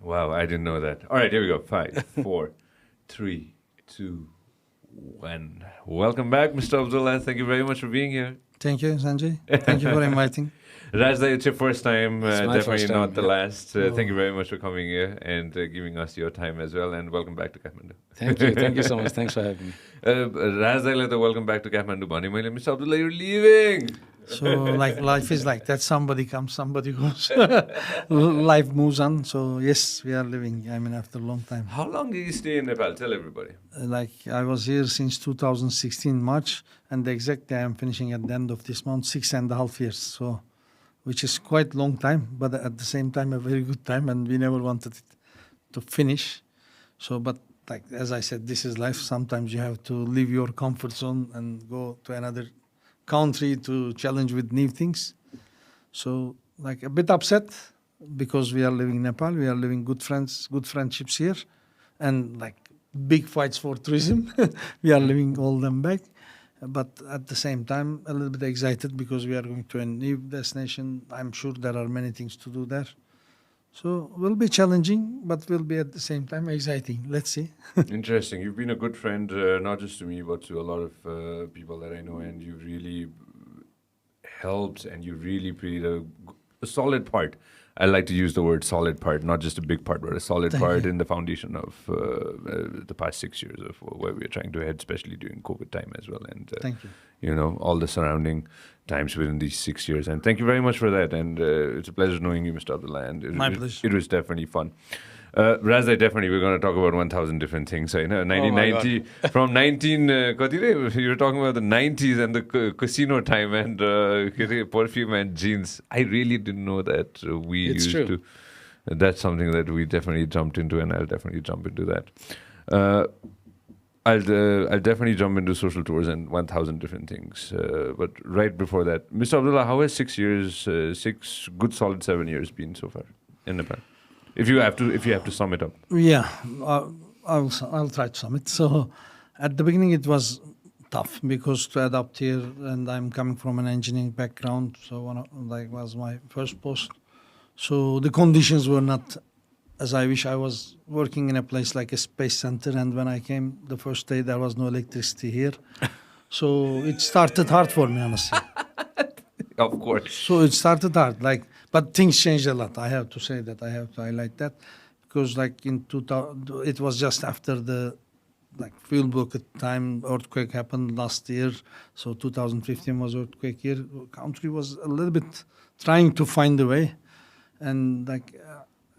Wow, I didn't know that. All right, here we go. 5, 4, 3, 2, 1. Welcome back, Mr. Abdullah. Thank you very much for being here. Thank you, Sanjay. Thank you for inviting. Rajda, it's your first time, It's my definitely first time, not the yeah. last. Thank you very much for coming here and giving us your time as well. And welcome back to Kathmandu. Thank you so much. Thanks for having me. Rajda, welcome back to Kathmandu. Mr. Abdullah, you're leaving. So, like, life is like that. Somebody comes, somebody goes. Life moves on. So, yes, we are living, after a long time. How long did you stay in Nepal? Tell everybody. Like, I was here since 2016 March, and the exact day I'm finishing at the end of this month, 6.5 years. So, which is quite long time, but at the same time, a very good time, and we never wanted it to finish. So, but like, as I said, this is life. Sometimes you have to leave your comfort zone and go to another country to challenge with new things. So, like, a bit upset because we are living in Nepal, we are living good friendships here, and like big fights for tourism. We are living all them back, but at the same time a little bit excited because we are going to a new destination. I'm sure there are many things to do there. So will be challenging, but will be at the same time exciting. Let's see. Interesting. You've been a good friend, not just to me, but to a lot of people that I know, and you really helped and you really played a solid part. I like to use the word solid part, not just a big part, but a solid part in the foundation of the past 6 years of where we're trying to head, especially during COVID time as well. And Thank you. All the surrounding times within these 6 years. And thank you very much for that. And it's a pleasure knowing you, Mr. Abdullah. And My pleasure. It was definitely fun. Razai, definitely, we're going to talk about 1,000 different things. So, 1990, from 19, you were talking about the 90s and the casino time and perfume and jeans. I really didn't know that It's used true. to. That's something that we definitely jumped into, and I'll definitely jump into that. I'll definitely jump into social tours and 1,000 different things. But right before that, Mr. Abdullah, how has 6 years, 6 good solid 7 years been so far in Nepal? If you have to sum it up. Yeah, I'll try to sum it. So, at the beginning it was tough because to adapt here, and I'm coming from an engineering background, so was my first post. So the conditions were not as I wish. I was working in a place like a space center, and when I came the first day, there was no electricity here. So it started hard for me, honestly. Of course. So it started hard, but things changed a lot. I have to say that. I have to highlight that because, in 2000, it was just after the fuel blockade time. Earthquake happened last year, so 2015 was earthquake year. Country was a little bit trying to find a way, and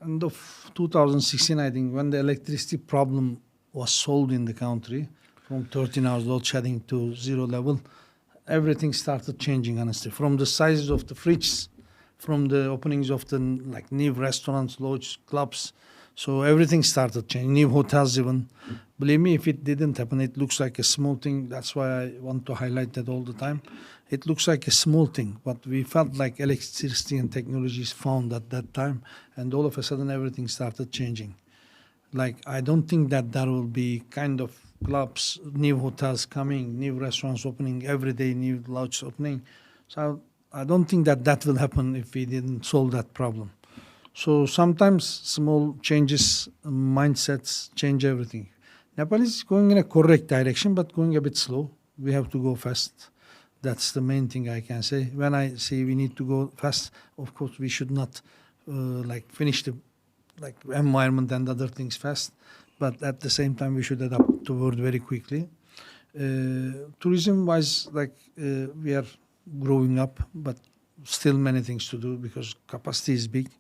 end of 2016, I think, when the electricity problem was solved in the country, from 13 hours load shedding to zero level, everything started changing, honestly. From the sizes of the fridges, from the openings of the new restaurants, lodges, clubs. So everything started changing, new hotels even. Believe me, if it didn't happen, it looks like a small thing. That's why I want to highlight that all the time. It looks like a small thing, but we felt like electricity and technology is found at that time, and all of a sudden everything started changing. I don't think that there will be kind of clubs, new hotels coming, new restaurants opening every day, new lodges opening. So I don't think that will happen if we didn't solve that problem. So sometimes small changes, mindsets change everything. Nepal is going in a correct direction, but going a bit slow. We have to go fast. That's the main thing I can say. When I say we need to go fast, of course we should not finish the environment and other things fast, but at the same time we should adapt to world very quickly. Tourism wise, we are growing up, but still many things to do because capacity is big.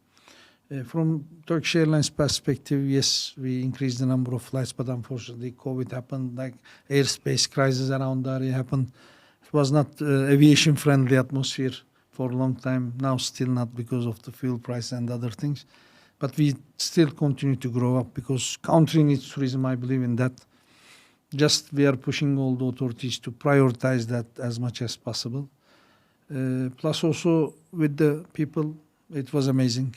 From Turkish Airlines perspective, yes, we increased the number of flights, but unfortunately COVID happened, airspace crisis around the area happened. It was not aviation friendly atmosphere for a long time. Now still not because of the fuel price and other things. But we still continue to grow up because country needs tourism. I believe in that. Just we are pushing all the authorities to prioritize that as much as possible. Plus also with the people, it was amazing.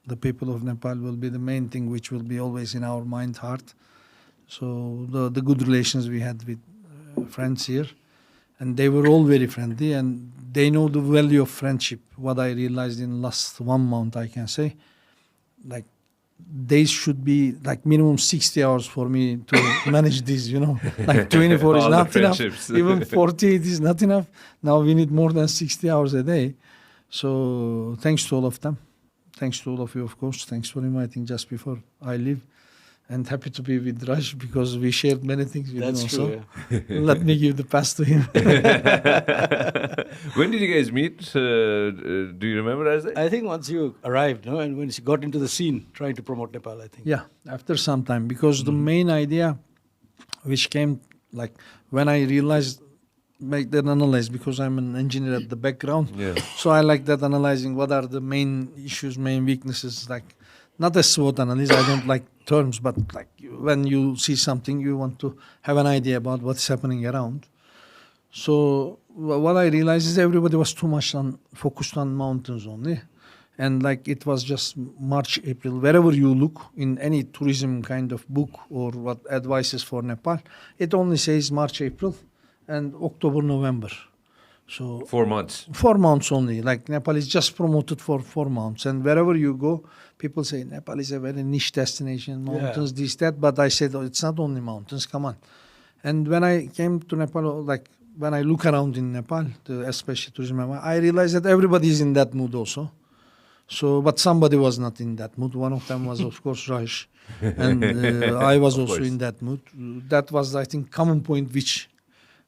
The people of Nepal will be the main thing which will be always in our mind, heart. So the good relations we had with friends here. And they were all very friendly and they know the value of friendship. What I realized in last 1 month, I can say, days should be like minimum 60 hours for me to manage this, like 24 is All the not enough. friendships. Even 48 is not enough. Now we need more than 60 hours a day. So thanks to all of them. Thanks to all of you, of course. Thanks for inviting just before I leave. And happy to be with Raj because we shared many things with him also. True, yeah. Let me give the pass to him. When did you guys meet? Do you remember, Raj? I think once you arrived, no, and when you got into the scene, trying to promote Nepal, I think. Yeah, after some time. Because the main idea which came, like, when I realized, make that analyze, because I'm an engineer at the background. Yeah. So I like that analyzing what are the main issues, main weaknesses, like, not a SWOT analysis, I don't like terms, but like when you see something, you want to have an idea about what's happening around. So what I realized is everybody was too much focused on mountains only. And like it was just March, April, wherever you look in any tourism kind of book or what advices for Nepal, it only says March, April and October, November. So 4 months. 4 months only. Like Nepal is just promoted for 4 months. And wherever you go, people say Nepal is a very niche destination, mountains, this, that. But I said, oh, it's not only mountains, come on. And when I came to Nepal, like when I look around in Nepal, especially tourism, I realized that everybody is in that mood also. So, but somebody was not in that mood. One of them was, of course, Raj. And I was also in that mood. That was, I think, common point which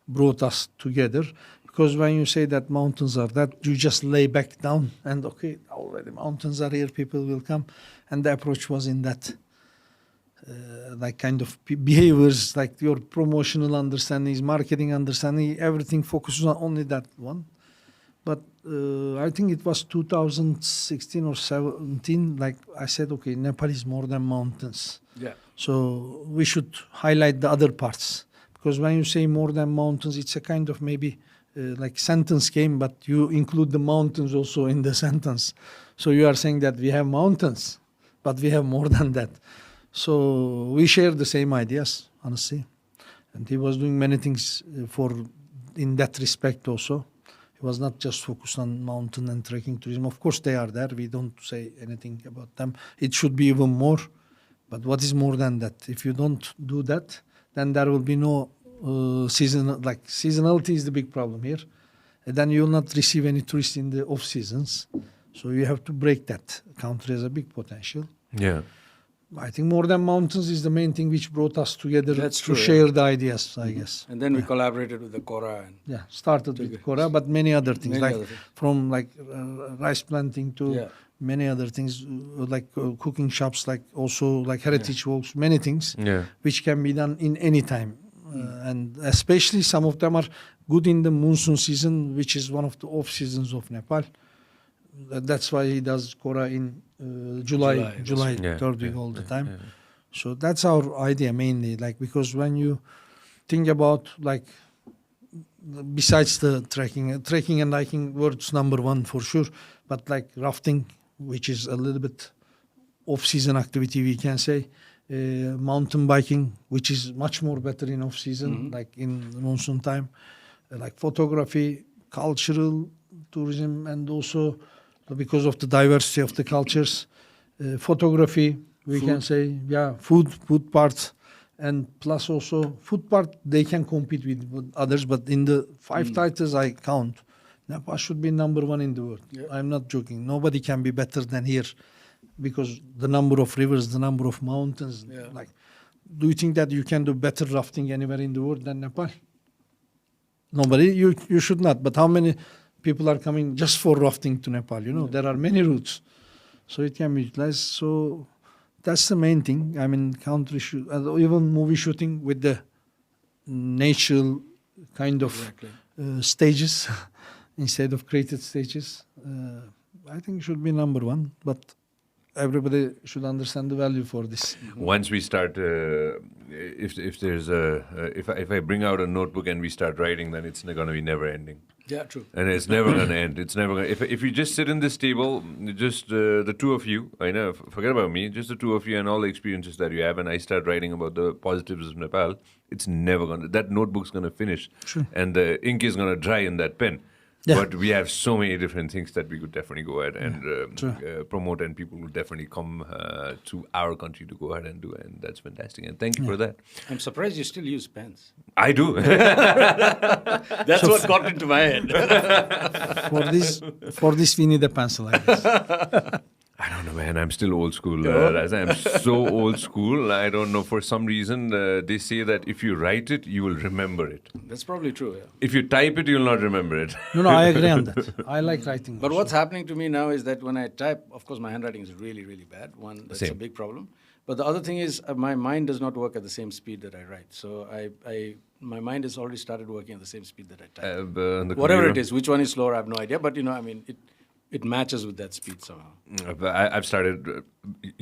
brought us together. Because when you say that mountains are that, you just lay back down and okay, already mountains are here, people will come. And the approach was in that like kind of behaviors, like your promotional understandings, marketing understanding, everything focuses on only that one. But I think it was 2016 or 17, like I said, okay, Nepal is more than mountains. Yeah. So we should highlight the other parts. Because when you say more than mountains, it's a kind of maybe like sentence game, but you include the mountains also in the sentence. So you are saying that we have mountains, but we have more than that. So we share the same ideas, honestly. And he was doing many things in that respect also. He was not just focused on mountain and trekking tourism. Of course they are there. We don't say anything about them. It should be even more. But what is more than that? If you don't do that, then there will be no seasonality is the big problem here. And then you will not receive any tourists in the off seasons. So you have to break that. Country has a big potential. Yeah. I think more than mountains is the main thing which brought us together. That's to true, share the ideas, I guess. And then we collaborated with the Kora. And Started with Kora, but many other things, from rice planting to many other things, like cooking shops, like also like heritage walks, many things which can be done in any time. And especially some of them are good in the monsoon season, which is one of the off seasons of Nepal. That's why he does Kora in July third week all the time. Yeah. So that's our idea mainly, like, because when you think about, like, besides the trekking and hiking words number one for sure, but like rafting, which is a little bit off-season activity, we can say, mountain biking, which is much more better in off-season, like in monsoon time, like photography, cultural tourism, and also because of the diversity of the cultures, photography, we can say, food parts, and plus also food part, they can compete with others, but in the 5 titles I count, Nepal should be number 1 in the world. Yeah. I'm not joking. Nobody can be better than here, because the number of rivers, the number of mountains. Yeah. Like, do you think that you can do better rafting anywhere in the world than Nepal? Nobody. You should not. But how many people are coming just for rafting to Nepal? There are many routes, so it can be utilized. So that's the main thing. I mean, country shoot, even movie shooting with the natural kind of stages instead of created stages. I think it should be number 1, but everybody should understand the value for this. Once we start, if there's if I bring out a notebook and we start writing, then it's going to be never ending. Yeah, true. And it's never going to end. It's never going to. If you just sit in this table, just the two of you, I know, forget about me, just the two of you and all the experiences that you have, and I start writing about the positives of Nepal, it's never going to, that notebook's going to finish. Sure. And the ink is going to dry in that pen. Yeah. But we have so many different things that we could definitely go ahead and true. promote, and people will definitely come to our country to go ahead and do it, and that's fantastic. And thank you for that. I'm surprised you still use pens. I do. That's what got into my head. For this, we need a pencil, I guess. I don't know, man. I'm still old school. I'm so old school. I don't know. For some reason, they say that if you write it, you will remember it. That's probably true, yeah. If you type it, you will not remember it. No, I agree on that. I like writing. But also. what's happening to me now is that when I type, of course, my handwriting is really, really bad. One, that's a Same. big problem. But the other thing is my mind does not work at the same speed that I write. So my mind has already started working at the same speed that I type. On the Whatever computer. it is, which one is slower, I have no idea. But, it matches with that speed somehow. I've started,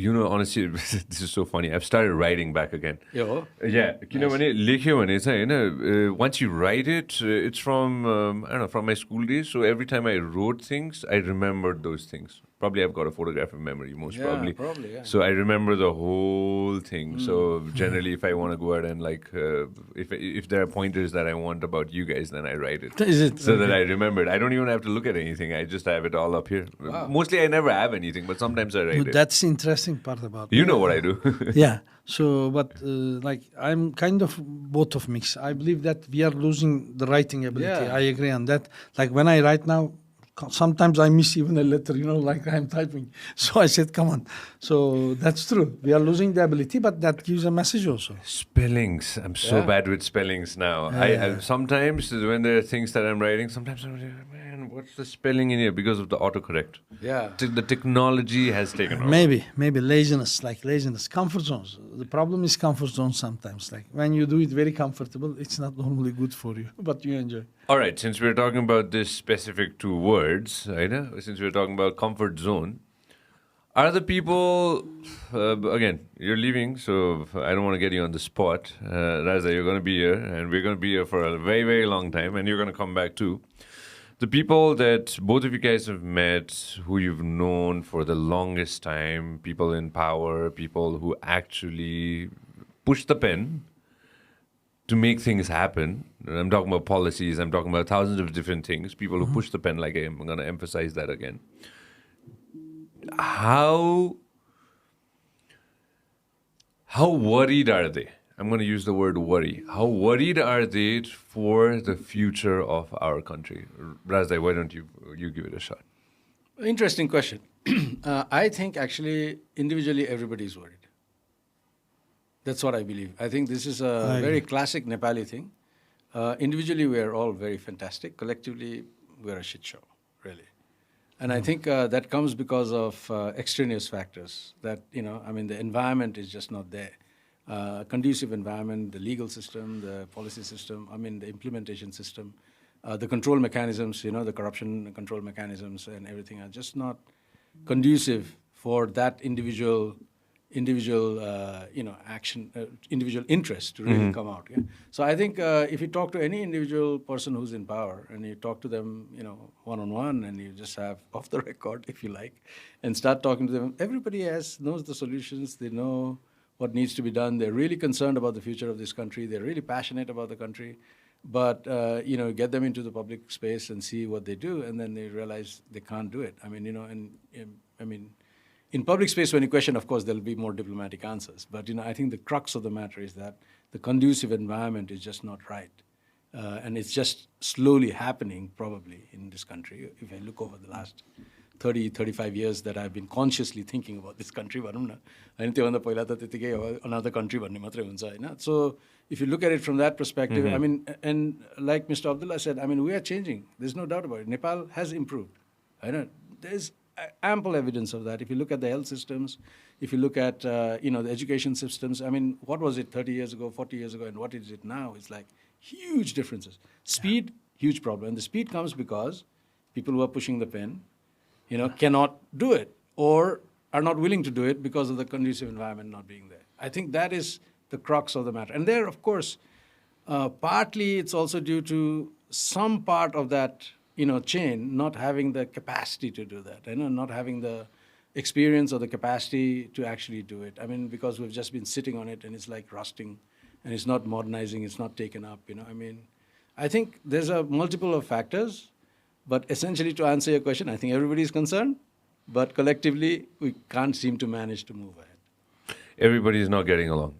honestly, this is so funny. I've started writing back again. Yo. Yeah, किनभने लेख्यो भने चाहिँ हैन, once you write it, it's from I don't know, from my school days. So every time I wrote things, I remembered those things. Probably I've got a photographic memory, most Yeah, probably, yeah. So I remember the whole thing. So generally, if I want to go ahead and if there are pointers that I want about you guys, then I write it. Is it? So that I remember it. I don't even have to look at anything. I just have it all up here. Wow. Mostly I never have anything, but sometimes I write But it. that's the interesting part about You know what I do. Yeah. So, but I'm kind of both of mix. I believe that we are losing the writing ability. Yeah. I agree on that. Like when I write now, sometimes I miss even a letter, like I'm typing. So I said, come on. So that's true. We are losing the ability, but that gives a message also. Spellings. I'm so Yeah. bad with spellings now. I sometimes when there are things that I'm writing, sometimes I'm like, man, what's the spelling in here? Because of the autocorrect. Yeah. The technology has taken over. Maybe laziness, comfort zones. The problem is comfort zones sometimes. Like when you do it very comfortable, it's not normally good for you, but you enjoy. All right, since we're talking about this specific two words, since we're talking about comfort zone, are the people, again, you're leaving, so I don't want to get you on the spot. Raza, you're going to be here, and we're going to be here for a very, very long time, and you're going to come back too. The people that both of you guys have met, who you've known for the longest time, people in power, people who actually push the pen to make things happen. I'm talking about policies, I'm talking about thousands of different things, people who push the pen, like I'm going to emphasize that again. How worried are they? I'm going to use the word worry. How worried are they for the future of our country? Razdai, why don't you give it a shot? Interesting question. I think actually individually everybody is worried. That's what I believe. I think this is a very classic Nepali thing. Individually we are all very fantastic. Collectively we are a shit show, really. And I think that comes because of extraneous factors. That, the environment is just not there. Conducive environment, the legal system, the policy system, the implementation system, the control mechanisms, the corruption control mechanisms and everything are just not conducive for that individual action, individual interest to really come out. Yeah? So I think if you talk to any individual person who's in power and you talk to them, one-on-one, and you just have off the record, if you like, and start talking to them, everybody knows the solutions. They know what needs to be done. They're really concerned about the future of this country. They're really passionate about the country. But, get them into the public space and see what they do, and then they realize they can't do it. In public space, when you question, of course, there'll be more diplomatic answers. But, I think the crux of the matter is that the conducive environment is just not right. And it's just slowly happening, probably, in this country. If I look over the last 30, 35 years that I've been consciously thinking about this country, another country. So if you look at it from that perspective, and like Mr. Abdullah said, we are changing. There's no doubt about it. Nepal has improved. There's ample evidence of that. If you look at the health systems, if you look at the education systems, what was it 30 years ago, 40 years ago, and what is it now? It's like huge differences. Speed, huge problem. And the speed comes because people who are pushing the pen, cannot do it or are not willing to do it because of the conducive environment not being there. I think that is the crux of the matter. And there, of course, partly it's also due to some part of that chain not having the capacity to do that, not having the experience or the capacity to actually do it. Because we've just been sitting on it and it's like rusting and it's not modernizing, it's not taken up, I think there's a multiple of factors. But essentially, to answer your question, I think everybody is concerned, but collectively, we can't seem to manage to move ahead. Everybody is not getting along.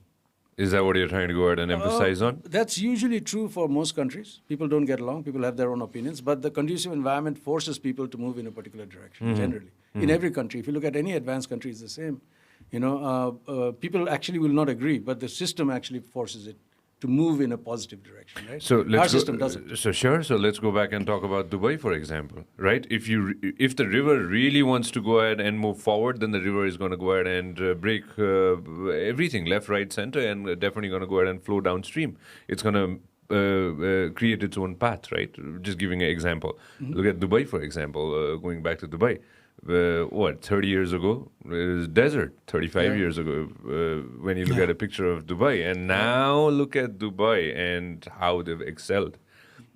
Is that what you're trying to go ahead and emphasize on? That's usually true for most countries. People don't get along. People have their own opinions. But the conducive environment forces people to move in a particular direction, generally. In every country. If you look at any advanced country, it's the same. People actually will not agree, but the system actually forces it to move in a positive direction, right? So Our system doesn't. So let's go back and talk about Dubai, for example, right? If the river really wants to go ahead and move forward, then the river is going to go ahead and break everything left, right, center, and definitely going to go ahead and flow downstream. It's going to create its own path, right? Just giving an example. Look at Dubai, for example. Going back to Dubai. 30 years ago, it was desert. 35 years ago, when you look at a picture of Dubai. And now look at Dubai and how they've excelled.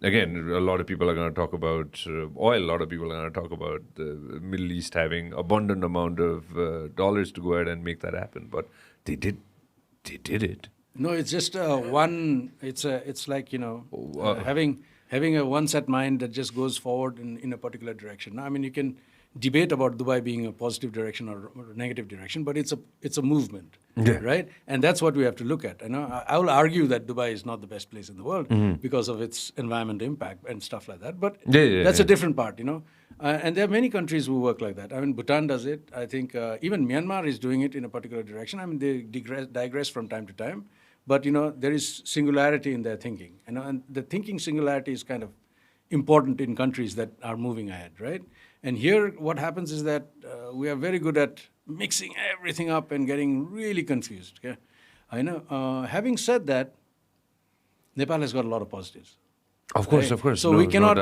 Again, a lot of people are going to talk about oil. A lot of people are going to talk about the Middle East having abundant amount of dollars to go ahead and make that happen. But they did it. No, it's just one. It's like having a one set mind that just goes forward in a particular direction. I mean, you can debate about Dubai being a positive direction or a negative direction, but it's a movement, right? And that's what we have to look at. I will argue that Dubai is not the best place in the world because of its environmental impact and stuff like that. But that's a different part, And there are many countries who work like that. I mean, Bhutan does it. I think even Myanmar is doing it in a particular direction. I mean, they digress from time to time, but there is singularity in their thinking. And the thinking singularity is kind of important in countries that are moving ahead, right? And here, what happens is that we are very good at mixing everything up and getting really confused. Okay? I know. Having said that, Nepal has got a lot of positives. Of course, right? of course. So we cannot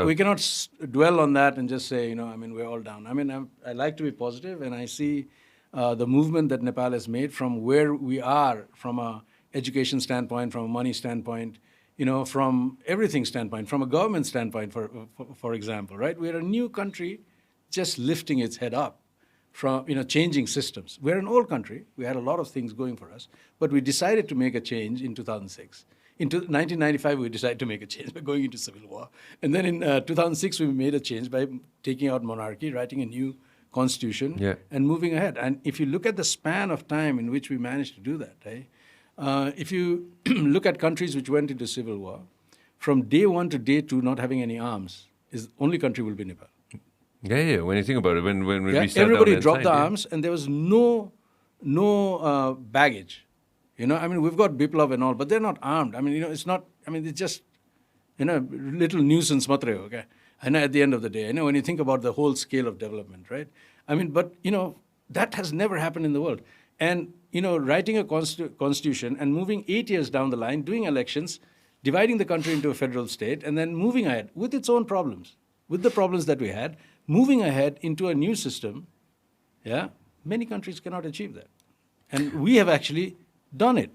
dwell on that and just say, we're all down. I mean, I like to be positive, and I see the movement that Nepal has made from where we are, from a education standpoint, from a money standpoint, from everything standpoint, from a government standpoint, for example, right? We're a new country just lifting its head up from, changing systems. We're an old country. We had a lot of things going for us, but we decided to make a change in 2006. In 1995, we decided to make a change by going into civil war. And then in 2006, we made a change by taking out monarchy, writing a new constitution, and moving ahead. And if you look at the span of time in which we managed to do that, right? If you look at countries which went into civil war, from day one to day two, not having any arms, is the only country will be Nepal. Yeah. When you think about it, when we sat everybody down dropped the inside, arms, and there was no baggage. I mean, we've got Biplav and all, but they're not armed. I mean, it's not. I mean, it's just little nuisance matre. Okay, and at the end of the day, when you think about the whole scale of development, right? I mean, but that has never happened in the world. And writing a constitution and moving 8 years down the line, doing elections, dividing the country into a federal state, and then moving ahead with its own problems, with the problems that we had. Moving ahead into a new system, many countries cannot achieve that. And we have actually done it.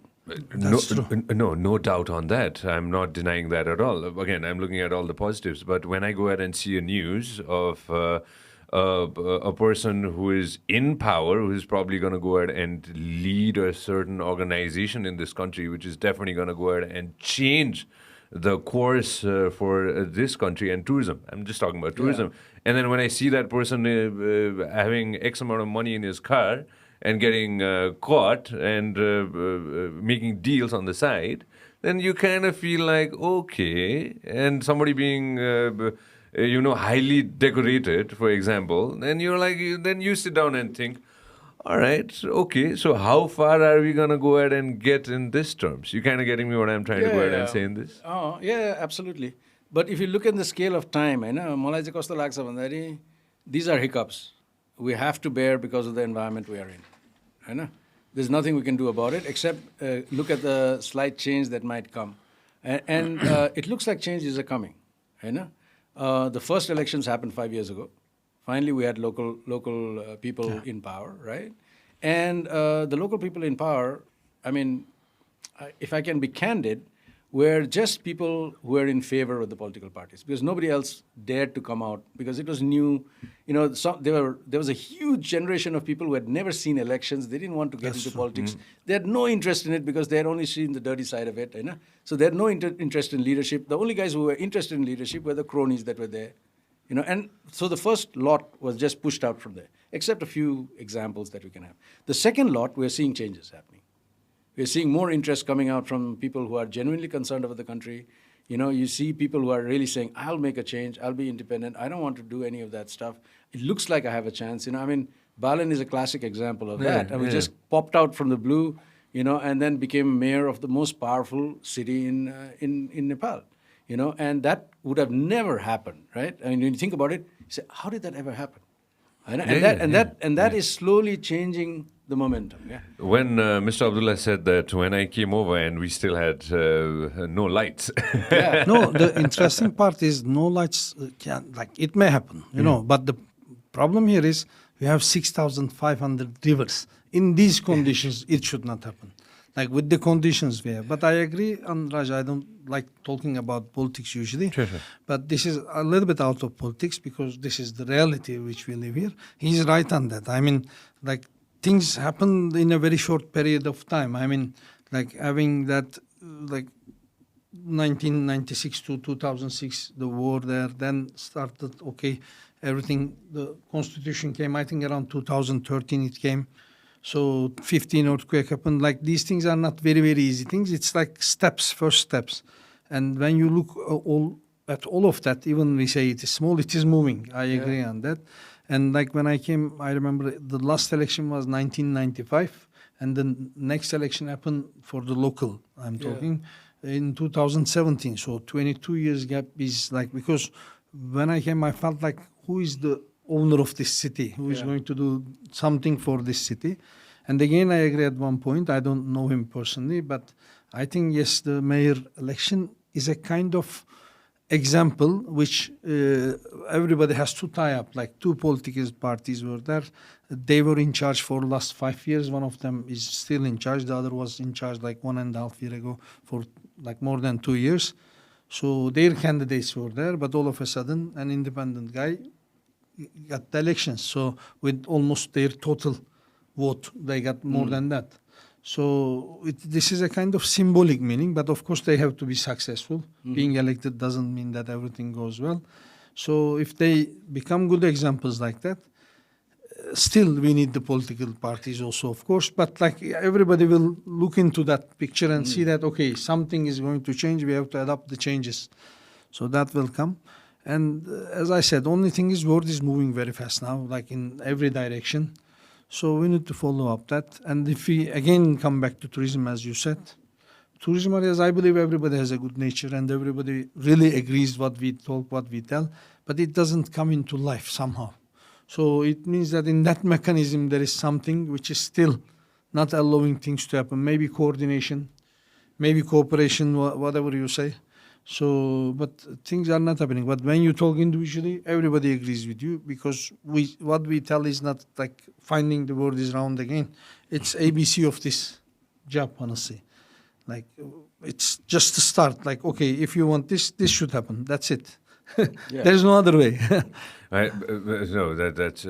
No doubt on that. I'm not denying that at all. Again, I'm looking at all the positives. But when I go ahead and see a news of a person who is in power, who is probably going to go ahead and lead a certain organization in this country, which is definitely going to go ahead and change the course for this country and tourism. I'm just talking about tourism. And then when I see that person having X amount of money in his car and getting caught and making deals on the side, then you kind of feel like, okay, and somebody being highly decorated, for example, then you're like, then you sit down and think, all right, okay, so how far are we going to go ahead and get in this terms? You kind of getting me what I'm trying to go ahead and say in this? Oh, yeah, absolutely. But if you look at the scale of time, मलाई चाहिँ कस्तो लाग्छ भन्दाखेरि these are hiccups. We have to bear because of the environment we are in. There's nothing we can do about it except look at the slight change that might come. And it looks like changes are coming. The first elections happened 5 years ago. Finally, we had local people in power, right? And the local people in power, I mean, if I can be candid, were just people who were in favor of the political parties because nobody else dared to come out because it was new. There was a huge generation of people who had never seen elections. They didn't want to get into politics. They had no interest in it because they had only seen the dirty side of it. So they had no interest in leadership. The only guys who were interested in leadership were the cronies that were there. And so the first lot was just pushed out from there, except a few examples that we can have. The second lot, we're seeing changes happening. We're seeing more interest coming out from people who are genuinely concerned about the country. You see people who are really saying, I'll make a change, I'll be independent, I don't want to do any of that stuff. It looks like I have a chance. Balan is a classic example of that. And we just popped out from the blue, and then became mayor of the most powerful city in Nepal. And that would have never happened, right? When you think about it, you say, how did that ever happen? And that is slowly changing the momentum. Yeah. When Mr. Abdullah said that when I came over and we still had no lights. Yeah. No, the interesting part is no lights it may happen, but the problem here is we have 6,500 rivers. In these conditions, it should not happen. Like with the conditions we have. But I agree on Raj, I don't like talking about politics usually. Sure. But this is a little bit out of politics because this is the reality which we live here. He's right on that. Things happen in a very short period of time. Having that 1996 to 2006, the war there, then started, everything, the constitution came, I think around 2013 it came. So 15 earthquake happened. These things are not very, very easy things. It's like steps, first steps. And when you look at all of that, even we say it is small, it is moving. I agree on that. And when I came, I remember the last election was 1995. And the next election happened for the local, I'm talking, in 2017. So 22 years gap is because when I came, I felt like, who is the owner of this city? Who is going to do something for this city? And again, I agree at one point. I don't know him personally, but I think, yes, the mayor election is a kind of example which everybody has to tie up. Two political parties were there. They were in charge for the last 5 years. One of them is still in charge. The other was in charge 1.5 years ago for more than 2 years. So their candidates were there, but all of a sudden, an independent guy got the elections. So with almost their total vote, they got more than that. So this is a kind of symbolic meaning, but of course they have to be successful. Being elected doesn't mean that everything goes well. So if they become good examples like that, still we need the political parties also, of course, but everybody will look into that picture and see that, something is going to change, we have to adapt the changes. So that will come. And as I said, only thing is world is moving very fast now, in every direction. So we need to follow up that. And if we again come back to tourism, as you said, tourism areas, I believe everybody has a good nature and everybody really agrees what we talk, what we tell, but it doesn't come into life somehow. So it means that in that mechanism, there is something which is still not allowing things to happen. Maybe coordination, maybe cooperation, whatever you say. So, but things are not happening. But when you talk individually, everybody agrees with you because what we tell is not finding the word is round again. It's ABC of this job, honestly. It's just the start. If you want this, this should happen. That's it. There's no other way. No, that's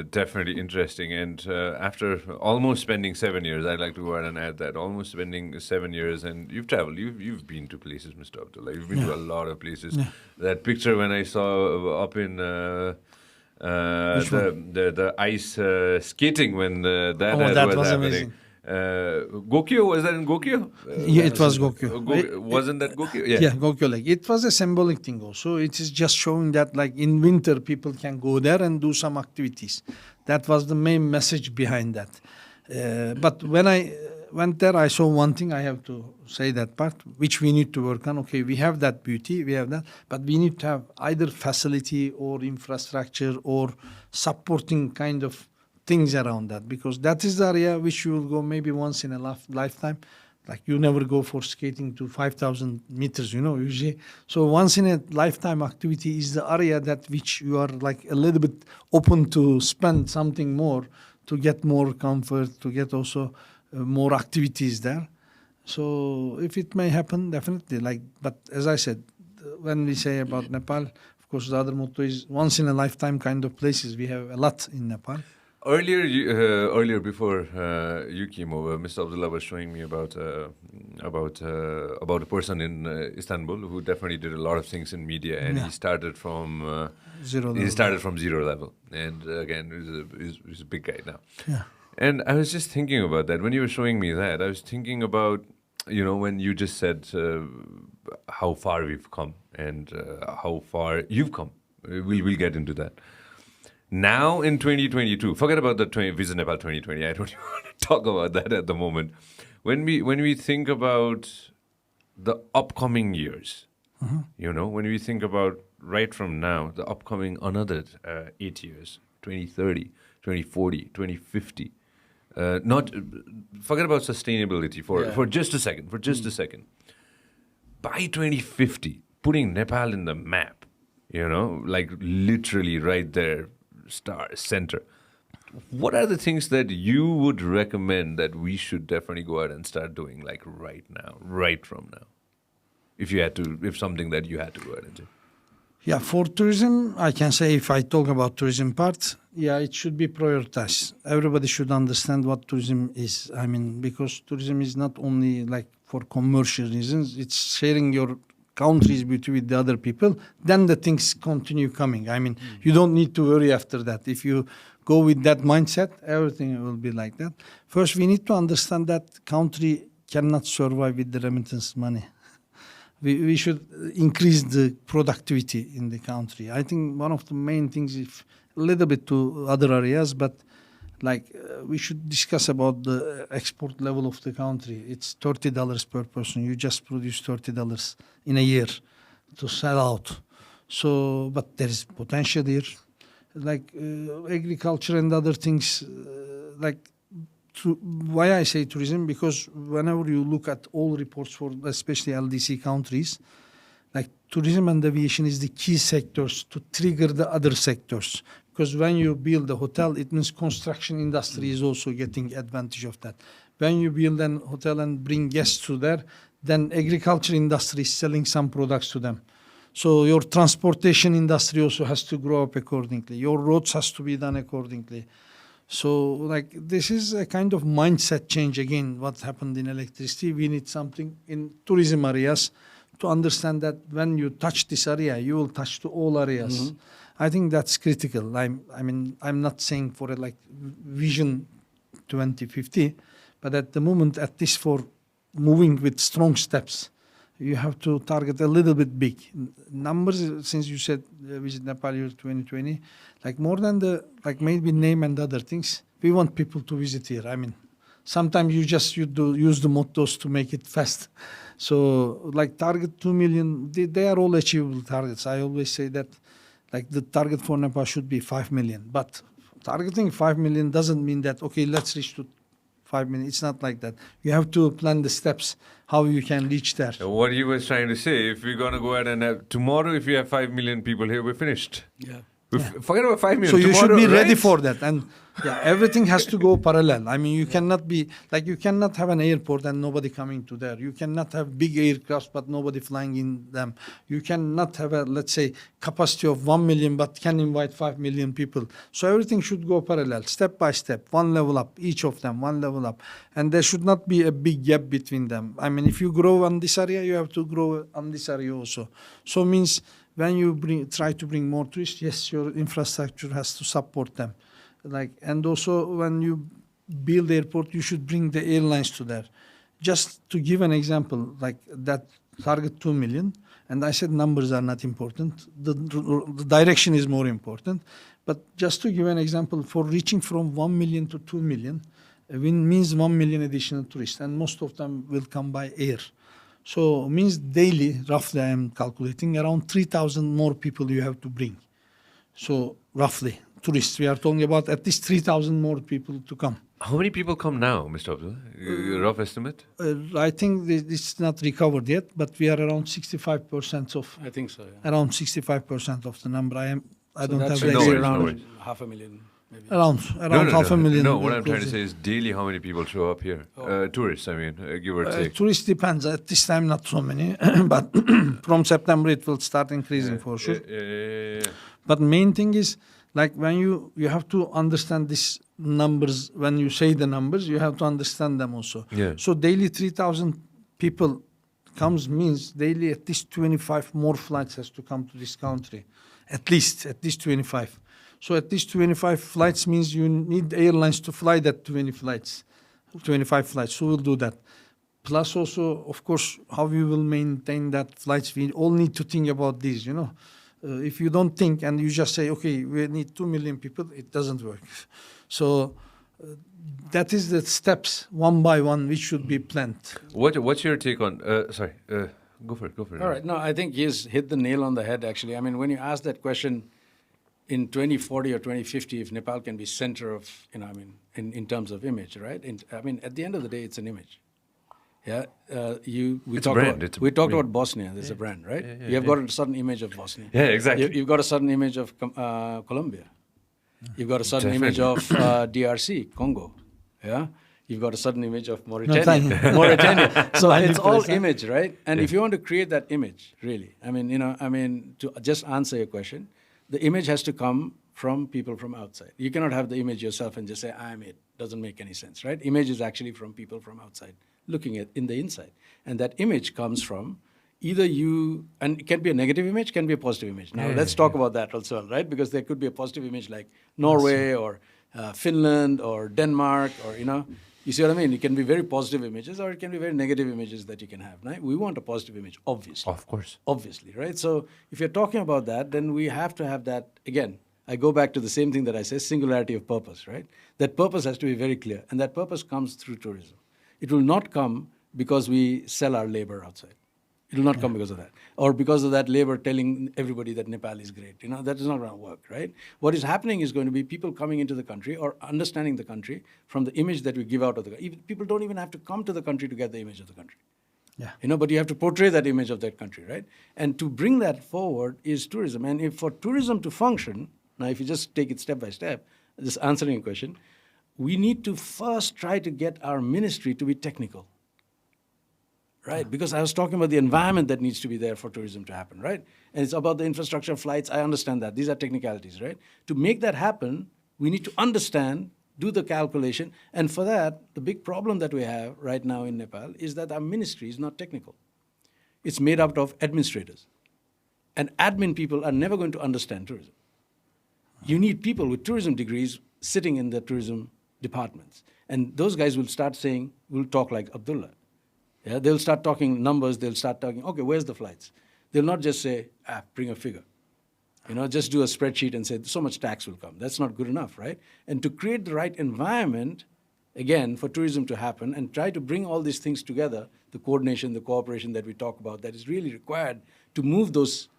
definitely interesting. And after almost spending 7 years, I'd like to go ahead and add that almost spending 7 years, and you've traveled, you've been to places, Mr. Abdullah. You've been to a lot of places. Yeah. That picture when I saw up in the ice skating when that was happening. Amazing. Gokyo, was that in Gokyo? It was Gokyo. Wasn't that Gokyo? Yeah, Gokyo Lake. It was a symbolic thing also. It is just showing that in winter people can go there and do some activities. That was the main message behind that. But when I went there, I saw one thing, I have to say that part, which we need to work on. We have that beauty, we have that, but we need to have either facility or infrastructure or supporting kind of things around that, because that is the area which you will go maybe once in a lifetime. You never go for skating to 5,000 meters, usually. So once in a lifetime activity is the area that which you are a little bit open to spend something more, to get more comfort, to get also more activities there. So if it may happen, definitely. But as I said, when we say about Nepal, of course, the other motto is once in a lifetime kind of places. We have a lot in Nepal. Earlier before you came over, Mr. Abdullah was showing me about a person in Istanbul who definitely did a lot of things in media, and he started from Zero level. He started from zero level, and again, he's a big guy now. Yeah. And I was just thinking about that when you were showing me that. I was thinking about, when you just said how far we've come and how far you've come. We'll get into that. Now in 2022, forget about the Visit Nepal 2020. I don't even want to talk about that at the moment. When we think about the upcoming years, when we think about right from now, the upcoming another 8 years, 2030, 2040, 2050. Not forget about sustainability for just a second. For just a second, by 2050, putting Nepal in the map, like literally right there, center. What are the things that you would recommend that we should definitely go out and start doing, like right now, right from now? If something that you had to go out and do. Yeah, for tourism, I can say if I talk about tourism part, it should be prioritized. Everybody should understand what tourism is. I mean, because tourism is not only like for commercial reasons, it's sharing your country's beauty with the other people. Then the things continue coming. I mean, you don't need to worry after that. If you go with that mindset, everything will be like that. First, we need to understand that country cannot survive with the remittance money. We should increase the productivity in the country. I think one of the main things, if a little bit to other areas, but we should discuss about the export level of the country. It's $30 per person. You just produce $30 in a year to sell out. So, but there is potential here, agriculture and other things, why I say tourism, because whenever you look at all reports for especially LDC countries, tourism and aviation is the key sectors to trigger the other sectors. Because when you build a hotel, it means construction industry is also getting advantage of that. When you build an hotel and bring guests to there, then agriculture industry is selling some products to them. So your transportation industry also has to grow up accordingly. Your roads has to be done accordingly. So this is a kind of mindset change again, what happened in electricity. We need something in tourism areas to understand that when you touch this area, you will touch to all areas. Mm-hmm. I think that's critical. I'm not saying for a vision 2050, but at the moment, at least for moving with strong steps, you have to target a little bit big. Numbers, since you said Visit Nepal year 2020, more than the, maybe name and other things, we want people to visit here. I mean, sometimes you use the mottos to make it fast. So target 2 million, they are all achievable targets. I always say that the target for Nepal should be 5 million. But targeting 5 million doesn't mean that, okay, let's reach to 5 million. It's not like that. You have to plan the steps, how you can reach there. What he was trying to say, if we're going to go ahead and have, tomorrow, if you have 5 million people here, we're finished. Yeah. Forget about 5 million. So you tomorrow, should be ready for that. And everything has to go parallel. I mean, you cannot be, you cannot have an airport and nobody coming to there. You cannot have big aircrafts but nobody flying in them. You cannot have a, let's say, capacity of 1 million but can invite 5 million people. So everything should go parallel, step by step, one level up, each of them, one level up. And there should not be a big gap between them. I mean, if you grow on this area, you have to grow on this area also. So means when you try to bring more tourists, yes, your infrastructure has to support them. And also when you build airport, you should bring the airlines to there. Just to give an example, that target 2 million, and I said numbers are not important. The direction is more important. But just to give an example, for reaching from 1 million to 2 million, means 1 million additional tourists, and most of them will come by air. So means daily, roughly I am calculating, around 3,000 more people you have to bring. So roughly, tourists, we are talking about at least 3,000 more people to come. How many people come now, Mr. Abdullah? Rough estimate? I think this is not recovered yet, but we are around 65% of. I think so. Yeah. Around 65% of the number. I don't have the exact around 500,000. Maybe. Around 500,000. No, what I'm trying to say is daily how many people show up here? Tourists, I mean, give or take. Tourists depends. At this time, not so many. But from September, it will start increasing for sure. Yeah. But main thing is, like when you have to understand these numbers. When you say the numbers, you have to understand them also. Yeah. So daily 3,000 people comes means daily at least 25 more flights has to come to this country. At least 25. So at least 25 flights means you need airlines to fly that 25 flights. So we'll do that. Plus also, of course, how we will maintain that flights. We all need to think about these, if you don't think and you just say, okay, we need 2 million people, it doesn't work. So that is the steps, one by one, which should be planned. What's your take on? Sorry, go for it. All right. No, I think he's hit the nail on the head, actually. I mean, when you ask that question in 2040 or 2050, if Nepal can be center of, in terms of image, right? At the end of the day, it's an image. Yeah, we talked about Bosnia. There's a brand, right? Yeah, you have got a certain image of Bosnia. Yeah, exactly. You've got a certain image of Colombia. You've got a certain image of DRC, Congo. Yeah, you've got a certain image of Mauritania. Mauritania. So it's all image, right? And if you want to create that image, really, to just answer your question, the image has to come from people from outside. You cannot have the image yourself and just say, I'm it. Doesn't make any sense, right? Image is actually from people from outside, looking at in the inside. And that image comes from either you, and it can be a negative image, can be a positive image. Now, let's talk about that also, right? Because there could be a positive image like Norway or Finland or Denmark or, you see what I mean? It can be very positive images or it can be very negative images that you can have, right? We want a positive image, obviously. Of course. Obviously, right? So if you're talking about that, then we have to have that, again, I go back to the same thing that I say, singularity of purpose, right? That purpose has to be very clear. And that purpose comes through tourism. It will not come because we sell our labor outside. It will not come because of that. Or because of that labor telling everybody that Nepal is great. That is not going to work, right? What is happening is going to be people coming into the country or understanding the country from the image that we give out of the country. People don't even have to come to the country to get the image of the country. Yeah. But you have to portray that image of that country, right? And to bring that forward is tourism. And if for tourism to function, now if you just take it step by step, just answering a question, we need to first try to get our ministry to be technical. Right, because I was talking about the environment that needs to be there for tourism to happen, right? And it's about the infrastructure of flights. I understand that. These are technicalities, right? To make that happen, we need to understand, do the calculation. And for that, the big problem that we have right now in Nepal is that our ministry is not technical. It's made up of administrators. And admin people are never going to understand tourism. You need people with tourism degrees sitting in the tourism departments. And those guys will start saying, will talk like Abdullah. Yeah, they'll start talking numbers. They'll start talking, okay, where's the flights? They'll not just say, bring a figure. Just do a spreadsheet and say, so much tax will come. That's not good enough, right? And to create the right environment, again, for tourism to happen and try to bring all these things together, the coordination, the cooperation that we talk about, that is really required to move those,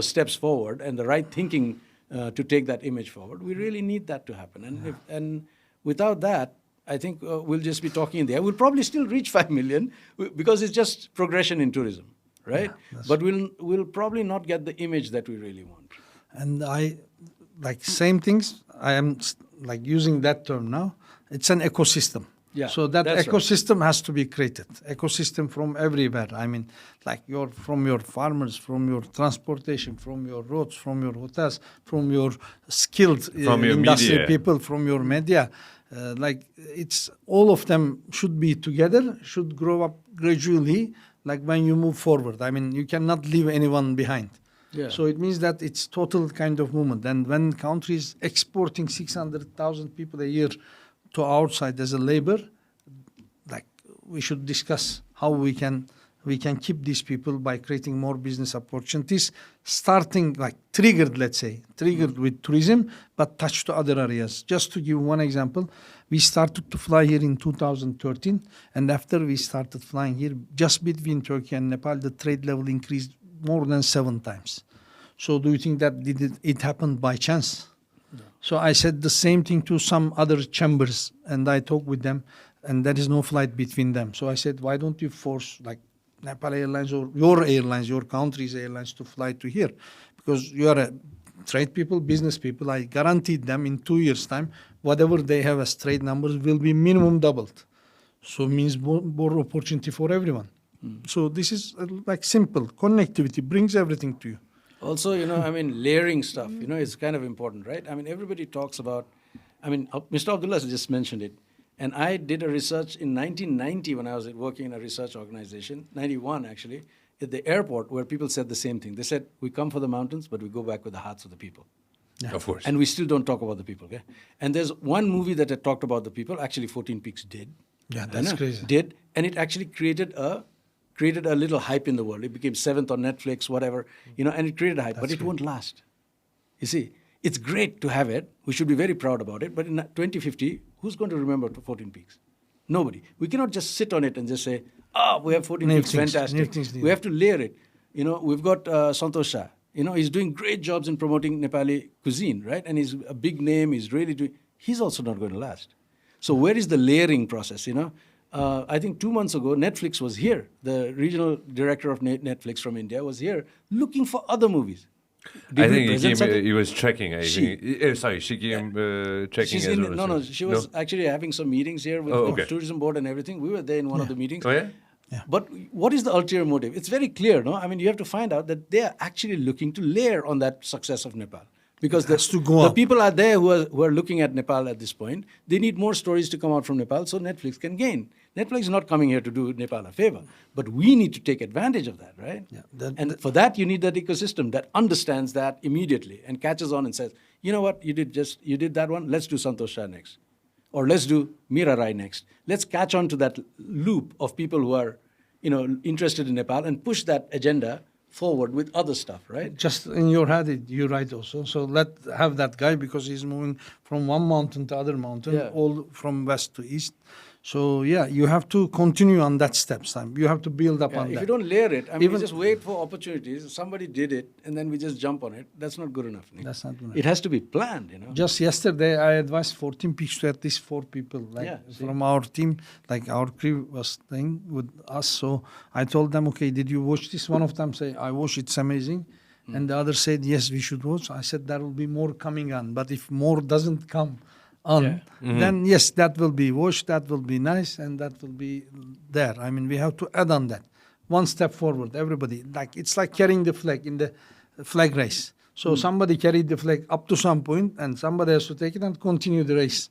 steps forward and the right thinking to take that image forward. We really need that to happen. And without that, I think we'll just be talking in the air. We'll probably still reach 5 million because it's just progression in tourism, right? Yeah, but we'll probably not get the image that we really want. And I, same things, I am using that term now. It's an ecosystem. Yeah, so that ecosystem has to be created. Ecosystem from everywhere. From your farmers, from your transportation, from your roads, from your hotels, from your skilled industry media. People, from your media. It's all of them should be together, should grow up gradually, when you move forward. You cannot leave anyone behind. Yeah. So it means that it's total kind of movement. And when countries exporting 600,000 people a year to outside as a labor, we should discuss how we can keep these people by creating more business opportunities, starting triggered with tourism, but touched to other areas. Just to give one example, we started to fly here in 2013, and after we started flying here, just between Turkey and Nepal, the trade level increased more than 7 times. So do you think that it happened by chance? No. So I said the same thing to some other chambers, and I talked with them, and there is no flight between them. So I said, why don't you force Nepal Airlines or your airlines, your country's airlines to fly to here? Because you are a trade people, business people. I guaranteed them in 2 years' time, whatever they have as trade numbers will be minimum doubled. So it means more opportunity for everyone. So this is simple. Connectivity brings everything to you. Also, I mean, layering stuff, is kind of important, right? I mean, everybody talks about, Mr. Abdullah just mentioned it. And I did a research in 1990 when I was working in a research organization, 91 actually, at the airport where people said the same thing. They said, we come for the mountains, but we go back with the hearts of the people. Yeah. Of course. And we still don't talk about the people, okay? And there's one movie that had talked about the people, actually 14 Peaks did. Yeah, that's crazy. Did, and it actually created a little hype in the world. It became 7th on Netflix, whatever, and it created a hype, but it won't last. You see, it's great to have it. We should be very proud about it. But in 2050, who's going to remember 14 Peaks? Nobody. We cannot just sit on it and just say, we have 14 Peaks, fantastic. We have to layer it. We've got Santosh Shah. He's doing great jobs in promoting Nepali cuisine, right? And he's a big name. He's also not going to last. So where is the layering process, I think 2 months ago, Netflix was here. The regional director of Netflix from India was here looking for other movies. I think he was checking. She came checking as well. She was actually having some meetings here with the tourism board and everything. We were there in one of the meetings. Oh, yeah? Yeah. But what is the ulterior motive? It's very clear, no? I mean, you have to find out that they are actually looking to layer on that success of Nepal. Because the people are there who are looking at Nepal at this point. They need more stories to come out from Nepal so Netflix can gain. Netflix is not coming here to do Nepal a favor. But we need to take advantage of that, right? Yeah, for that, you need that ecosystem that understands that immediately and catches on and says, you know what, you did that one, let's do Santosh Shah next. Or let's do Mira Rai next. Let's catch on to that loop of people who are, interested in Nepal and push that agenda forward with other stuff, right? Just in your head, you're right also. So let's have that guy because he's moving from one mountain to other mountain, all from west to east. So yeah, you have to continue on that steps. You have to build up on that. If you don't layer it, we just wait for opportunities. Somebody did it, and then we just jump on it. That's not good enough. That's not good enough. It has to be planned, Just yesterday, I advised 14 Peaks to at least 4 people, from our team, our crew was staying with us. So I told them, okay, did you watch this? One of them said, I watched, it's amazing. And the other said, yes, we should watch. I said, there will be more coming on. But if more doesn't come on, then yes, that will be watched, that will be nice, and that will be there. I mean, we have to add on that. One step forward, everybody. It's like carrying the flag in the flag race. So somebody carried the flag up to some point, and somebody has to take it and continue the race.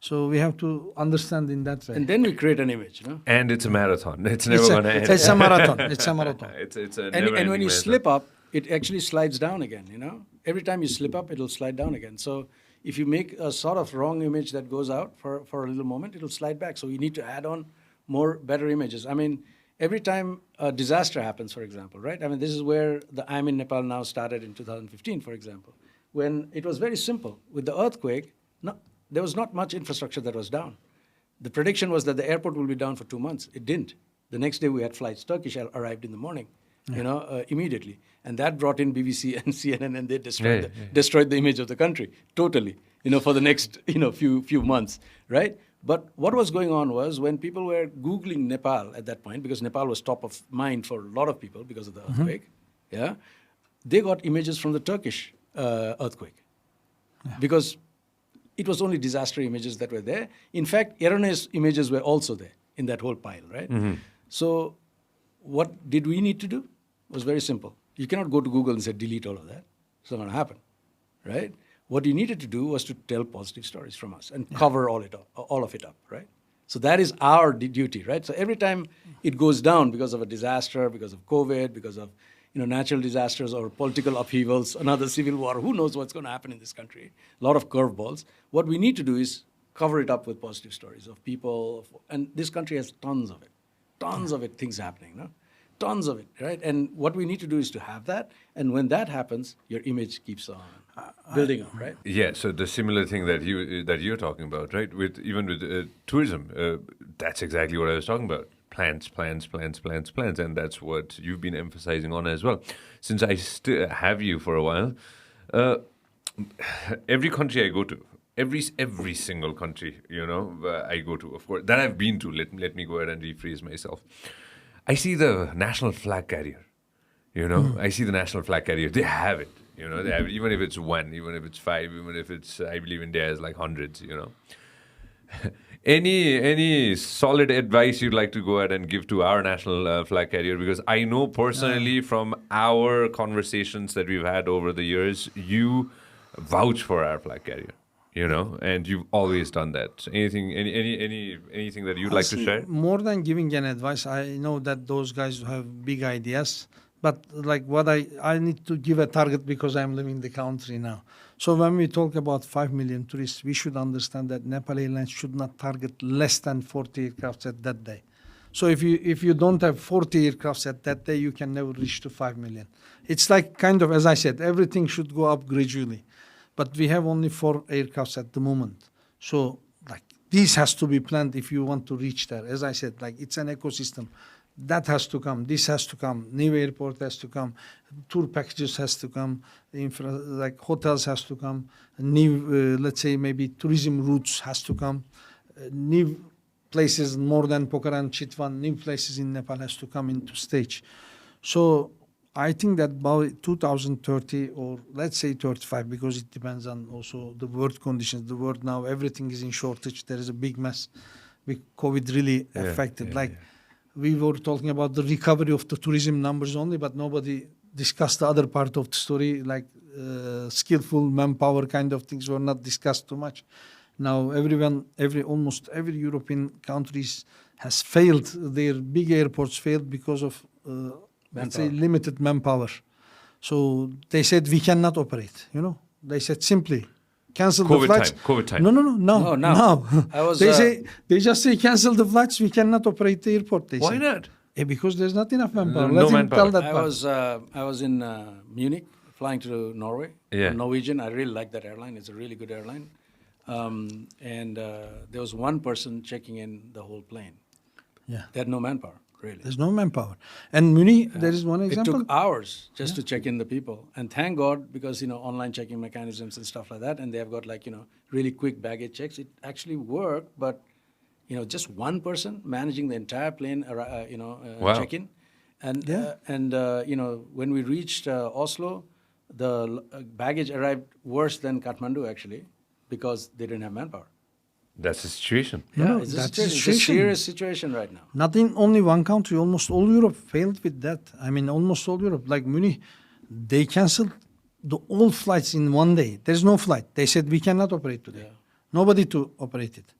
So we have to understand in that way. And then we create an image, And it's a marathon. It's never going to end. It's a marathon. It's a marathon. It's a and when you slip up, it actually slides down again, Every time you slip up, it'll slide down again. So if you make a sort of wrong image that goes out for a little moment, it'll slide back. So you need to add on better images. I mean, every time a disaster happens, for example, right? I mean, this is where the I'm in Nepal Now started in 2015, for example, when it was very simple. With the earthquake, there was not much infrastructure that was down. The prediction was that the airport will be down for 2 months. It didn't. The next day we had flights. Turkish arrived in the morning, immediately. And that brought in BBC and CNN, and they destroyed the image of the country totally, for the next, few months, right? But what was going on was when people were Googling Nepal at that point, because Nepal was top of mind for a lot of people because of the earthquake, they got images from the Turkish earthquake because it was only disaster images that were there. In fact, erroneous images were also there in that whole pile, right? So what did we need to do? It was very simple. You cannot go to Google and say, delete all of that. It's not going to happen, right? What you needed to do was to tell positive stories from us and cover all of it up, right? So that is our duty, right? So every time it goes down because of a disaster, because of COVID, because of natural disasters or political upheavals, another civil war, who knows what's going to happen in this country, a lot of curveballs. What we need to do is cover it up with positive stories of people, and this country has tons of it, things happening, tons of it, right? And what we need to do is to have that, and when that happens, your image keeps on building up, right? Yeah, so the similar thing that you're talking about, right? With tourism, that's exactly what I was talking about. Plans, and that's what you've been emphasizing on as well. Since I still have you for a while, every country I go to, every single country, I go to, of course, that I've been to, let me go ahead and rephrase myself. I see the national flag carrier, I see the national flag carrier. They have it, they have it, even if it's 1, even if it's 5, even if it's, I believe India has like hundreds, Any solid advice you'd like to go ahead and give to our national flag carrier? Because I know personally from our conversations that we've had over the years, you vouch for our flag carrier, and you've always done that. So anything that you'd like to share? More than giving an advice, I know that those guys have big ideas, but like what I need to give a target because I'm living the country now. So when we talk about 5 million tourists, we should understand that Nepal Airlines should not target less than 40 aircrafts at that day. So if you don't have 40 aircrafts at that day, you can never reach to 5 million. It's like kind of, as I said, everything should go up gradually. But we have only 4 aircrafts at the moment. So like this has to be planned if you want to reach there. As I said, like it's an ecosystem. That has to come. This has to come. New airport has to come. Tour packages has to come. Like hotels has to come. New, let's say maybe tourism routes has to come. New places more than Pokhara and Chitwan. New places in Nepal has to come into stage. So I think that by 2030 or let's say 35, because it depends on also the world conditions. The world now, everything is in shortage. There is a big mess. COVID really affected. We were talking about the recovery of the tourism numbers only, but nobody discussed the other part of the story, like skillful manpower kind of things were not discussed too much. Now almost every European countries has failed. Their big airports failed because of let's say limited manpower. So they said we cannot operate. They said simply cancel the flights. COVID time. No. Now. They just say cancel the flights. We cannot operate the airport. Why not? Because there's not enough manpower. No manpower. I was in Munich flying to Norway. Yeah. Norwegian. I really like that airline. It's a really good airline. And there was one person checking in the whole plane. Yeah. They had no manpower. Really. There's no manpower. And Munich, there is one example. It took hours just to check in the people. And thank God, because, online checking mechanisms and stuff like that, and they have got really quick baggage checks. It actually worked, but, just one person managing the entire plane, check-in. And, when we reached Oslo, the baggage arrived worse than Kathmandu, actually, because they didn't have manpower. That's the situation. It's a serious situation right now. Not in only one country, almost all Europe failed with that. I mean, almost all Europe. Like Munich, they canceled all flights in one day. There's no flight. They said, we cannot operate today. Yeah. Nobody to operate it.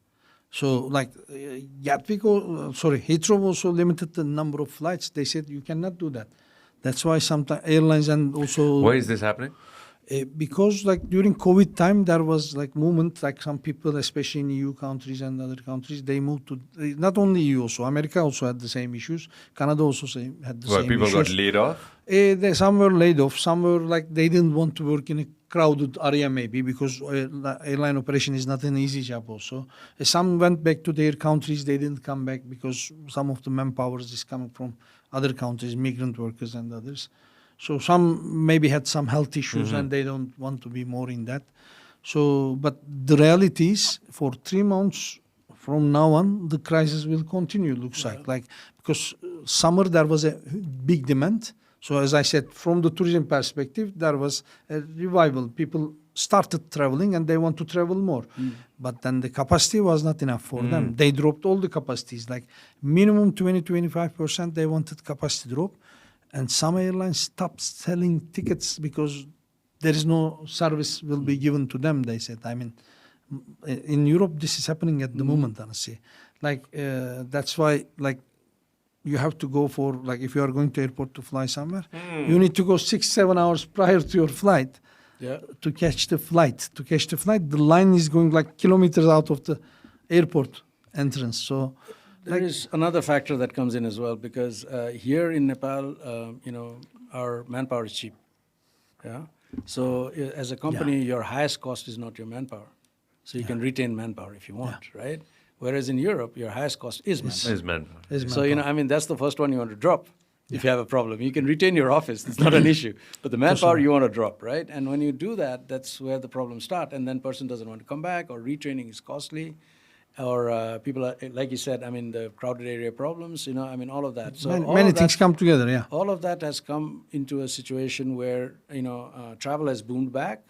So like Heathrow also limited the number of flights. They said, you cannot do that. That's why sometimes airlines and also... Why is this happening? Because like during COVID time, there was like movement, like some people, especially in EU countries and other countries, they moved to, not only EU also, America also had the same issues. Canada also had the same people issues. Got laid off? Some were laid off. Some were like, they didn't want to work in a crowded area maybe because airline operation is not an easy job also. Some went back to their countries. They didn't come back because some of the manpower is coming from other countries, migrant workers and others. So some maybe had some health issues and they don't want to be more in that. So, but the reality is for 3 months from now on, the crisis will continue, looks like because summer there was a big demand. So as I said, from the tourism perspective, there was a revival. People started traveling and they want to travel more. But then the capacity was not enough for them. They dropped all the capacities, like minimum 20-25% they wanted capacity drop. And some airlines stopped selling tickets because there is no service will be given to them, they said. I mean, in Europe, this is happening at the moment, honestly. Like, that's why, like, you have to go for, like, if you are going to airport to fly somewhere, you need to go 6-7 hours prior to your flight to catch the flight. To catch the flight, the line is going, like, kilometers out of the airport entrance. So... There is another factor that comes in as well because here in Nepal, our manpower is cheap. Yeah. So as a company, your highest cost is not your manpower. So you can retain manpower if you want, right? Whereas in Europe, your highest cost is manpower. So that's the first one you want to drop if you have a problem. You can retain your office; it's not an issue. But the manpower you want to drop, right? And when you do that, that's where the problems start. And then person doesn't want to come back, or retraining is costly. Or people are, like you said, the crowded area problems, all of that. So many things come together, All of that has come into a situation where, travel has boomed back,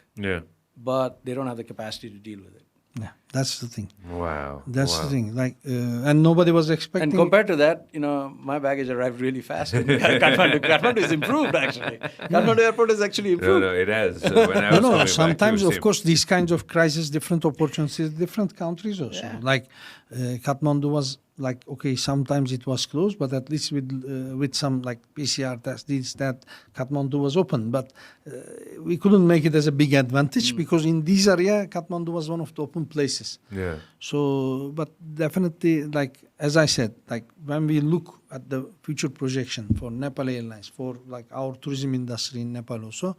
but they don't have the capacity to deal with it. Yeah, That's the thing. Wow. That's wow. the thing. Like, and nobody was expecting. And compared to that, my baggage arrived really fast in Kathmandu. Kathmandu is improved, actually. Kathmandu Airport is actually improved. No, it has. When I was coming back, Sometimes, it was of course, these kinds of crises, different opportunities, different countries also. Yeah. Like, Kathmandu was like, okay, sometimes it was closed, but at least with some like PCR tests, this, that, Kathmandu was open. But we couldn't make it as a big advantage because in this area, Kathmandu was one of the open places. Yeah. So, but definitely, like, as I said, like, when we look at the future projection for Nepal Airlines, for like our tourism industry in Nepal also,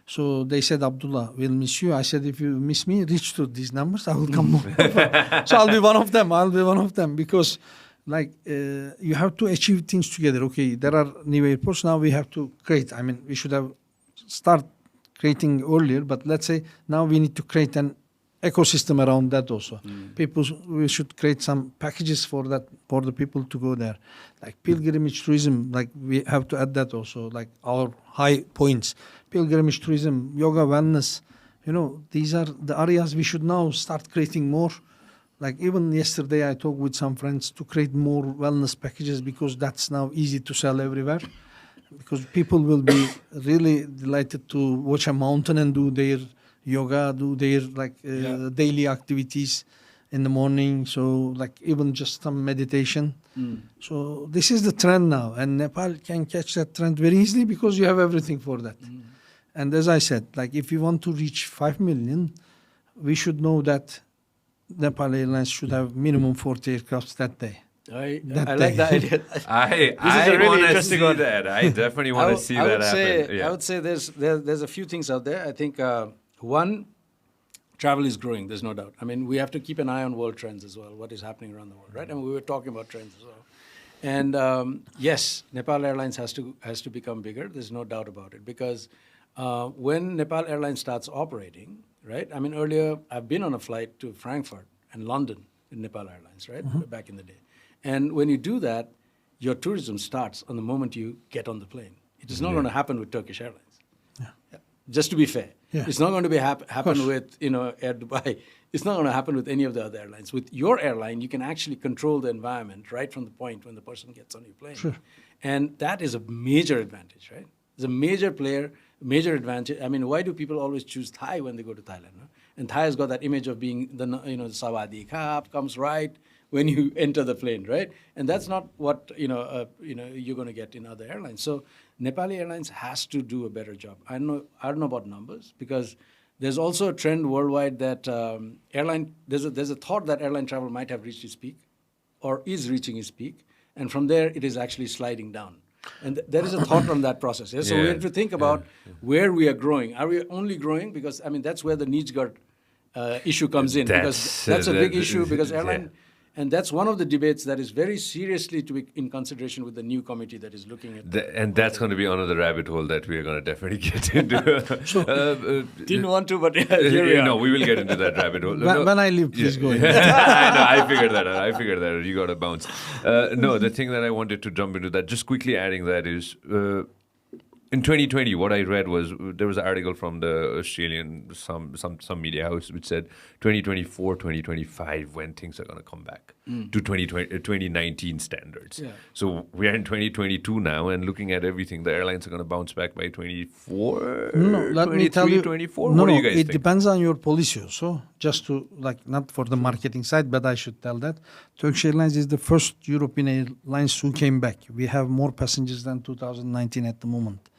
so they said, Abdullah, we'll miss you. I said, if you miss me, reach to these numbers, I will come more. So I'll be one of them. Because like you have to achieve things together. Okay, there are new airports. Now we have to create. I mean, we should have start creating earlier. But let's say now we need to create an ecosystem around that also. We should create some packages for that, for the people to go there. Like pilgrimage tourism, like we have to add that also, like our high points. Pilgrimage tourism, yoga, wellness, these are the areas we should now start creating more. Like even yesterday I talked with some friends to create more wellness packages because that's now easy to sell everywhere. Because people will be really delighted to watch a mountain and do their yoga, do their daily activities in the morning. So like even just some meditation. So this is the trend now, and Nepal can catch that trend very easily because you have everything for that. And as I said, like if we want to reach 5 million, we should know that Nepal Airlines should have minimum 40 aircrafts that day. I like the idea. I really want to interesting see one. that. I definitely want to see that happen. I would say there's a few things out there. I think one, travel is growing. There's no doubt. I mean, we have to keep an eye on world trends as well. What is happening around the world, right? And we were talking about trends as well. And yes, Nepal Airlines has to become bigger. There's no doubt about it because when Nepal Airlines starts operating, right? I mean, earlier I've been on a flight to Frankfurt and London in Nepal Airlines, right? Back in the day. And when you do that, your tourism starts on the moment you get on the plane. It is not going to happen with Turkish Airlines. Yeah. Just to be fair. Yeah. It's not going to be happen with Air Dubai. It's not going to happen with any of the other airlines. With your airline, you can actually control the environment right from the point when the person gets on your plane. Sure. And that is a major advantage, right? It's a major player, major advantage. I mean, why do people always choose Thai when they go to Thailand? No? And Thai has got that image of being the Sawadee Kap comes right when you enter the plane, right? And that's not what you're going to get in other airlines. So Nepali Airlines has to do a better job. I don't know about numbers because there's also a trend worldwide that there's a thought that airline travel might have reached its peak, or is reaching its peak, and from there it is actually sliding down. And there is a thought on that process. Yeah? So we have to think about where we are growing. Are we only growing because that's where the Nijgadh issue comes in, because that's a big issue because airline. And that's one of the debates that is very seriously to be in consideration with the new committee that is looking at and that's going to be another rabbit hole that we are going to definitely get into. Didn't want to, but we will get into that rabbit hole. When I leave, please go. I know, I figured that out. You got to bounce. No, the thing that I wanted to jump into that, just quickly adding that is, in 2020, what I read was there was an article from the Australian some media house which said 2024, 2025 when things are going to come back to 2019 standards. Yeah. So we are in 2022 now, and looking at everything, the airlines are going to bounce back by 24. No, let me tell you. 24. No, what do you guys it think? depends on your policy also. Just to not for the marketing side, but I should tell that Turkish Airlines is the first European airlines who came back. We have more passengers than 2019 at the moment.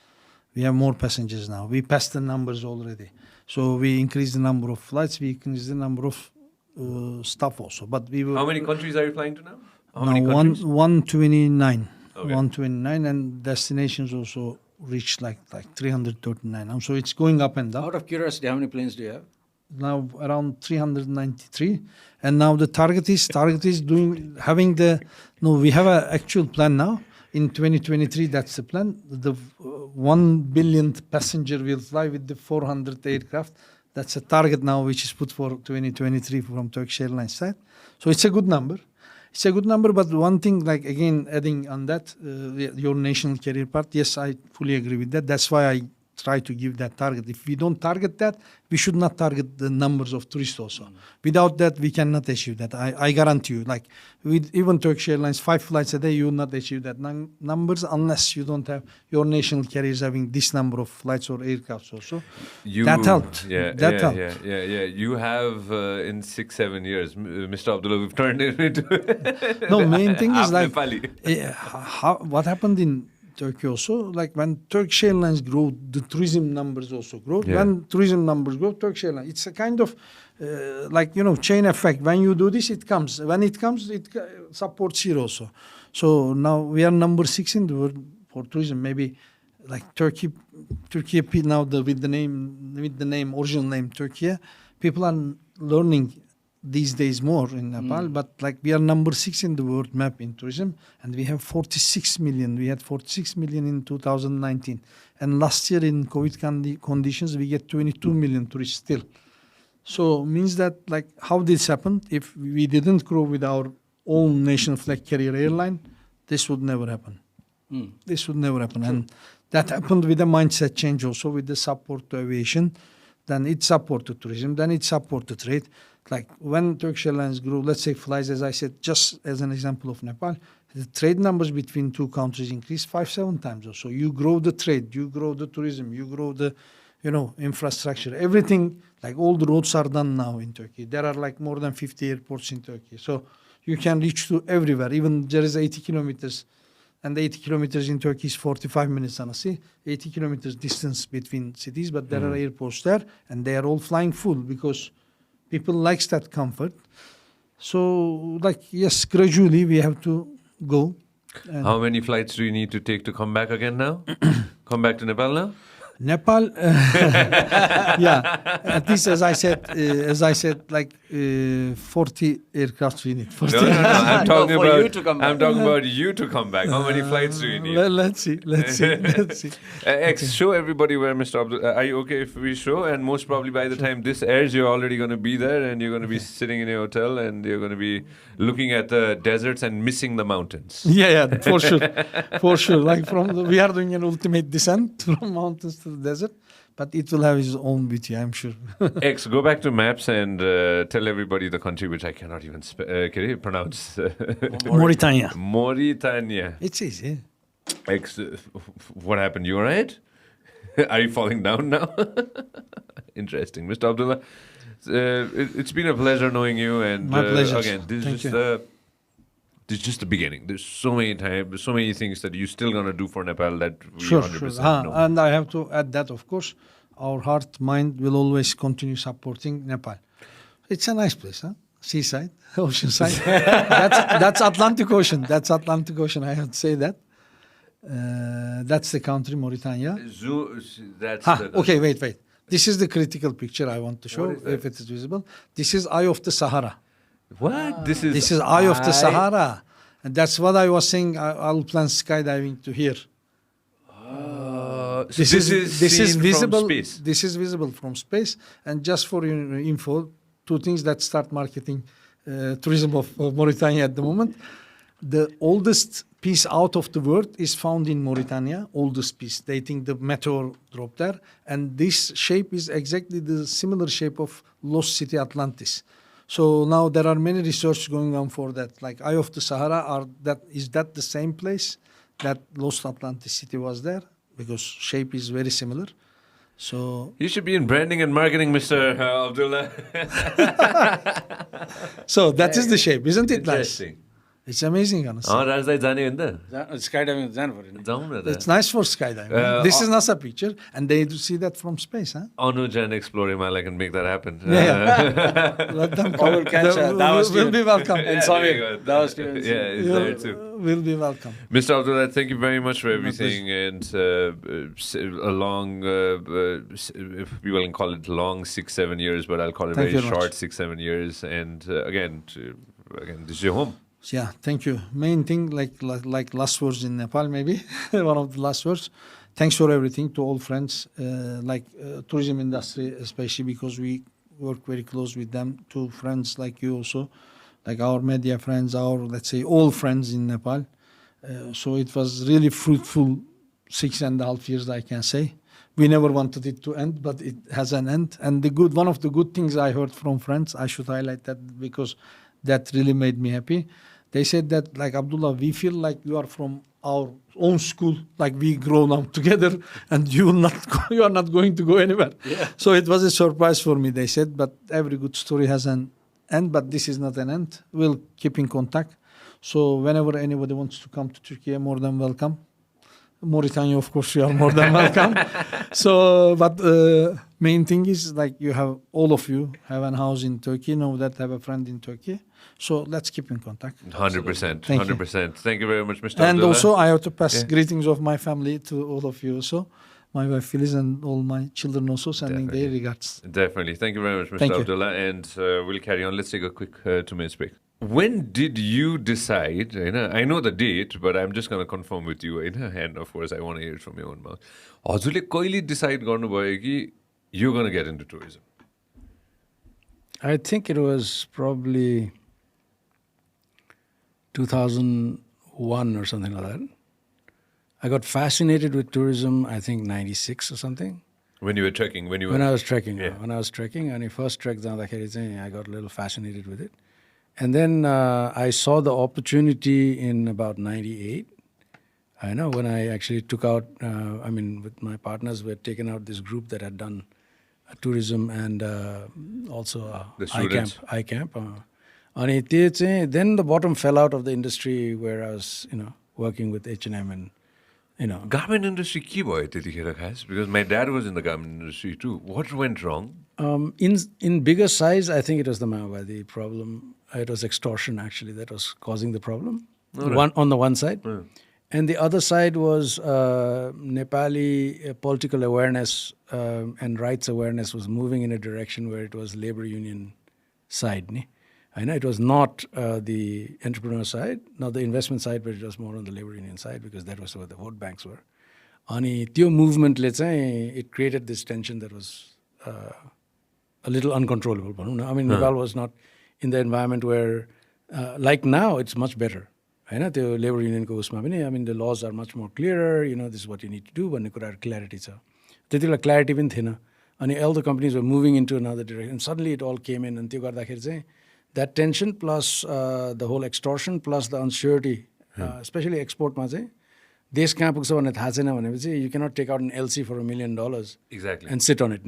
We have more passengers now. We passed the numbers already. So we increased the number of flights. We increased the number of staff also. But we were. How many countries are you flying to now? How now many countries? 129. Okay. 129, and destinations also reached like 339 now. So it's going up and down. Out of curiosity, how many planes do you have? Now around 393, and now the target is we have an actual plan now. In 2023, that's the plan. The 1 billionth passenger will fly with the 400 aircraft. That's a target now, which is put for 2023 from Turkish Airlines side. So it's a good number. But one thing, like again, adding on that, your national carrier part, yes, I fully agree with that. That's why I try to give that target. If we don't target that, we should not target the numbers of tourists also. Without that, we cannot achieve that. I guarantee you. Like with even Turkish Airlines, 5 flights a day, you will not achieve that numbers unless you don't have your national carriers having this number of flights or aircrafts also. That helped. Yeah, that helped. Yeah. You have in 6-7 years, Mr. Abdullah, we've turned it into. No, main thing is like Nepali. what happened in Turkey also, like when Turkish Airlines grow, the tourism numbers also grow. Yeah. When tourism numbers grow, Turkish Airlines, it's a kind of chain effect. When you do this, it comes. When it comes, it supports here also. So now we are number 6 in the world for tourism. Maybe like Turkey now with the name original name Turkey, people are learning these days more in Nepal, but like we are number 6 in the world map in tourism, and we have 46 million. We had 46 million in 2019, and last year in COVID conditions we get 22 million tourists still. So means that like how this happened? If we didn't grow with our own national flag carrier airline, this would never happen. This would never happen, and that happened with the mindset change also, with the support to aviation. Then it supported tourism. Then it supported trade. Like when Turkish Airlines grew, let's say flies, as I said, just as an example of Nepal, the trade numbers between two countries increased 5-7 times or so. You grow the trade, you grow the tourism, you grow the, infrastructure. Everything, like all the roads are done now in Turkey. There are like more than 50 airports in Turkey. So you can reach to everywhere. Even there is 80 kilometers. And 80 kilometers in Turkey is 45 minutes on a sea. 80 kilometers distance between cities, but there are airports there, and they are all flying full because people likes that comfort. So, like, yes, gradually we have to go. How many flights do you need to take to come back again now? Come back to Nepal now? Nepal, yeah, at least as I said, like 40 aircraft we need. 40. No. I'm talking for about you to come back. I'm talking about you to come back. How many flights do you need? Well, let's see. Show everybody where Mr. Abdul. Are you okay if we show? And most probably by the time this airs, you're already going to be there, and you're going to be sitting in a hotel, and you're going to be looking at the deserts and missing the mountains. Yeah, for sure. Like we are doing an ultimate descent from mountains to the desert, but it will have its own beauty, I'm sure. Go back to maps and tell everybody the country which I cannot even pronounce. Mauritania. Mauritania. It's easy. What happened? You alright? Are you falling down now? Interesting, Mr. Abdullah. It's been a pleasure knowing you, and my pleasure. Again, this is just the beginning. There's so many things that you're still gonna do for Nepal that we Sure. 100% know. And I have to add that, of course, our heart, mind will always continue supporting Nepal. It's a nice place, huh? Seaside, oceanside. That's Atlantic Ocean. That's Atlantic Ocean. I have to say that. That's the country, Mauritania. Okay, wait. This is the critical picture I want to show, if it is visible. This is Eye of the Sahara. What? This is Eye of the Sahara. And that's what I was saying. I'll plan skydiving to here. This is visible. From space. This is visible from space. And just for your info, 2 things that start marketing tourism of Mauritania at the moment. The oldest piece out of the world is found in Mauritania, oldest piece. They think the meteor dropped there. And this shape is exactly the similar shape of lost city Atlantis. So now there are many research going on for that. Like Eye of the Sahara, is that the same place that lost Atlantis city was there? Because shape is very similar. So you should be in branding and marketing, Mr. Abdullah. So that is the shape, isn't it nice? Interesting. It's amazing, honestly. Rajai जाने हो नि त? Skydiving जानु पर्यो नि. जाउँ न त. It's nice for skydiving. This is NASA picture, and they do see that from space, huh? Anuj and Explore Himalaya can make that happen. Yeah. Let them come. Will catch We'll be welcome. And Samir. That was students. Yeah, it's there too. We'll be welcome. Mr. Abdullah, thank you very much for everything, and a long, if we will call it long 6-7 years, but I'll call it Thank very you very short 6-7 years. And again, this is your home. Yeah, thank you. Main thing, like last words in Nepal, maybe one of the last words. Thanks for everything to all friends, tourism industry, especially because we work very close with them. To friends like you also, like our media friends, let's say all friends in Nepal. So it was really fruitful 6.5 years, I can say. we never wanted it to end, but it has an end. And one of the good things I heard from friends, I should highlight that because that really made me happy. They said that, like, Abdullah, we feel like you are from our own school, like we grown up together, and you are not going to go anywhere. Yeah. So it was a surprise for me. They said, but every good story has an end, but this is not an end. We'll keep in contact. So whenever anybody wants to come to Turkey, more than welcome. Mauritania, of course, you are more than welcome. So, but main thing is, like, all of you have a house in Turkey, know that have a friend in Turkey. So let's keep in contact. 100%. Thank you. 100%. Thank you very much, Mr. And Abdullah. also, I have to pass greetings of my family to all of you also. My wife Filiz and all my children also sending their regards. Definitely. Thank you very much, Mr. Thank you. Abdullah. And we'll carry on. Let's take a quick 2-minute break. When did you decide, I know the date, but I'm just going to confirm with you, and of course I want to hear it from your own mouth. हजुरले कहिले decide गर्नुभयो कि you're going to get into tourism? I think it was probably 2001 or something like that. I got fascinated with tourism, I think 96 or something. When you were trekking? When I was trekking. Yeah. When I was trekking, and I first trekked जाँदाखेरि चाहिँ I got a little fascinated with it. And then I saw the opportunity in about 98. I know when I actually took out, with my partners, we had taken out this group that had done tourism and also The students. iCamp. अनि त्यो चाहिँ then the bottom fell out of the industry where I was, working with H&M and, Garment industry के भयो त्यतिखेर खास? Because my dad was in the garment industry too. What went wrong? In bigger size, I think it was the Maoist problem. It was extortion actually that was causing the problem. On the one side. And the other side was Nepali political awareness and rights awareness was moving in a direction where it was labor union side. I know it was not the entrepreneur side, not the investment side, but it was more on the labor union side because that was where the vote banks were. Ani त्यो movement ले चाहिँ it created this tension that was a little uncontrollable. I mean, Nepal was not in the environment where, like now, it's much better. होइन त्यो labor union को उसमा पनि, I mean, the laws are much more clearer, this is what you need to do भन्ने कुराहरू clarity छ. त्यति बेला clarity पनि थिएन. अनि all the companies were moving into another direction. And suddenly it all came in. अनि त्यो गर्दाखेरि चाहिँ that tension plus the whole extortion plus the uncertainty, especially export मा चाहिँ देश कहाँ पुग्छ भन्ने थाहा छैन भनेपछि you cannot take out an LC for $1 million Exactly. and sit on it.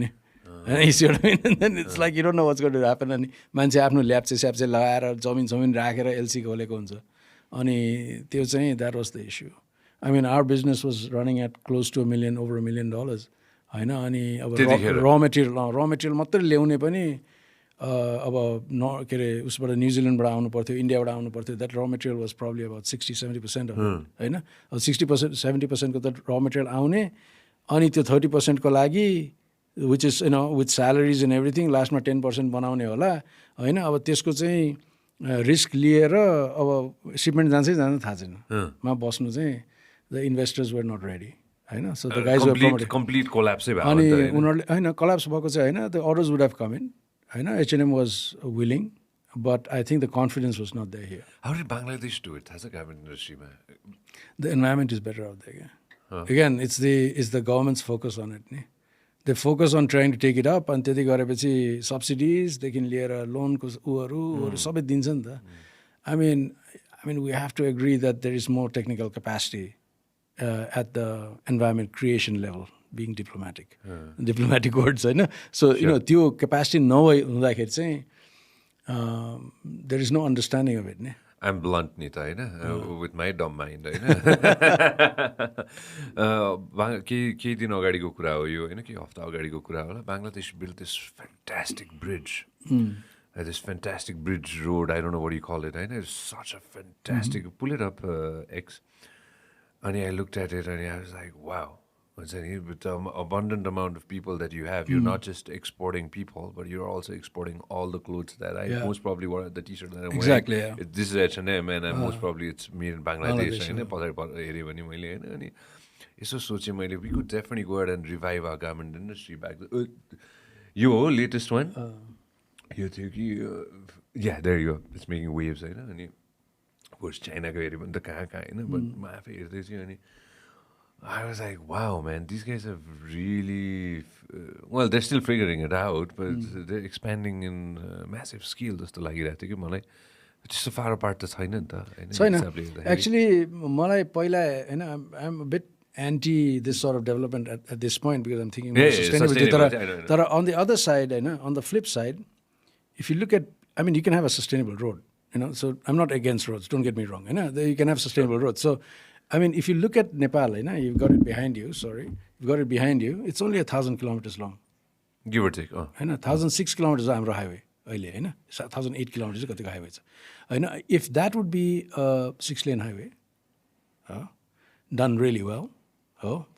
You see what I mean? And then it's like you don't know what's going to happen. अनि मान्छे आफ्नो ल्याप्चे लगाएर जमिन राखेर LC खोलेको हुन्छ. अनि त्यो चाहिँ that was the issue. I mean, our business was running at close to over $1 million. होइन अनि अब raw material मात्रै ल्याउने पनि अब के अरे उसबाट न्युजिल्यान्डबाट आउनु पर्थ्यो, इन्डियाबाट आउनु पर्थ्यो. That raw material was probably about 60-70% of it. होइन 60%-70% को त raw material आउने अनि त्यो 30% को लागि which is with salaries and everything लास्टमा 10% बनाउने होला. होइन अब त्यसको चाहिँ रिस्क लिएर अब सिपमेन्ट जान्छ थाहा छैन मा बस्नु चाहिँ the investors were not ready. होइन so the guys were complete collapse भयो. अनि उनीहरूले होइन collapse भएको चाहिँ होइन, the orders would have come in. होइन H&M was willing, but I think the confidence was not there here. How did Bangladesh do it? Has a garment industry? The environment is better out there. Again, it's the government's focus on it. They focus on trying to take it up and त्यति गरेपछि subsidies देखि लिएर लोनको उहरू सबै दिन्छ नि त. I mean we have to agree that there is more technical capacity at the environment creation level, being diplomatic. Diplomatic words, होइन. So त्यो capacity नहुँदाखेरि चाहिँ there is no understanding of it. I'm blunt नि त होइन, with my dumb mind होइन. केही दिन अगाडिको कुरा हो यो होइन, केही हप्ता अगाडिको कुरा होला. Bangladesh built this fantastic bridge. This fantastic bridge road, I don't know what you call it. It's such a fantastic, pull it up, X. And I looked at it and I was like, wow. With the abundant amount of people that you have, you're not just exporting people, but you're also exporting all the clothes that I most probably wear, the t-shirt that I'm exactly, wearing. Yeah. This is H&M and most probably it's made in Bangladesh. We could definitely go ahead and revive our garment industry back. Your latest one? Yeah, there you go. It's making waves. Of course, China ko हेऱ्यो भने त कहाँ होइन, but म आफै हेर्दैछु अनि I was like, wow, man, these guys have really, well, they're still figuring it out, but they're expanding in massive scale जस्तो लागिरहेको थियो कि मलाई त्यस्तो फारो पार्ट त छैन नि त हैन छैन हिसाबले हेर्दाखेरि। एक्चुअली मलाई पहिला हैन I'm a bit anti this sort of development at this point because I'm thinking more sustainability. sustainability, Tara, on the other side, on the flip side, if you look at, I mean, you can have a sustainable road, so I'm not against roads, don't get me wrong, you can have sustainable roads. So, I mean, if you look at Nepal, you've got it behind you, it's only 1,000 kilometers long. Give or take. 1,006 kilometers हाम्रो highway अहिले 1,008 kilometers कतिको highway छ if that would be a 6-lane highway done really well,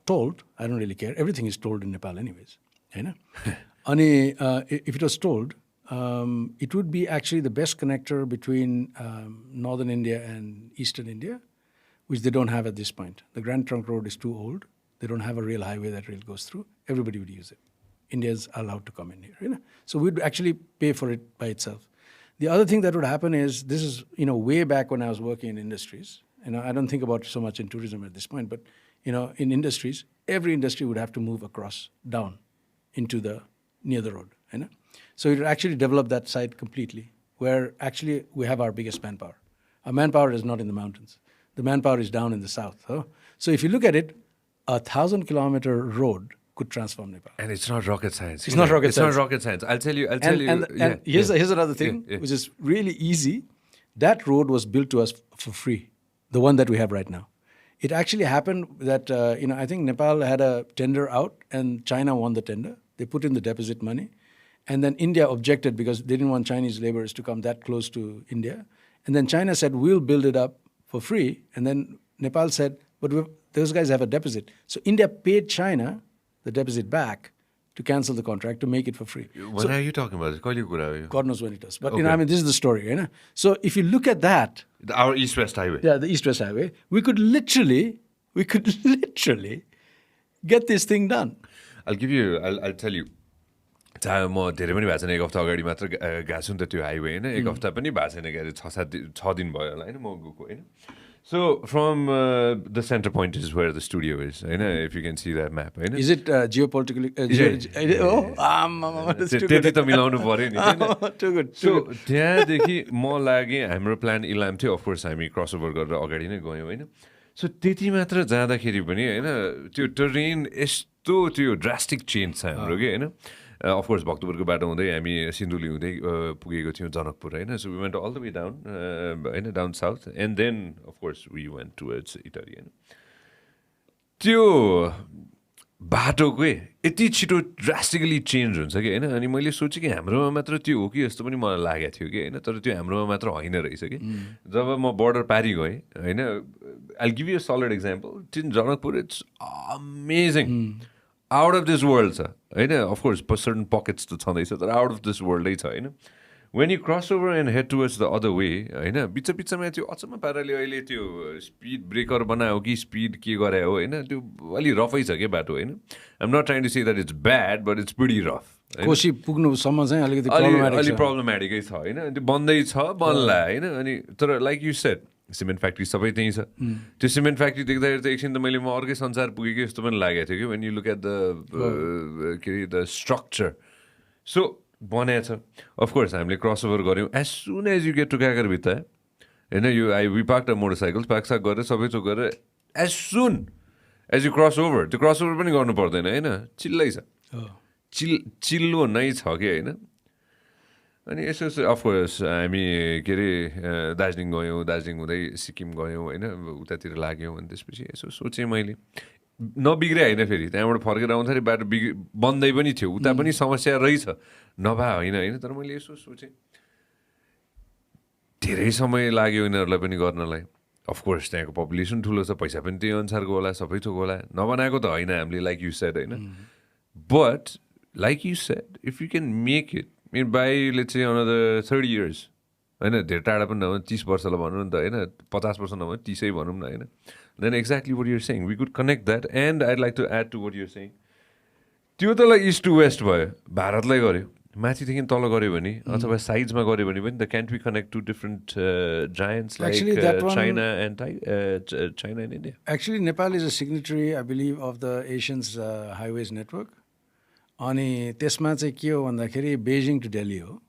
tolled, I don't really care, everything is tolled in Nepal anyways, अनि if it was tolled, it would be actually the best connector between northern India and eastern India, which they don't have at this point. The Grand Trunk Road is too old. They don't have a real highway that rail goes through. Everybody would use it. Indians are allowed to come in here. So we'd actually pay for it by itself. The other thing that would happen is, this is way back when I was working in industries. I don't think about so much in tourism at this point, but in industries, every industry would have to move across, down, into near the road. So it would actually develop that site completely, where actually we have our biggest manpower. Our manpower is not in the mountains. The manpower is down in the south. So if you look at it, 1,000-kilometer road could transform Nepal. And it's not rocket science. It's not rocket science. It's not rocket science. I'll tell you. And here's another thing, which is really easy. That road was built to us for free, the one that we have right now. It actually happened that, I think Nepal had a tender out and China won the tender. They put in the deposit money. And then India objected because they didn't want Chinese laborers to come that close to India. And then China said, we'll build it up for free. And then Nepal said, but those guys have a deposit. So India paid China the deposit back to cancel the contract, to make it for free. When are you talking about it? God knows when it was. But, this is the story. So if you look at that. Our East-West Highway. Yeah, the East-West Highway. We could literally get this thing done. I'll tell you. चाहे म धेरै पनि भएको छैन, एक हप्ता अगाडि मात्र गएको छु नि त त्यो हाइवे होइन, एक हप्ता पनि भएको छैन, के अरे 6 दिन भयो होला होइन म गएको होइन. So from the center point is where the studio is, if you can see that map. Is it geopolitically? त्यति त मिलाउनु पर्यो नि. Too good. So त्यहाँदेखि म लागे, हाम्रो प्लान इलाम थियो, अफकोर्स हामी क्रसओभर गरेर अगाडि नै गयौँ होइन. सो त्यति मात्र जाँदाखेरि पनि होइन, त्यो टरेन यस्तो त्यो ड्रास्टिक चेन्ज छ हाम्रो कि होइन. अफकोर्स भक्तपुरको बाटो हुँदै हामी सिन्धुली हुँदै पुगेको थियौँ जनकपुर होइन. So we went all the way down होइन, down south, and then of course we went towards Italy होइन. त्यो बाटोको यति छिटो ड्रास्टिकली चेन्ज हुन्छ कि होइन. अनि मैले सोचेँ कि हाम्रोमा मात्र त्यो हो कि जस्तो पनि मलाई लागेको थियो कि होइन, तर त्यो हाम्रोमा मात्र होइन रहेछ कि. जब म बोर्डर पारी गएँ होइन, I'll give you a solid example. In Janakpur, it's amazing. Out of this world, sir. Of course, certain pockets to they're out of this world. When you cross over and head towards the other way, bicha त्यो अचम्म पाराले अहिले त्यो speed breaker बनायो कि speed के गरायो होइन, त्यो अलि रफै छ के बाटो होइन. I'm not trying to say that it's bad, but it's pretty rough. Koshi पुग्नुसम्म चाहिँ अलिकति प्रब्लमेटिकै छ होइन, त्यो बन्दै छ बन्ला होइन. अनि तर like you said, cement factory सबै त्यहीँ छ. त्यो सिमेन्ट फ्याक्ट्री देख्दाखेरि त एकछिन त मैले म अर्कै संसार पुगेको जस्तो पनि लागेको थियो कि, when you look at the structure. So बनाएको छ. अफकोर्स हामीले क्रसओभर गऱ्यौँ. As soon as you get to Kakarbhitta होइन, वी पार्क मोटरसाइकल पाकसाक गरेर सबै चोक गरेर as soon as you crossover, त्यो क्रसओभर पनि गर्नु पर्दैन होइन, चिल्लै छ, चिल्लो नै छ कि होइन. अनि यसो अफकोर्स हामी के अरे दार्जिलिङ गयौँ, दार्जिलिङ हुँदै सिक्किम गयौँ होइन, उतातिर लाग्यौँ. अनि त्यसपछि यसो सोचेँ मैले, नबिग्रे होइन, फेरि त्यहाँबाट फर्केर आउँदाखेरि बाटो बन्दै पनि थियो, उता पनि समस्या रहेछ, नभए होइन होइन. तर मैले यसो सोचेँ, धेरै समय लाग्यो यिनीहरूलाई पनि गर्नलाई. अफकोर्स त्यहाँको पपुलेसन ठुलो छ, पैसा पनि त्यही अनुसारको होला, सबै थोक होला, नबनाएको त होइन हामीले, लाइक यु सेड होइन. But like you said, if you can make it by let's say another 30 years होइन, धेरै टाढा पनि नभए 30 वर्षलाई भनौँ न त होइन, 50 वर्ष नभए 30 भनौँ न होइन. Then exactly what you're saying, we could connect that. And I'd like to add to what you're saying, त्यो त ईस्ट टु वेस्ट भयो, भारतलाई गऱ्यो माथिदेखि तल गऱ्यो भने अथवा साइड्समा गऱ्यो भने पनि the can't we connect to different giants Actually, like that one- China and India Actually, Nepal is a signatory, I believe, of the Asians Highways Network. अनि त्यसमा चाहिँ के हो भन्दाखेरि बेजिङ टु डेली हो,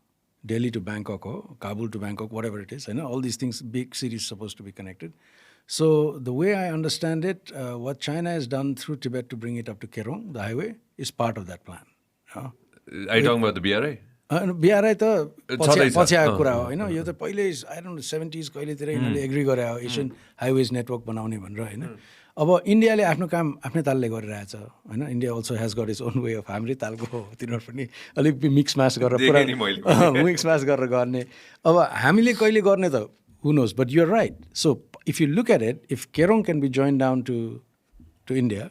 डेली टु ब्याङ्कक हो, Kabul to Bangkok, whatever it is, होइन, all this things big cities suppose to be connected. So the way I understand it, what China has done through Tibet to bring it up to Kerong, the highway, is part of that plan. Are you talking about the BRI? बिहारै त छँदैछ। पछि आएको कुरा हो होइन, यो त पहिल्यै I don't know 70s कहिलेतिर यिनीहरूले एग्री गरे हो एसियन हाइवेज नेटवर्क बनाउने भनेर होइन. अब इन्डियाले आफ्नो काम आफ्नै तालले गरिरहेछ होइन. India also hedge gut is own way of हाम्रै तालको हो, तिनीहरू पनि अलिक मिक्स म्याच गरेर पुरा मिक्स म्याच गरेर गर्ने. अब हामीले कहिले गर्ने त who knows, but you're right. So if you look at it, if Kerong can be joined down to India,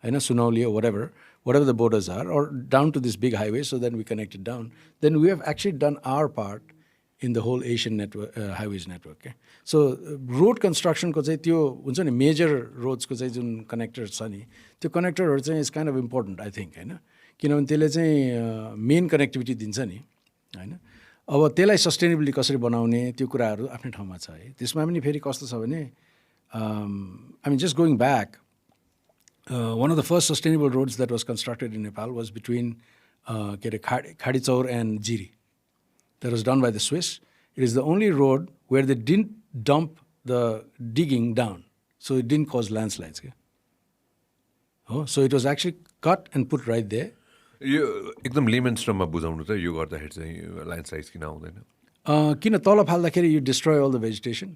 Sunauli or whatever the borders are, or down to this big highway, so then we connect it down, then we have actually done our part in the whole Asian network, highways network. Okay? So road construction ko चाहिँ त्यो हुन्छ नि major roads को चाहिँ जुन connectors छ नि, त्यो connectorहरू चाहिँ is kind of important, I think, होइन, किनभने त्यसले चाहिँ main connectivity दिन्छ नि होइन. अब त्यसलाई सस्टेनेबली कसरी बनाउने त्यो कुराहरू आफ्नै ठाउँमा छ है. त्यसमा पनि फेरि कस्तो छ भने I mean just going back, one of the first sustainable roads that was constructed in Nepal was between के अरे Khadichaur and Jiri. That was done by the Swiss. It is the only road where they didn't dump the digging down, so it didn't cause landslides के हो. So it was actually cut and put right there. यो एकदम layman's टर्ममा बुझाउनु त यो गर्दाखेरि चाहिँ ल्यान्डस्लाइड्स किन आउँदैन? किन तल फाल्दाखेरि यु डिस्ट्रोय अल द भेजिटेसन.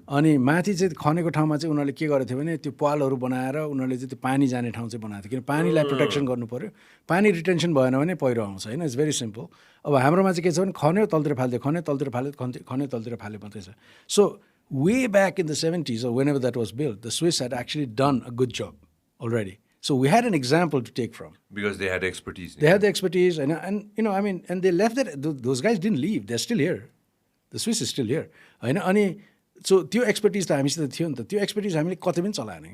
अनि माथि चाहिँ खनेको ठाउँमा चाहिँ उनीहरूले के गरेको थियो भने त्यो पालहरू बनाएर उनीहरूले चाहिँ त्यो पानी जाने ठाउँ चाहिँ बनाएको थियो, किन पानीलाई प्रोटेक्सन गर्नु पऱ्यो. पानी रिटेन्सन भएन भने पहिरो आउँछ होइन. It's very simple. अब हाम्रोमा चाहिँ के छ भने खन्यो तलतिर फाल्यो, खन्यो तलतिर फाल्यो, खन्यो तलतिर फाल्यो मात्रै छ. So way back in the 70s or whenever that was built, the Swiss had actually done a good job already. So we had an example to take from. Because they had expertise. They had the expertise, and you know, I mean, and they left it. Those guys didn't leave. They're still here. The Swiss is still here. अनि so त्यो expertise त हामीसित थियो नि त. त्यो expertise हामीले कतै पनि चलाएन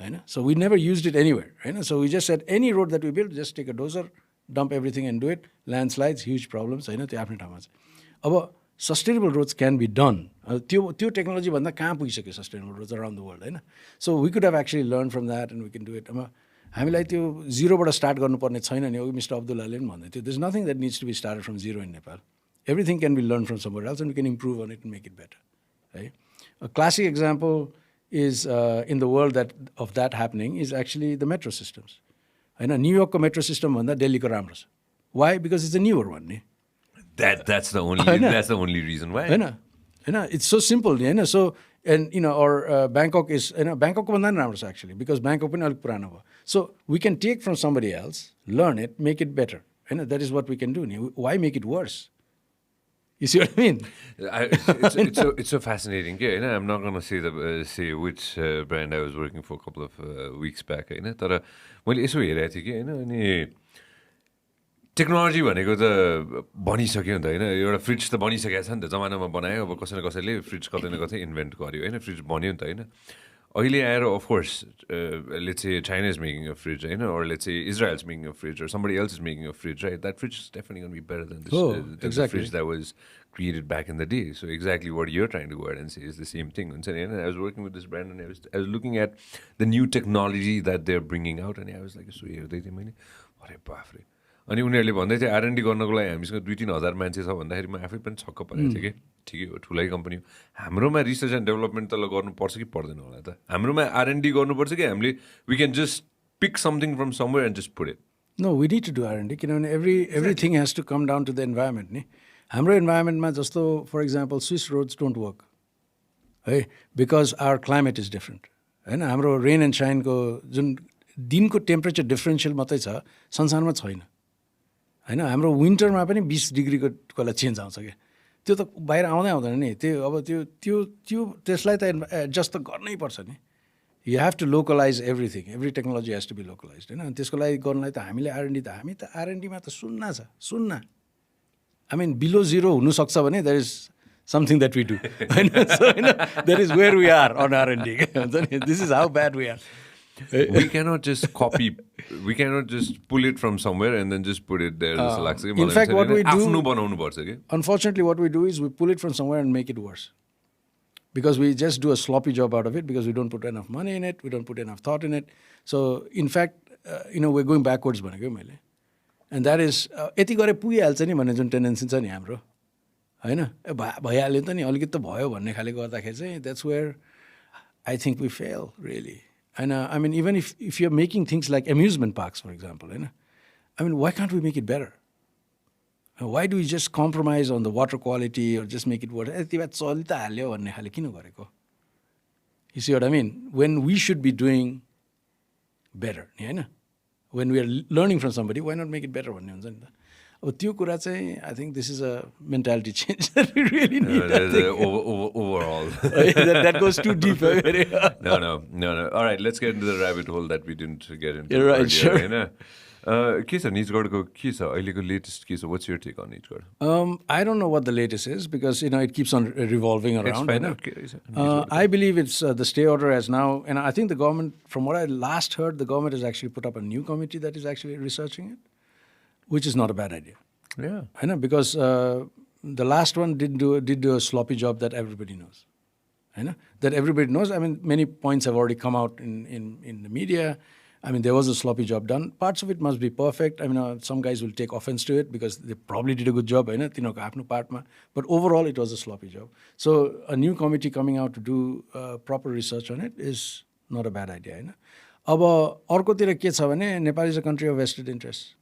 होइन. So we never used it anywhere होइन. So we just said any road that we build, just take a dozer, dump everything and do it. Landslides, huge problems होइन, त्यो आफ्नै ठाउँमा छ. अब sustainable roads can be done. त्यो technology भन्दा कहाँ पुगिसक्यो sustainable roads around the world होइन. So we could have actually learned from that and we can do it. अब हामीलाई त्यो जिरोबाट स्टार्ट गर्नुपर्ने छैन नि. मिस्टर अब्दुल्लाले पनि भन्दै थियो, there's nothing that needs to be started from zero in Nepal. Everything can be learned from somewhere else and we can improve on it and make it better. Right? A classic example is in the world of that happening is actually the metro systems. होइन, न्युयोर्कको metro system भन्दा दिल्लीको राम्रो छ. Why? Because it's a newer one नि. That's the only reason why. होइन, it's so simple होइन. So and you know, or Bangkok is होइन, Bangkok भन्दा पनि राम्रो छ actually, because Bangkok पनि अलिक पुरानो भयो. So we can take from somebody else, learn it, make it better. होइन, that is what we can do. Why make it worse? You see what I mean? It's so fascinating. Yeah, I'm not going to say which brand I was working for a couple of weeks back. तर मैले यसो हेरेको थिएँ कि होइन, अनि technology भनेको त बनिसक्यो नि त होइन. एउटा फ्रिज त बनिसकेको छ नि त, जमानामा बनायो. अब कसै न कसैले फ्रिज कतै न कतै इन्भेन्ट गर्यो होइन, फ्रिज बन्यो नि त होइन. अहिले आएर of course let's say China is making a fridge, or let's say Israel is making a fridge, or somebody else is making a fridge, right? That fridge is definitely going to be better than this the fridge that was created back in the day. So exactly what you're trying to go ahead and say is the same thing. And I was working with this brand and I was looking at the new technology that they're bringing out, and I was like, so हेर्दै थिएँ मैले, अरे बाफ्रे. अनि उनीहरूले भन्दै थियो R&D गर्नको लागि हामीसँग 2-3 हजार मान्छे छ भन्दाखेरि म आफै पनि छक्क परेको थिएँ कि ठिकै हो, ठुलै कम्पनी हो. हाम्रोमा रिसर्च एन्ड डेभलपमेन्ट त गर्नुपर्छ कि पर्दैन होला त? हाम्रोमा R&D गर्नुपर्छ कि हामीले we can just pick something from somewhere and just put it? No, we need to do R&D किनभने everything has to come down to the environment नि. हाम्रो इन्भाइरोमेन्टमा जस्तो for example Swiss roads don't work है, because our climate is different होइन. हाम्रो rain end साइनको जुन दिनको temperature differential मात्रै छ, संसारमा छैन होइन. हाम्रो विन्टरमा पनि 20 डिग्रीको कोलाई चेन्ज आउँछ क्या. त्यो त बाहिर आउँदैन नि. त्यो अब त्यसलाई त एडजस्ट त गर्नै पर्छ नि. You have to localize everything. Every technology has to be localize होइन. त्यसको लागि गर्नलाई त हामीले हामी त R&Dमा त शून्य. I mean, below zero हुनुसक्छ भने there is something that we do. So, that is where we are on R&D. This is how bad we are. We cannot just copy. We cannot just pull it from somewhere and then just put it there. In fact, what we do, आफ्नो बनाउनु पर्छ के? unfortunately, what we do is we pull it from somewhere and make it worse. Because we just do a sloppy job out of it because we don't put enough money in it, we don't put enough thought in it. So, in fact, we're going backwards भनेको मैले. And that is, यति गरे पुगिहाल्छ नि भन्ने जुन tendency छ नि हाम्रो, होइन? भइहाल्यो त नि, अलिकति त भयो भन्ने खाले गर्दाखेरि चाहिँ that's where I think we fail, really. And I mean, even if you're making things like amusement parks, for example, I mean, why can't we make it better? Why do we just compromise on the water quality or just make it worse? You see what I mean? When we should be doing better, when we are learning from somebody, why not make it better? I think this is a mentality change that we really need. Overall. that goes too deep. No. All right, let's get into the rabbit hole that we didn't get into. You're right, earlier, sure. के छ निजगढको के छ अहिलेको latest के छ what's your take on Nijgadh? I don't know what the latest is because it keeps on revolving around. It's I believe it's the stay order has now, and I think the government, from what I last heard, the government has actually put up a new committee that is actually researching it, which is not a bad idea. Yeah. Because the last one did do a sloppy job that everybody knows. That everybody knows. I mean, many points have already come out in the media. I mean, there was a sloppy job done. Parts of it must be perfect. I mean, some guys will take offense to it because they probably did a good job. But overall, it was a sloppy job. So a new committee coming out to do proper research on it is not a bad idea. अब अर्कोतिर के छ भने Nepal is a country of vested interests.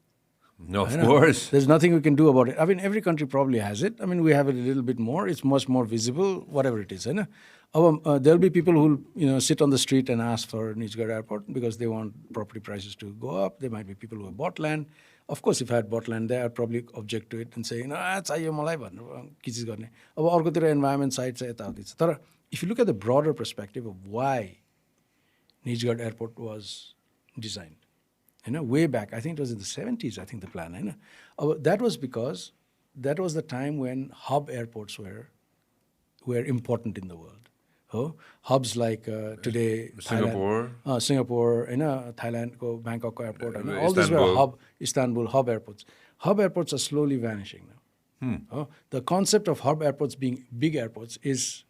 No, of course. There's nothing we can do about it. I mean, every country probably has it. I mean, we have it a little bit more. It's much more visible, whatever it is. There'll be people who sit on the street and ask for Nijgadh Airport because they want property prices to go up. There might be people who have bought land. Of course, if I had bought land there, I'd probably object to it and say, चाहियो मलाई भन्नु के चिज गर्ने. अब अर्कोतिर environment side चाहिँ यताउति छ. तर if you look at the broader perspective of why Nijgadh Airport was designed, way back, I think it was in the 70s, I think the plan. That was because that was the time when hub airports were important in the world. Hubs like today, Singapore, Thailand, Bangkok airport, all these were Istanbul hub airports. Hub airports are slowly vanishing now. The concept of hub airports being big airports is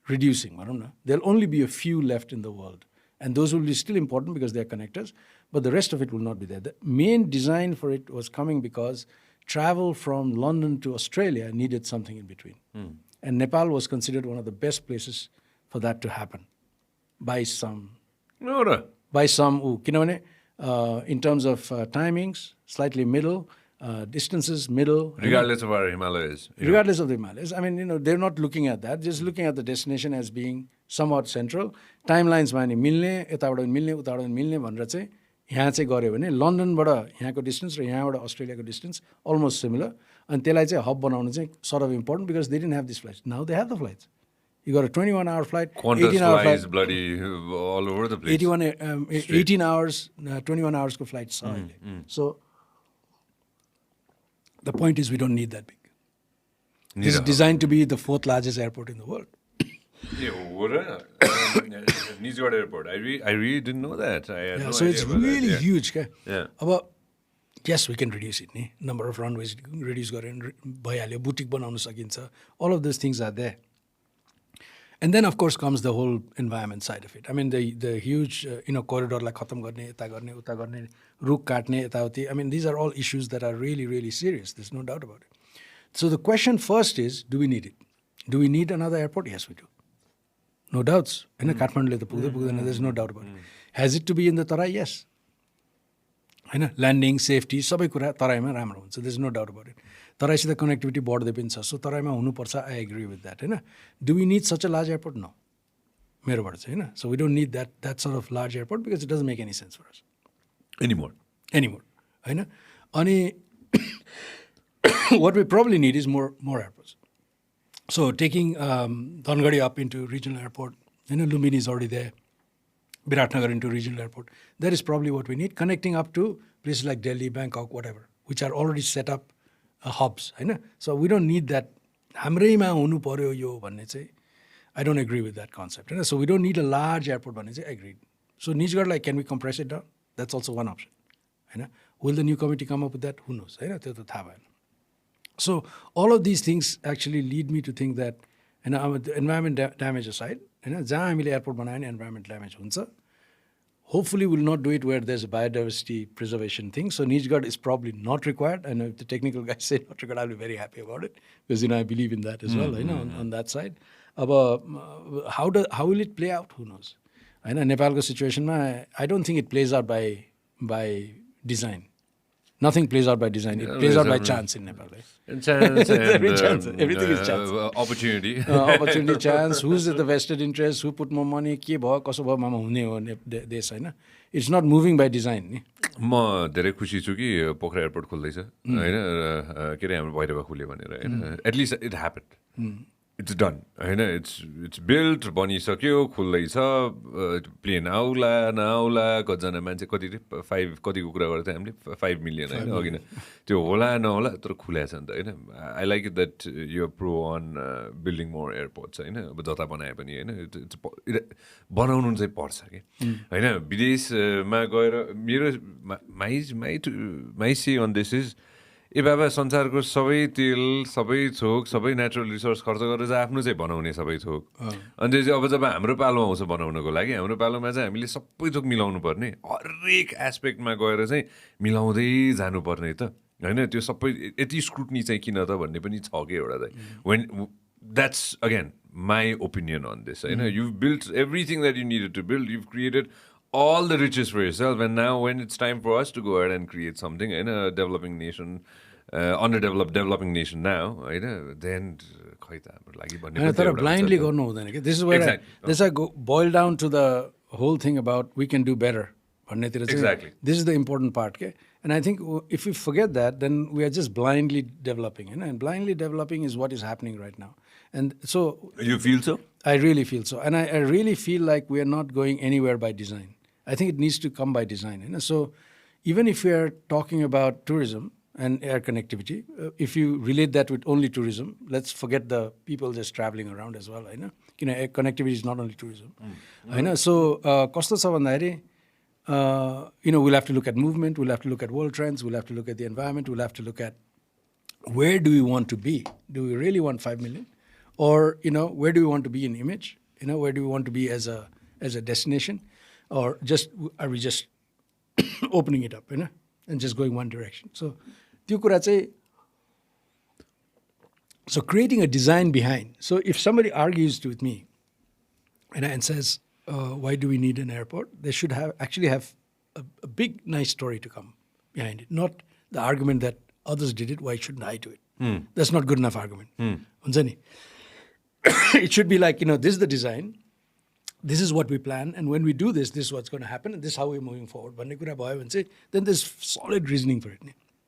reducing. I don't know. There'll only be a few left in the world. And those will be still important because they're connectors, but the rest of it will not be there. The main design for it was coming because travel from London to Australia needed something in between. And Nepal was considered one of the best places for that to happen by some. In terms of timings, slightly middle, distances, middle. regardless of our Himalayas. Regardless of the Himalayas. I mean, they're not looking at that, just looking at the destination as being somewhat central. Timelines मा नि मिल्ने, यताबाट मिल्ने, उताबाट मिल्ने भनेर चाहिँ यहाँ चाहिँ गऱ्यो भने लन्डनबाट यहाँको डिस्टेन्स र यहाँबाट अस्ट्रेलियाको डिस्टेन्स अलमोस्ट सिमिलर अनि त्यसलाई चाहिँ हब बनाउनु चाहिँ sort of important because they didn't have these flights. Now they have the flights. You got a 21-hour flight, 18-hour flight. Qantas bloody all over the place. 18 hours, 21 hours को flights. So the point is we don't need that big. This is designed to be the 4th largest airport in the world. Nijgadh Airport. I really didn't know that. I had no So idea it's about really that. huge. Yeah. About yes, we can reduce it. Number of runways reduce भइहाल्यो, boutique बनाउन सकिन्छ. All of those things are there. And then of course comes the whole environment side of it. I mean the huge corridor like खत्म गर्ने, यता गर्ने, उता गर्ने, रुख काट्ने, यताउति. I mean these are all issues that are really, really serious. There's no doubt about it. So the question first is, do we need it? Do we need another airport? Yes, we do. No doubts. Kathmanduले त पुग्दै पुग्दैन, there's no doubt about it. Has it to be in the Tarai? Yes. Landing, safety, सबै कुरा तराईमा राम्रो हुन्छ. There's no doubt about it. तराईसित connectivity बढ्दै पनि छ. So तराईमा हुनुपर्छ, I agree with that. Do we need such a large airport? No. मेरोबाट चाहिँ So we don't need that sort of large airport because it doesn't make any sense for us. Anymore. Ani what we probably need is more airports. So taking Dhangadi up into regional airport, Lumbini is already there, Biratnagar into regional airport. That is probably what we need, connecting up to places like Delhi, Bangkok, whatever, which are already set up hubs. So we don't need that. Hamreima hunu paryo yo भन्ने चाहिँ I don't agree with that concept. So we don't need a large airport भन्ने चाहिँ agreed. So Nijgadh, like, can we compress it down? That's also one option. Will the new committee come up with that? Who knows? So all of these things actually lead me to think that the environment damage aside, जहाँ हामीले airport बनायो भने environment damage हुन्छ. Hopefully we'll not do it where there's a biodiversity preservation thing. So Nijgadh is probably not required. And if the technical guys say not required, I'll be very happy about it. Because I believe in that as well, on that side. How will it play out? Who knows? Nepal's situation, I don't think it plays out by design. Nothing plays out by design. It plays out by chance in Nepal. And chance and chance. Everything is chance. Opportunity. Opportunity, chance. Who's at the vested interest? Who put more money? के भयो कसो भयो मामा हुने हो देश हैन. It's not moving by design नि. म धेरै खुसी छु कि पोखरा एयरपोर्ट खुल्दैछ हैन के रे हाम्रो भैरवा खुल्यो भनेर हैन at least it happened it's done हैन इट्स बिल्ट बनिसक्यो खुल्दैछ प्लेन आउला नआउला कतिजना मान्छे कतिको कुरा गरेको थियो हामीले 5 मिलियन हैन अघि नै त्यो होला नहोला तर खुलेको छ नि त हैन I like it that you pro on building more airports हैन अब जता बनाए पनि हैन बनाउनु चाहिँ पर्छ कि हैन विदेशमा गएर मेरो माई से अन दिस इज ए बाबा संसारको सबै तेल सबै थोक सबै नेचुरल रिसोर्स खर्च गरेर चाहिँ आफ्नो चाहिँ बनाउने सबै थोक अनि त्यो चाहिँ अब जब हाम्रो पालोमा आउँछ बनाउनको लागि हाम्रो पालोमा चाहिँ हामीले सबै थोक मिलाउनु पर्ने हरेक एस्पेक्टमा गएर चाहिँ मिलाउँदै जानुपर्ने त होइन त्यो सबै यति स्क्रुटनी चाहिँ किन त भन्ने पनि छ कि एउटा चाहिँ when that's again my opinion on this होइन you build everything that you needed to build you created all the riches for yourself, and now when it's time for us to go ahead and create something in a developing nation, underdeveloped developing nation now, then blindly go no. This is where I boil down to the whole thing about we can do better. Exactly. This is the important part, okay? And I think if we forget that, then we are just blindly developing, and blindly developing is what is happening right now. And so you feel so? I really feel so, and I really feel like we are not going anywhere by design. I think it needs to come by design. So even if we are talking about tourism and air connectivity, if you relate that with only tourism, let's forget the people just traveling around as well. Air connectivity is not only tourism. So kasto cha bhandakari we'll have to look at movement, we'll have to look at world trends, we'll have to look at the environment, we'll have to look at where do we want to be? Do we really want 5 million? Or where do we want to be in image? Where do we want to be as a destination? Or are we just opening it up, and just going one direction? So, त्यो कुरा चाहिँ, so creating a design behind. So if somebody argues with me, and says, why do we need an airport? They should actually have a big, nice story to come behind it. Not the argument that others did it, why shouldn't I do it? That's not good enough argument. It should be like, this is the design. This is what we plan, and when we do this, this is what's going to happen, and this is how we're moving forward. Then there's solid reasoning for it.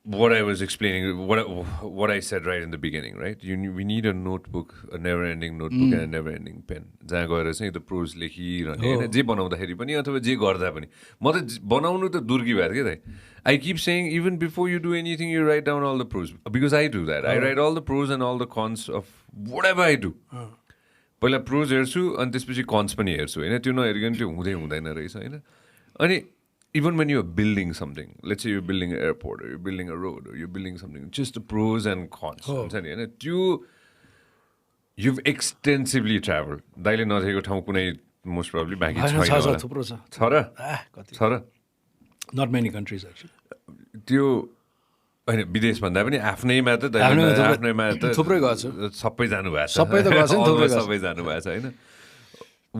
What I was explaining, what I said right in the beginning, right? We need a notebook, a never-ending notebook, and a never-ending pen. जहाँ गएर चाहिँ the pros लेखिरहने हैन जे बनाउँदाखेरि पनि अथवा जे गर्दा पनि म त बनाउनु त दुर्गी भएर के त I keep saying even before you do anything you write down all the pros because I do that. I write all the pros and all the cons of whatever I do. पहिला pros हेर्छु अनि त्यसपछि cons पनि हेर्छु होइन त्यो नहेरिकन त्यो हुँदैन रहेछ होइन अनि even when you are building something, let's say you're building an airport or you're building a road or you're building something, just the pros and cons हुन्छ नि होइन त्यो you've extensively traveled दाइले नदेखेको ठाउँ कुनै most probably बाँकी छैन थुप्रो छ र not many countries actually त्यो होइन विदेश भन्दा पनि आफ्नैमा त आफ्नैमा त थुप्रै गएको छु सबै जानुभएको छ सबै त गएको छ सबै जानुभएको छ होइन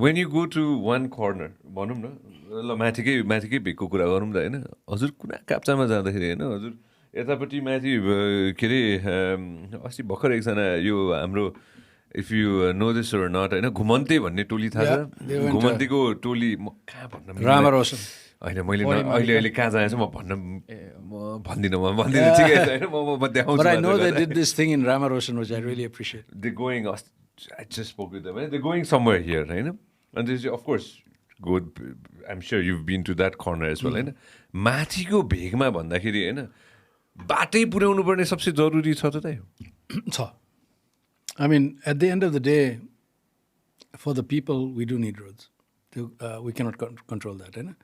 when you go to one corner भनौँ न ल माथिकै भिकको कुरा गरौँ त होइन हजुर कुना काप्चामा जाँदाखेरि होइन हजुर यतापट्टि माथि के अरे अस्ति भर्खर एकजना यो हाम्रो if you know this or not होइन घुमन्ते भन्ने टोली थाहा छ घुमन्तेको टोली म कहाँ भन्न रामारोसन होइन मैले अहिले कहाँ जाएछु म भन्दिनँ ठिकै छ होइन म देखाउँछु But I know they did this thing in Ramaroshan which I really appreciate. They're going, I just spoke with them, they're going somewhere here, होइन and this of course good, I'm sure you've been to that corner as well होइन माथिको भेगमा भन्दाखेरि होइन बाटै पुर्याउनु पर्ने सबसे जरुरी छ त छ I mean, at the end of the day, for the people, we do need roads. We cannot control that. Right?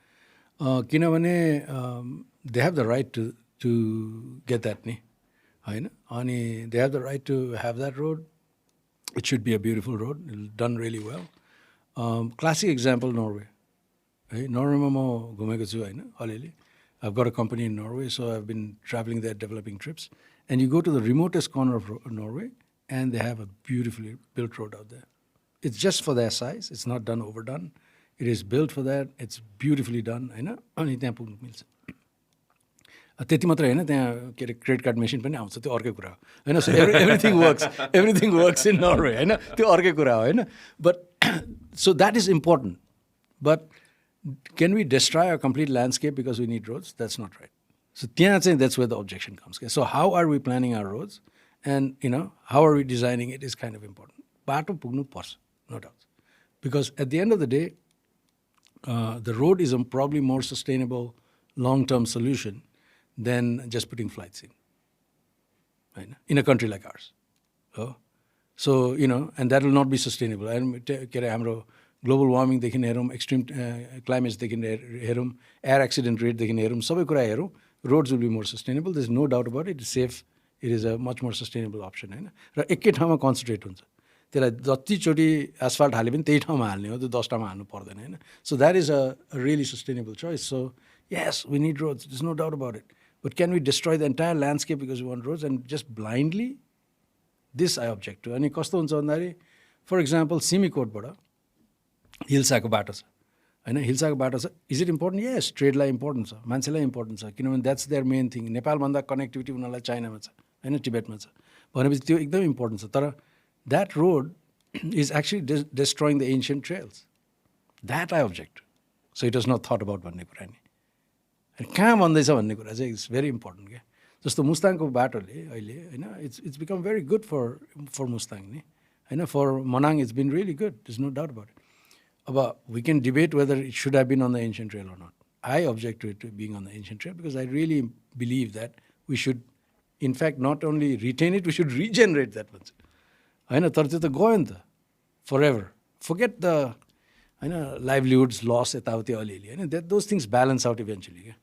They have the right to get that. Right? They have the right to have that road. It should be a beautiful road, done really well. Classic example, Norway. Right? Norway, I've got a company in Norway, so I've been traveling there, developing trips. And you go to the remotest corner of Norway, and they have a beautifully built road out there. It's just for their size. It's not done overdone. It is built for that. It's beautifully done. अनि त्यहाँ पुग्नु मिल्छ त्यति मात्रै होइन त्यहाँ के अरे क्रेडिट कार्ड मेसिन पनि आउँछ त्यो अर्कै कुरा हो होइन so everything works in Norway होइन त्यो अर्कै कुरा हो होइन but so that is important but can we destroy our complete landscape because we need roads? That's not right. So that's where the objection comes. Okay? So how are we planning our roads? And, how are we designing it is kind of important. Bato pugnu parcha, no doubt. Because at the end of the day, the road is a probably more sustainable long-term solution than just putting flights in. Right? In a country like ours. Oh? So, and that will not be sustainable. And global warming देखि हेरौँ extreme climates देखि हेरौँ air accident rate देखि हेरौँ सबै कुरा हेरौँ roads will be more sustainable. There's no doubt about it. It's safe. It is a much more sustainable option. होइन र एकै ठाउँमा concentrate हुन्छ त्यसलाई जतिचोटि asphalt हाले पनि त्यही ठाउँमा हाल्ने हो त्यो 10 ठाउँमा हाल्नु पर्दैन होइन So that is a really sustainable choice. So yes, we need roads. There's no doubt about it. But can we destroy the entire landscape because we want roads and just blindly? This I object to. अनि कस्तो हुन्छ भन्दाखेरि for example सिमीकोटबाट हिल्साको बाटो छ होइन हिल्साको बाटो छ इज इट इम्पोर्टेन्ट यस ट्रेडलाई इम्पोर्टेन्ट छ मान्छेलाई इम्पोर्टेन्ट छ किनभने द्याट्स देयर मेन थिङ नेपालभन्दा कनेक्टिभिटी उनीहरूलाई चाइनामा छ होइन टिबेटमा छ भनेपछि त्यो एकदम इम्पोर्टेन्ट छ तर that road is actually destroying the ancient trails that I object so it was not that about भन्ने कुरा नि कहाँ भन्दैछ भन्ने कुरा चाहिँ इट्स भेरी इम्पोर्टेन्ट क्या जस्तो मुस्ताङको बाटोले अहिले होइन it's become very good for Mustang नि होइन for Manang it's been really good is no doubt about it About we can debate whether it should have been on the ancient trail or not. I object to it being on the ancient trail because I really believe that we should, in fact, not only retain it, we should regenerate that one. होइन तर त्यो त गयो नि त forever. Forget the livelihoods loss यताउति अलिअलि होइन those things balance out eventually क्या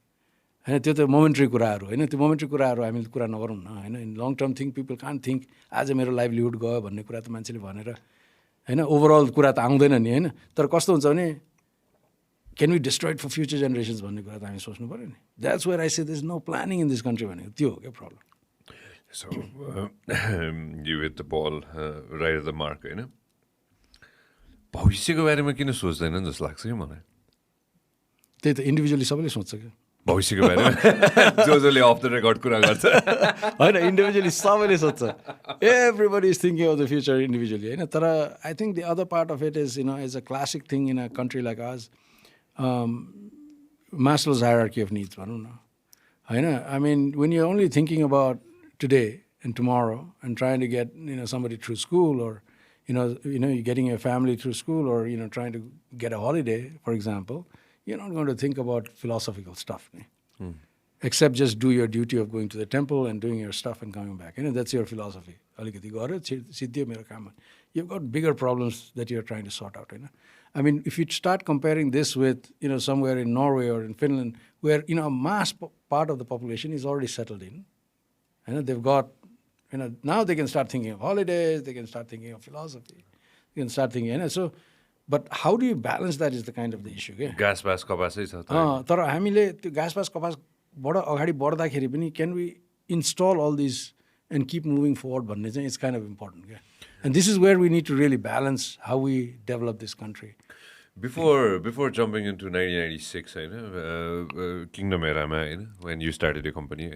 होइन त्यो त मोमेन्ट्री कुराहरू होइन त्यो मोमेन्ट्री कुराहरू हामीले कुरा नगरौँ न होइन इन long term thing people can't think आज मेरो लाइभलीहुड गयो भन्ने कुरा त मान्छेले भनेर होइन ओभरअल कुरा त आउँदैन नि होइन तर कस्तो हुन्छ भने can we destroy for future generations भन्ने कुरा त हामी सोच्नु पऱ्यो नि that's where I say there is no planning in this country भनेको त्यो हो क्या problem So you hit the ball right at the mark होइन भविष्यको बारेमा किन सोच्दैनन् जस्तो लाग्छ कि मलाई त्यही त इन्डिभिजुअली सबैले सोच्छ क्या भविष्यको बारेमा जसले अफ द रेकर्ड कुरा गर्छ होइन इन्डिभिजुअली सबैले सोध्छ everybody is thinking of the future individually होइन तर I think the other part of it is is a classic thing in a country like ours Maslow's hierarchy of needs भनौँ न होइन I mean when you only thinking about today and tomorrow and trying to get somebody through school or you're getting your family through school or trying to get a holiday, for example, you're not going to think about philosophical stuff. Except just do your duty of going to the temple and doing your stuff and coming back. That's your philosophy. You've got bigger problems that you're trying to sort out. I mean, if you start comparing this with, somewhere in Norway or in Finland, where, a mass part of the population is already settled in. They've got, now they can start thinking of holidays, they can start thinking of philosophy, they can start thinking, so, but how do you balance that is the kind of the issue. Gas pass kapasai छ तर हामीले त्यो gas pass कपासबाट अगाडि बढ्दाखेरि पनि can we install all these and keep moving forward भन्ने चाहिँ it's kind of important. And this is where we need to really balance how we develop this country. Before jumping into 1996, Kingdom Erama, when you started your company,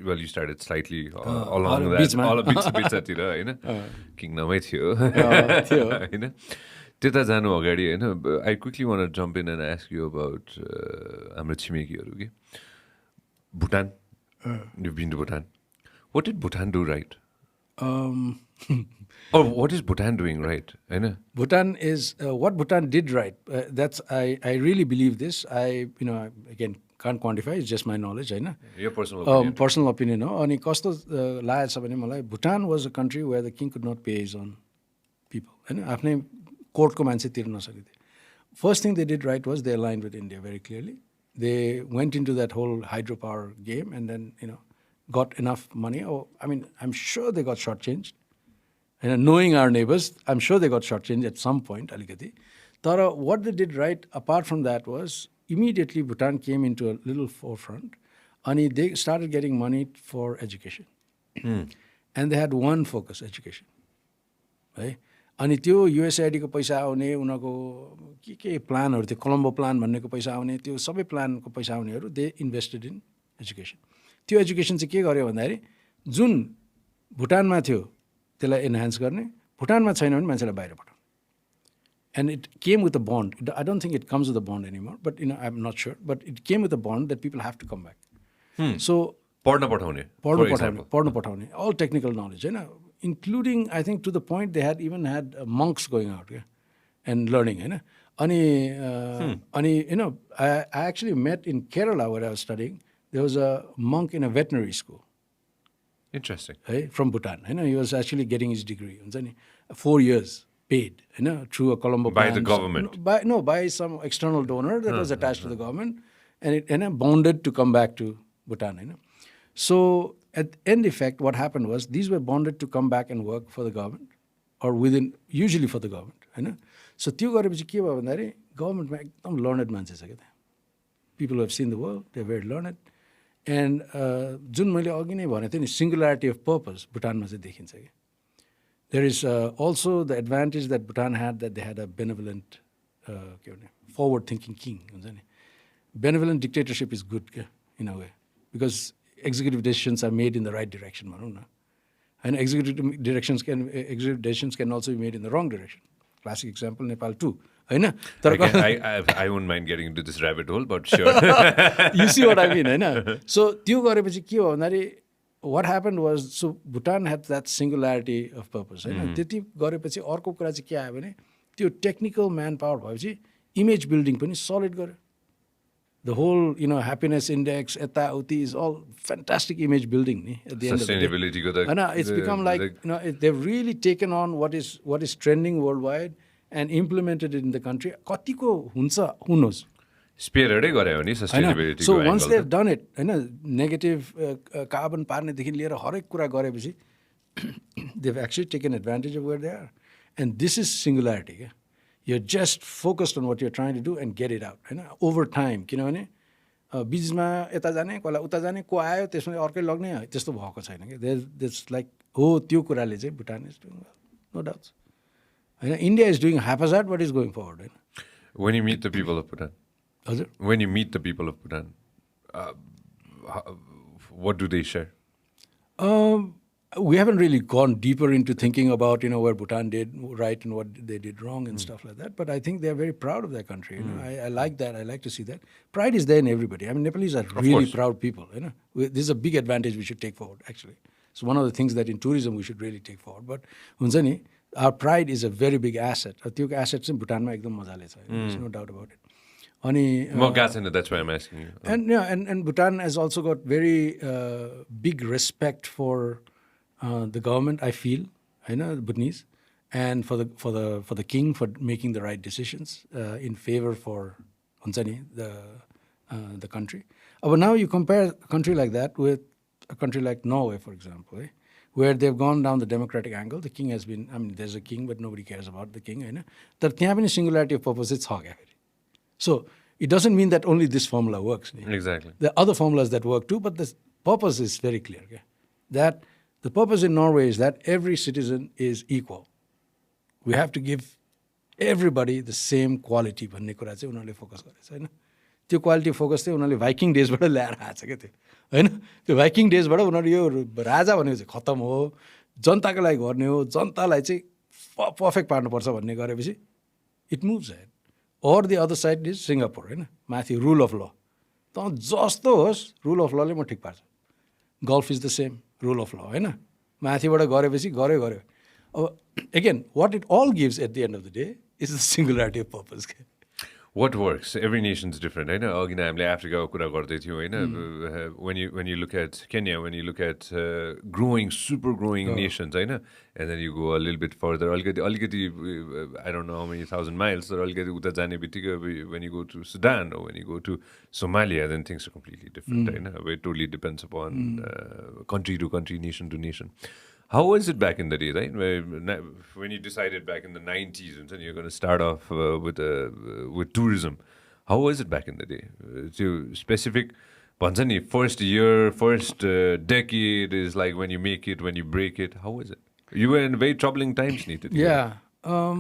well, you started slightly along that, all a bit, Kingdom थियो. त्यता जानु अगाडि I quickly want to jump in and ask you about हाम्रो छिमेकीहरू के Bhutan. You've been to Bhutan. What did Bhutan do right? Or what is Bhutan doing right? Bhutan is what Bhutan did right. That's I really believe this. I again can't quantify. It's just my knowledge. Your personal opinion. Personal opinion. No. अनि कस्तो लागेको छ भने मलाई Bhutan was a country where the king could not pay his own people. आफ्नै कोर्टको मान्छे तिर्न नसकेथे. first thing they did right was they aligned with India very clearly. They went into that whole hydropower game and then, got enough money. I'm sure they got shortchanged. And knowing our neighbors, I'm sure they got shortchanged at some point, alikati. Tara, what they did right, apart from that, was immediately Bhutan came into a little forefront. And they started getting money for education. And they had one focus, education. Right? अनि त्यो युएसआइडीको पैसा आउने उनीहरूको के प्लानहरू थियो Colombo plan भन्नेको पैसा आउने त्यो सबै प्लानको पैसा आउनेहरू दे इन्भेस्टेड इन एजुकेसन त्यो एजुकेसन चाहिँ के गर्यो भन्दाखेरि जुन भुटानमा थियो त्यसलाई एनहान्स गर्ने भुटानमा छैन भने मान्छेलाई बाहिर पठाउने and it came with a bond I don't think it comes with a bond anymore but I am not sure but it came with a bond that people have to come back so पढ्न पठाउने all technical knowledge होइन including, I think, to the point they had even had monks going out and learning. I actually met in Kerala where I was studying. There was a monk in a veterinary school. Interesting. From Bhutan. He was actually getting his degree. 4 years paid through a Colombo by plans. the government? By some external donor that was attached to the government. And bonded to come back to Bhutan. So, at end effect, what happened was these were bonded to come back and work for the government or usually for the government. So, त्यो गरेपछि के भयो भन्दाखेरि गभर्मेन्टमा एकदम learned मान्छे छ क्या त्यहाँ people have seen the world they very learned and जुन मैले अघि नै भनेको थिएँ नि सिङ्गुलारिटी अफ पर्पज भुटानमा चाहिँ देखिन्छ कि there is also the advantage that Bhutan had that they had a benevolent के भने फरवर्ड थिङ्किङ किङ हुन्छ नि बेनेभोलेन्ट डिक्टेटरसिप इज गुड क्या in a way because executive decisions are made in the right direction. And executive decisions can also be made in the wrong direction. Classic example, Nepal too. I wouldn't mind getting into this rabbit hole, but sure. You see what I mean, So, what happened was, so Bhutan had that singularity of purpose. त्यति गरेपछि अर्को कुरा चाहिँ के आयो भने त्यो technical man power भएपछि इमेज बिल्डिङ पनि सलिड गर्यो The whole, happiness index, eta uti is all fantastic image building at the end of the day. Sustainability. It's become like, they've really taken on what is trending worldwide and implemented it in the country. Katiko hunsa, who knows? Spearhead गरे हो नि sustainability. So once they've done it, negative carbon parne देखि लिएर हरेक कुरा गरेपछि they've actually taken advantage of where they are. And this is singularity. You're just focused on what you're trying to do and get it out. Over time, किनभने बिचमा यता जाने Cola उता जाने को आयो त्यसमा अर्कै लग्ने त्यस्तो भएको छैन कि there's like हो त्यो कुराले चाहिँ Bhutan is doing well, no doubts. India is doing haphazard but is going forward. When you meet the people of Bhutan, when you meet the people of Bhutan, what do they share? We haven't really gone deeper into thinking about where Bhutan did right and what they did wrong and stuff like that. But I think they're very proud of their country. I like that. I like to see that. Pride is there in everybody. I mean, Nepalese are really proud people. This is a big advantage we should take forward. Actually, it's one of the things that in tourism we should really take forward. But हुन्छ नि our pride is a very big asset. त्यो asset चाहिँ भुटानमा एकदम मजाले छ. There's no doubt about it. अनि that's why I'm asking you. And Bhutan has also got very big respect for the government, I feel, Bhutanese, and for the king for making the right decisions in favor for the country. But now you compare a country like that with a country like Norway, for example, where they've gone down the democratic angle. The king has been, there's a king, but nobody cares about the king. तर त्यहाँ पनि singularity of purpose it's छ क्या फेरि. So it doesn't mean that only this formula works. Exactly. There are other formulas that work too, but the purpose is very clear. Okay? That the purpose in Norway is that every citizen is equal. We have to give everybody the same quality भन्ने कुरा चाहिँ उनीहरूले focus गरेछ हैन त्यो quality focus चाहिँ उनीहरूले भाइकिङ डेजबाट ल्याएर आएको छ क्या त्यो हैन त्यो भाइकिङ डेजबाट उनीहरू यो राजा भनेको चाहिँ खत्तम हो जनताको लागि गर्ने हो जनतालाई चाहिँ पर्फेक्ट पार्नुपर्छ भन्ने गरेपछि it moves head or the other side is Singapore हैन माथि रुल अफ ल त जस्तो होस् रुल अफ लले म ठिक पार्छ gulf is the same rule of ल हैन माथिबाट गरेपछि गर्यो अब again what it all gives at the end of the day is the singularity of purpose. What works? Every nation's different. I know. Africa, when you look at Kenya, when you look at super growing nations, I know, and then you go a little bit further. I don't know how many thousand miles. When you go to Sudan or when you go to Somalia, then things are completely different. I know. It totally depends upon country to country, nation to nation. How was it back in the day, right? When you decided back in the 90s and you're going to start off with tourism, how was it back in the day? To specific, first year, first decade is like when you make it, when you break it. How was it? You were in very troubling times, Neeta. Yeah.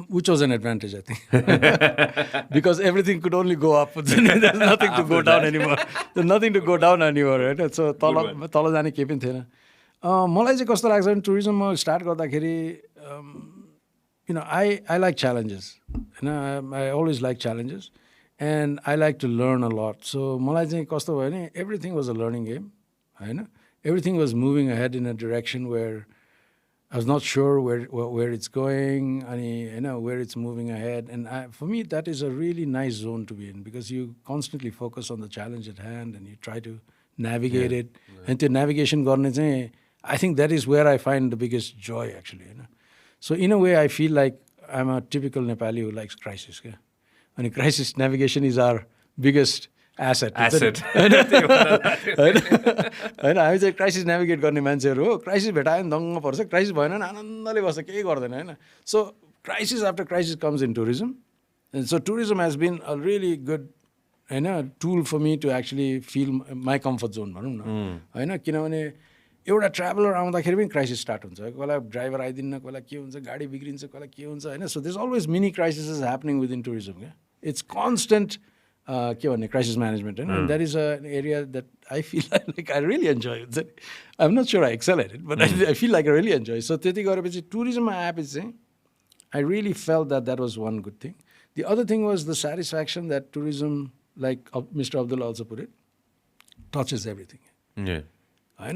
Which was an advantage, I think. Because everything could only go up. There's nothing to go down anymore. There's nothing to go down anymore, right? So, tala jane kehi पनि थिएन. मलाई चाहिँ कस्तो लाग्छ भने टुरिज्ममा start गर्दाखेरि I like challenges. I always like challenges. And I like to learn a lot. So मलाई चाहिँ कस्तो भयो भने everything was a learning game. Everything was moving ahead in a direction where I was not sure where it's going, where it's moving ahead. And for me, that is a really nice zone to be in because you constantly focus on the challenge at hand and you try to navigate it. And to navigation गर्ने चाहिँ I think that is where I find the biggest joy, actually. So in a way, I feel like I'm a typical Nepali who likes crisis. And crisis navigation is our biggest asset. I चाहिँ crisis navigate गर्ने मान्छेहरू हो. Crisis भेटायो भने दङ्ग पर्छ. Crisis भएन भने आनन्दले बस्छ, केही गर्दैन हैन. So crisis after crisis comes in tourism. And so tourism has been a really good tool for me to actually feel my comfort zone भनौँ न. हैन किनभने एउटा ट्राभलर आउँदाखेरि पनि क्राइसिस स्टार्ट हुन्छ. कोही बेला ड्राइभर आइदिन्न, कोही बेला के हुन्छ, गाडी बिग्रिन्छ, कोही बेला के हुन्छ हैन. So there always mini crises happening within tourism. It's constant के भन्ने क्राइसिस म्यानेजमेन्ट हैन. That is an area that I feel like I really enjoy. I am not sure I excel at it but I feel like I really enjoy. So त्यति गरेपछि टुरिज्ममा आएपछि चाहिँ I really felt that was one good thing. The other thing was the satisfaction that tourism, like Mr. Abdullah also put it, touches everything. Yeah.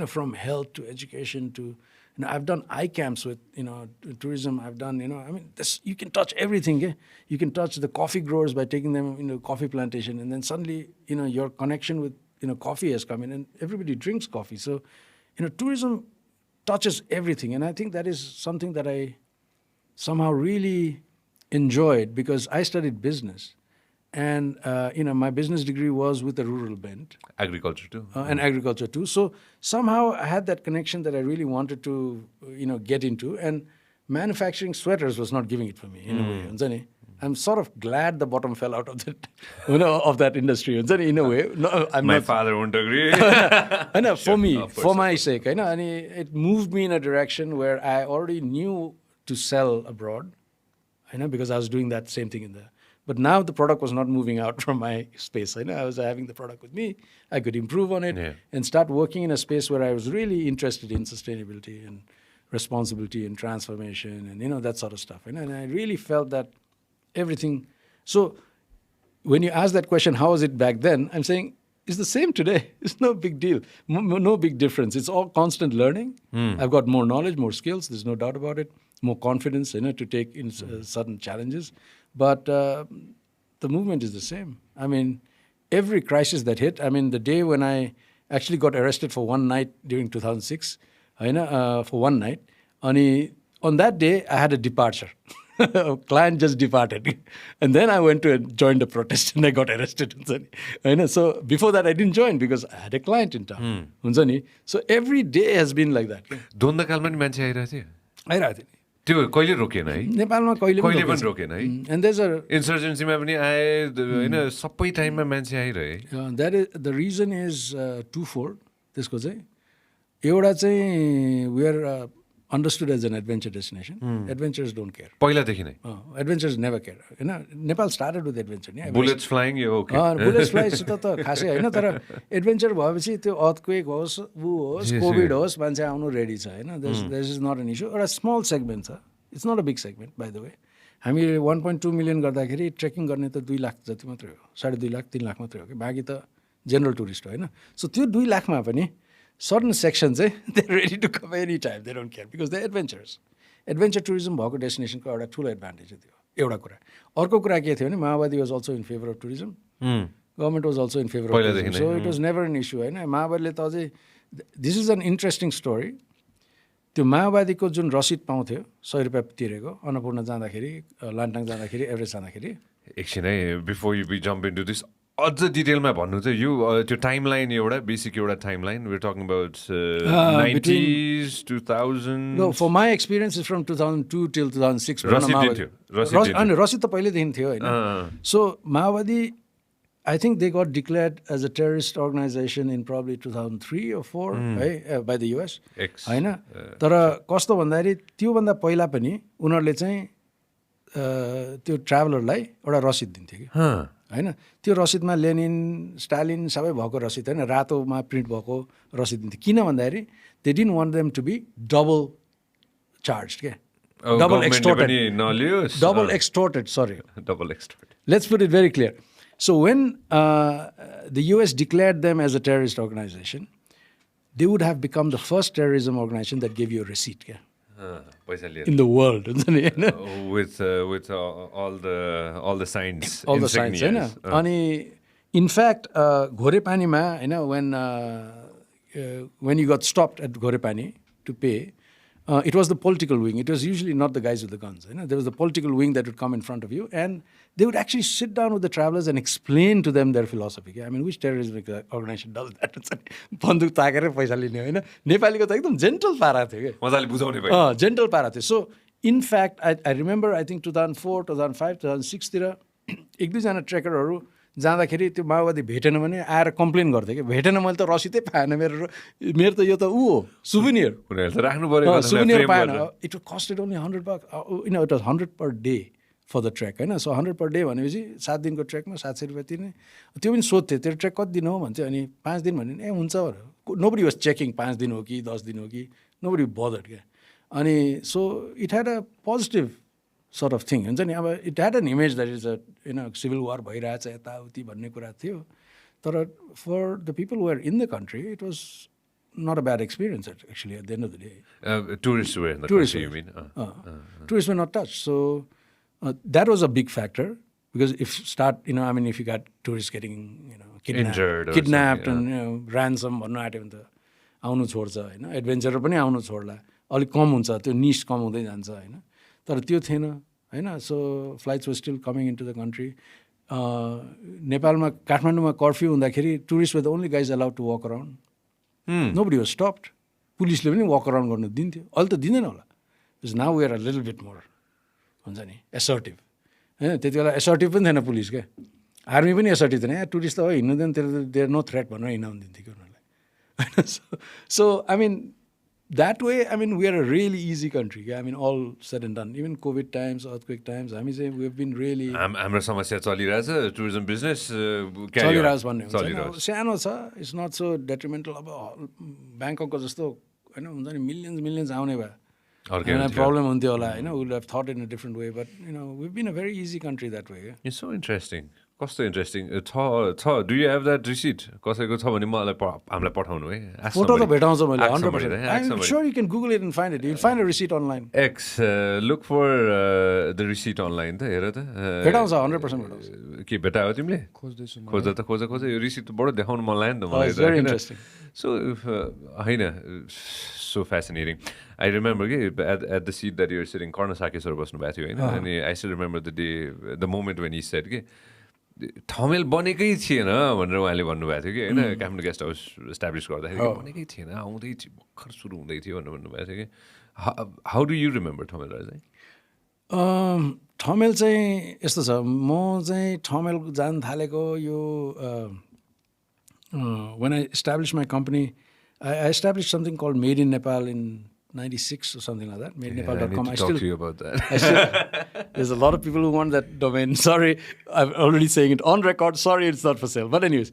From health to education to, I've done eye camps with, tourism. I've done, you can touch everything. You can touch the coffee growers by taking them into coffee plantation. And then suddenly, your connection with, coffee has come in and everybody drinks coffee. So, tourism touches everything. And I think that is something that I somehow really enjoyed because I studied business. And, my business degree was with a rural bent. Agriculture too. And agriculture too. So somehow I had that connection that I really wanted to, get into. And manufacturing sweaters was not giving it for me in a way. I'm sort of glad the bottom fell out of that, of that industry. In a way. No, my father won't agree. For me, for my sake. And it moved me in a direction where I already knew to sell abroad. Because I was doing that same thing in the... But now the product was not moving out from my space. I was having the product with me. I could improve on it and start working in a space where I was really interested in sustainability and responsibility and transformation and, that sort of stuff. And I really felt that everything... So when you ask that question, how was it back then? I'm saying it's the same today. It's no big deal. No big difference. It's all constant learning. I've got more knowledge, more skills. There's no doubt about it. More confidence, to take in certain challenges. But the movement is the same. I mean, every crisis that hit, the day when I actually got arrested for one night during 2006, for one night, on that day, I had a departure. A client just departed. And then I went to join the protest and I got arrested. So before that, I didn't join because I had a client in town. So every day has been like that. त्यो कहिले रोकेन है नेपालमा कहिले पनि रोकेन है and there's a इन्सर्जेन्सीमा पनि आए हैन सबै टाइममा मान्छे आइरहे that is the reason is twofold त्यसको चाहिँ एउटा चाहिँ we are understood as an adventure destination. Adventurers don't care. पहिलादेखि नै adventurers never care. Nepal started with adventure नि. Bullets flying यो ओके bullets fly त खासै हैन तर adventure भएपछि त्यो earthquake होस् होस् कोभिड होस् मान्छे आउनु रेडी छ हैन. This is not an issue. एउटा small segment छ. It's not a big segment by the way. हामी 1.2 million गर्दाखेरि ट्रेकिङ गर्ने त 2 लाख जति मात्रै हो. 2.5 लाख 3 लाख मात्रै हो कि बाकी त जनरल टुरिस्ट हो हैन. सो त्यो 2 लाखमा पनि certain sections, they're ready to come anytime. They don't care because they're adventurers. Adventure tourism भएको डेस्टिनेसनको एउटा ठुलो एडभान्टेज हो त्यो. एउटा कुरा अर्को कुरा के थियो भने माओवादी was also in favour of tourism government was also in favour of tourism so it was never an issue होइन माओवादीले त अझै this is an interesting story त्यो माओवादीको जुन रसिद पाउँथ्यो 100 रुपियाँ तिरेको अन्नपूर्ण जाँदाखेरि लान्टाङ जाँदाखेरि एभरेज जाँदाखेरि एकछिन है before you be jump into this अझ डिटेलमा भन्नु चाहिँ यो त्यो टाइमलाइन एउटा बेसिक एउटा timeline we are talking about 90s 2000 no for my experience is from 2002 till 2006 रसिद त पहिल्यैदेखि थियो होइन सो माओवादी I think they got declared as a terrorist organization in probably 2003 or 4 है by the US होइन तर कस्तो भन्दाखेरि त्योभन्दा पहिला पनि उनीहरूले चाहिँ त्यो ट्राभलरलाई एउटा रसिद दिन्थ्यो कि होइन त्यो रसिदमा लेनिन स्टालिन सबै भएको रसिद होइन रातोमा प्रिन्ट भएको रसिद दिन्थ्यो किन भन्दाखेरि they didn't want them to be double charge क्या double extorted sorry let's put it very clear So when the US declared them as a terrorist organization, they would have become the first terrorism organization that gave you a receipt in the world. with all the signs. All the signs, right? And in fact, Ghorepani-ma, when you got stopped at Ghorepani to pay, it was the political wing. It was usually not the guys with the guns. There was the political wing that would come in front of you, and they would actually sit down with the travelers and explain to them their philosophy. I mean, which terrorism organization does that? बन्दुक ताकेर पैसा लिने होइन नेपालीको त एकदम gentle पारा थियो कि मजाले बुझाउने भयो जेन्टल पारा थियो so in fact I remember I think 2004 2005 2006 तिर एक दुईजना ट्रेकरहरू जाँदाखेरि त्यो माओवादी भेटेन भने आएर कम्प्लेन गर्थ्यो कि भेटेन मैले त रसिदै पाएन मेरो त यो त ऊ हो सुभिनियर राख्नु पर्यो सुभिनियर पाएन it costed only $100 it was 100 per day for the trek होइन सो 100 per day भनेपछि 7 दिनको ट्रेकमा 700 रुपियाँ तिर्ने त्यो पनि सोध्थ्यो तेरो ट्रेक कति दिन हो भन्थ्यो अनि 5 दिन भन्यो भने ए हुन्छ नोबडी वाज चेकिङ 5 दिन हो कि 10 दिन हो कि नोबडी बदर्ड क्या अनि so it had a positive sort of thing हुन्छ नि अब it had an image that is a civil war भइरहेछ यताउति भन्ने कुरा थियो तर for the people who are in the country it was not a bad experience actually at the end of the day. Tourists were in the country, you mean? Tourists were not touched. So that was a big factor because if you got tourists getting, kidnapped and ransom भन्नु आँट्यो भने त आउनु छोड्छ होइन adventure पनि आउनु छोड्ला अलिक कम हुन्छ त्यो निस कम हुँदै जान्छ होइन तर त्यो थिएन होइन so flights were still coming in to the country नेपालमा काठमाडौँमा कर्फ्यू हुँदाखेरि tourist were the only guys allowed to walk around nobody was stopped पुलिसले पनि वक अराउन्ड गर्नु दिन्थ्यो अहिले त दिँदैन होला because now we are a little bit more हुन्छ नि एसर्टिभ होइन त्यति बेला एसर्टिभ पनि थिएन पुलिस क्या आर्मी पनि एसर्टिभ थिएन टुरिस्ट त हो हिँड्नु दिँदैन देयर नो थ्रेट भनेर हिँडाउनु दिन्थ्यो कि उनीहरूलाई सो आई मिन that way, I mean, we are a really easy country. I mean, all said and done. Even COVID times, earthquake times, I mean, we've been really... हाम्रो समस्या चलिरहेछ tourism business चलिरहेछ भन्ने हुन्छ सानो छ it's not so detrimental अब ब्याङ्ककको जस्तो होइन हुन्छ नि millions आउने भए प्रब्लम हुन्थ्यो होला होइन we would have thought in a different way but we've been a very easy country that way. It's so interesting. कस्तो इन्ट्रेस्टिङ छ do you have that receipt कसैको छ भने मलाई हामीलाई पठाउनु है फोटो त भेटाउँछ मैले 100% I'm sure you can Google it and find it. You'll find a receipt online. Look for the receipt online त हेर त भेटाउँछ 100% भेटाउँछ के भेटायो तिमीले खोज यो रिसिट त बडो देखाउनु मन लाग्यो नि त मलाई very interesting. So होइन so fascinating. I remember at the seat that you were sitting कर्णसाके सर बस्नु भएको थियो होइन अनि I still remember the moment when he said के ठमेल बनेकै थिएन भनेर उहाँले भन्नुभएको थियो कि होइन काठमाडौँ गेस्ट हाउस इस्टाब्लिस गर्दाखेरि बनेकै थिएन आउँदै थियो भर्खर सुरु हुँदै थियो भनेर भन्नुभएको थियो कि how do you remember Thamel चाहिँ ठमेल चाहिँ यस्तो छ म चाहिँ ठमेल जान थालेको यो when I established my company I established something called Made in Nepal in 96 or something like that. MadeInNepal.com. I need to talk to you about that. There's a lot of people who want that domain. Sorry, I'm already saying it on record. Sorry, it's not for sale. But anyways,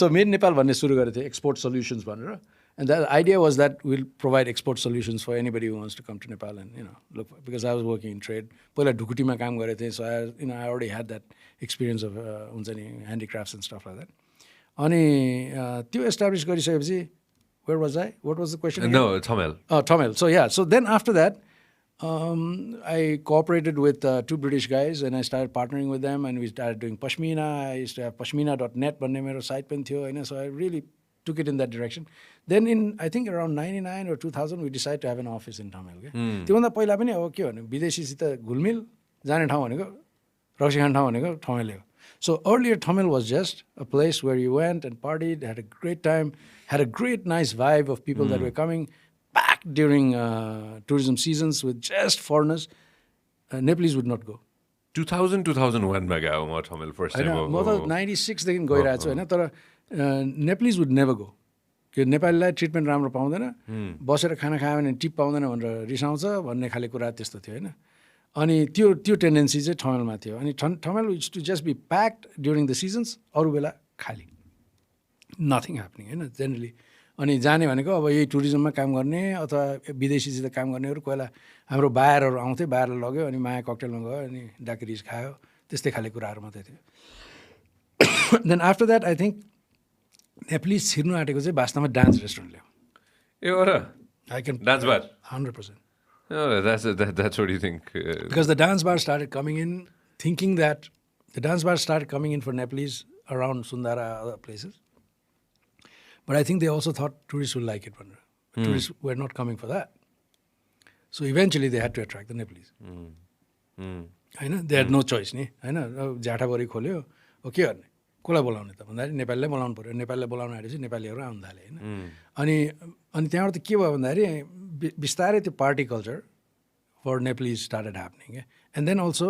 so Made in Nepal भन्ने सुरु गरेको थियो export solutions भनेर. And the idea was that we'll provide export solutions for anybody who wants to come to Nepal and look because I was working in trade. पहिला ढुकुटीमा काम गरेको थिएँ, so I already had that experience of हुन्छ नि handicrafts and stuff like that. अनि त्यो establish गरिसकेपछि where was I? What was the question again? No, Tamil. Tamil. So yeah. So then after that, I cooperated with 2 British guys and I started partnering with them and we started doing Pashmina. I used to have pashmina.net भन्ने मेरो site पनि थियो हैन. So I really took it in that direction. Then in I think around 99 or 2000 we decided to have an office in Tamil. त्योभन्दा पहिला पनि अब के भन्नु विदेशीसित घुलमिल जाने ठाउँ भनेको रक्सी खाने ठाउँ भनेको ठमेल हो. So earlier Tamil was just a place where you went and partied, had a great time, had a great nice vibe of people that were coming back during tourism seasons with just foreigners. Nepalese would not go. 2000 2001 मा गएको म Thamel first time म त 96 देखि गइरहेको छु हैन तर Nepalese would never go. कि नेपालीलाई ट्रिटमेन्ट राम्रो पाउँदैन बसेर खाना खायो भने टिप पाउँदैन भनेर रिसाउँछ भन्ने खाले कुरा त्यस्तो थियो हैन. अनि त्यो टेन्डेन्सी चाहिँ ठमेलमा थियो. अनि Thamel used to just be packed during the seasons, अरू बेला खाली, नथिङ ह्यापनिङ हैन जेनरली. अनि जाने भनेको अब यही टुरिज्ममा काम गर्ने अथवा विदेशीसित काम गर्नेहरू कोही बेला हाम्रो बायरहरू आउँथे, बायरले लग्यो अनि माया ककटेलमा गयो अनि डाकिरिज खायो, त्यस्तै खाले कुराहरू मात्रै थियो. Then after that I think Nepalese छिर्नु आँटेको चाहिँ वास्तवमा डान्स रेस्टुरेन्टले हो. ए हो र I can dance bar 100%. Oh, that's what you think. Because the dance bar started coming in, thinking that the dance bar started coming in for Nepalese around Sundara, other places. But I think they also thought tourists would like it. Tourists were not coming for that. So eventually they had to attract the Nepalese. They had no choice. Jathabari खोल्यो, के गर्ने कसलाई बोलाउने त भन्दाखेरि नेपालीलाई बोलाउनु पर्यो. नेपालीलाई बोलाउन आएपछि नेपालीहरू आउन थाले हैन. अनि त्यहाँबाट त के भयो भन्दाखेरि बिस्तारै त्यो पार्टी कल्चर फर नेपालिज स्टार्टेड ह्यापनिङ क्या. एन्ड देन अल्सो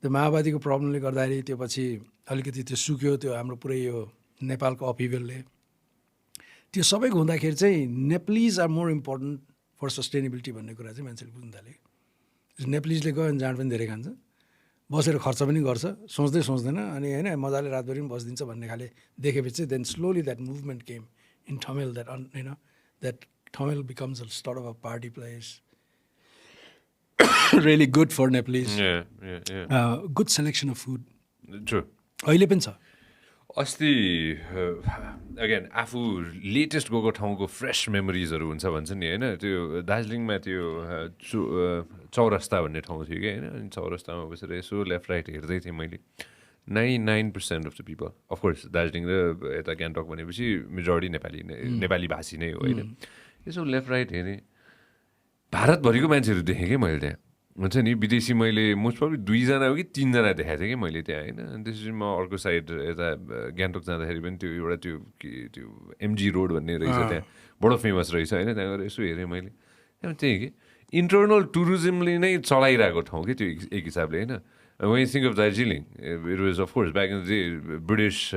त्यो माओवादीको प्रब्लमले गर्दाखेरि त्यो पछि अलिकति त्यो सुक्यो त्यो हाम्रो पुरै यो नेपालको अपहिभलले. त्यो सबैको हुँदाखेरि चाहिँ Nepalese are more important for sustainability भन्ने कुरा चाहिँ मान्छेले बुझ्नु थाले. नेप्लिजले गयो भने जाँड पनि धेरै खान्छ, बसेर खर्च पनि गर्छ, सोच्दैन अनि होइन मजाले रातभरि पनि बसिदिन्छ भन्ने खाले देखेपछि चाहिँ then slowly that movement came in Thamel that that Tamil becomes a sort of a party place. Really good for Nepalese. Yeah. Good selection of food. True. अहिले पनि छ. अस्ति अगेन आफू लेटेस्ट गएको ठाउँको फ्रेस मेमोरिजहरू हुन्छ भन्छ नि होइन. त्यो दार्जिलिङमा त्यो चौरस्ता भन्ने ठाउँ थियो कि होइन. अनि चौरस्तामा बसेर यसो लेफ्ट राइट हेर्दै थिएँ मैले. 99% of the people, of course Darjeeling र यता गान्तोक भनेपछि मेजोरिटी नेपाली भाषी नै हो होइन. यसो लेफ्ट राइट हेरेँ, भारतभरिको मान्छेहरू देखेँ कि मैले त्यहाँ. हुन्छ नि विदेशी मैले मोस्ट प्रब्ली 2जना हो कि 3जना देखाएको थिएँ कि मैले त्यहाँ होइन. अनि त्यसपछि म अर्को साइड यता गान्तोक जाँदाखेरि पनि त्यो एउटा त्यो एमजी रोड भन्ने रहेछ त्यहाँ, बडो फेमस रहेछ होइन. त्यहाँ गएर यसो हेरेँ मैले. त्यही कि इन्टरनल टुरिज्मले नै चलाइरहेको ठाउँ कि त्यो एक हिसाबले होइन. When you think of Darjeeling, it was of course back in the day British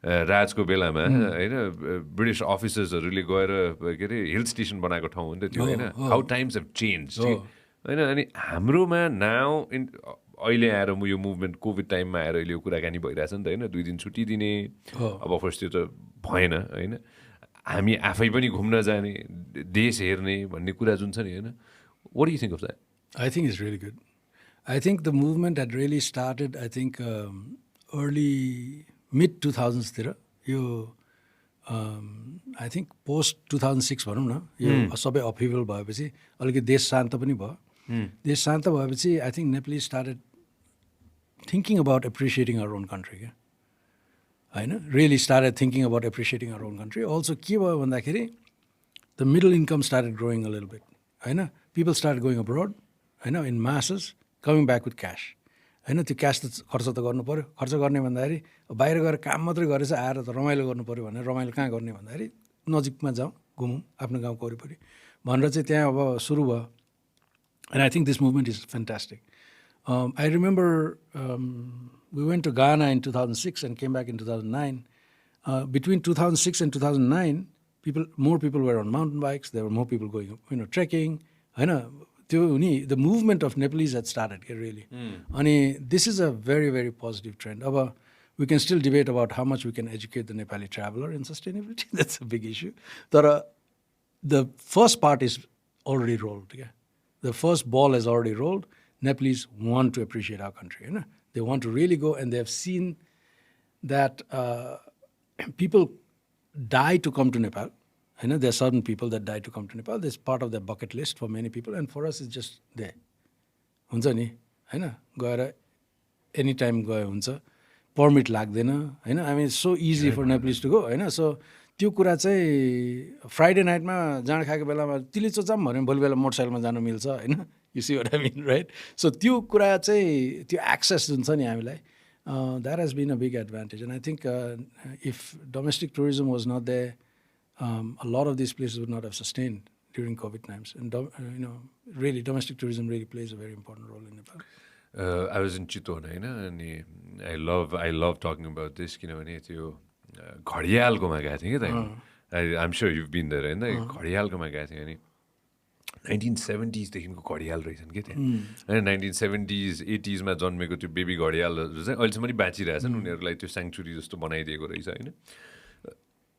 राजको बेलामा होइन ब्रिटिस अफिसर्सहरूले गएर के अरे हिल स्टेसन बनाएको ठाउँ हो नि त त्यो होइन. हाउ टाइम्स हेभ चेन्ज होइन. अनि हाम्रोमा नाउ अहिले आएर यो मुभमेन्ट कोभिड टाइममा आएर अहिले यो कुराकानी भइरहेछ नि त होइन. 2 दिन छुट्टी दिने, अब फर्स्ट त्यो त भएन होइन. हामी आफै पनि घुम्न जाने, देश हेर्ने भन्ने कुरा जुन छ नि होइन. What do you think of that? I think it's really good. I think the movement had really started, I think, early, mid-2000s तिर. यो I think post-2006 भनौँ न, यो सबै अपहिभल भएपछि अलिकति देश शान्त पनि भयो. देश शान्त भएपछि I think Nepalese started thinking about appreciating our own country. क्या होइन, really started thinking about appreciating our own country. Also के भयो भन्दाखेरि the middle income started growing a little bit. होइन, people started going abroad, होइन, in masses, coming back with cash. होइन, त्यो क्यास त खर्च त गर्नु पऱ्यो. खर्च गर्ने भन्दाखेरि बाहिर गएर काम मात्रै गरेछ, आएर त रमाइलो गर्नु पऱ्यो भनेर रमाइलो कहाँ गर्ने भन्दाखेरि नजिकमा जाउँ, घुमौँ आफ्नो गाउँको वरिपरि भनेर चाहिँ त्यहाँ अब सुरु भयो. And I think this movement is fantastic. I remember we went to Ghana in 2006 and came back in 2009. Between 2006 and 2009, more people were on mountain bikes. There were more people going, trekking. The movement of Nepalese had started really. And this is a very, very positive trend. We can still debate about how much we can educate the Nepali traveler in sustainability. That's a big issue. The first part is already rolled. Yeah? The first ball has already rolled. Nepalese want to appreciate our country. They want to really go, and they have seen that people die to come to Nepal. होइन there are certain people that die to come to Nepal. That's part of their bucket list for many people, and for us it's just there. हुन्छ नि होइन गएर any time गयो हुन्छ permit लाग्दैन होइन I mean so easy for Nepalese to go होइन so त्यो कुरा चाहिँ फ्राइडे नाइटमा जाँड खाएको बेलामा तिली चोचाम भन्यो भोलि बेला मोटरसाइकलमा जानु मिल्छ होइन यु सी व्हाट आई मिन राइट सो त्यो कुरा चाहिँ त्यो एक्सेस जुन छ नि हामीलाई that has been a big advantage and I think if domestic tourism was not there a lot of these places would not have sustained during COVID times. And, really, domestic tourism really plays a very important role in Nepal. I was in Chittagong, and I love talking about this. घडियालकोमा गएको थिएँ कि I'm sure you've been there, होइन घडियालकोमा गएको थिएँ अनि 1970s देखिको घडियाल रहेछन् कि त्यहाँ होइन 1970s 80s मा जन्मेको त्यो बेबी घडियालहरू चाहिँ अहिलेसम्म पनि बाँचिरहेछन् उनीहरूलाई त्यो स्याङ्चुरी जस्तो बनाइदिएको रहेछ होइन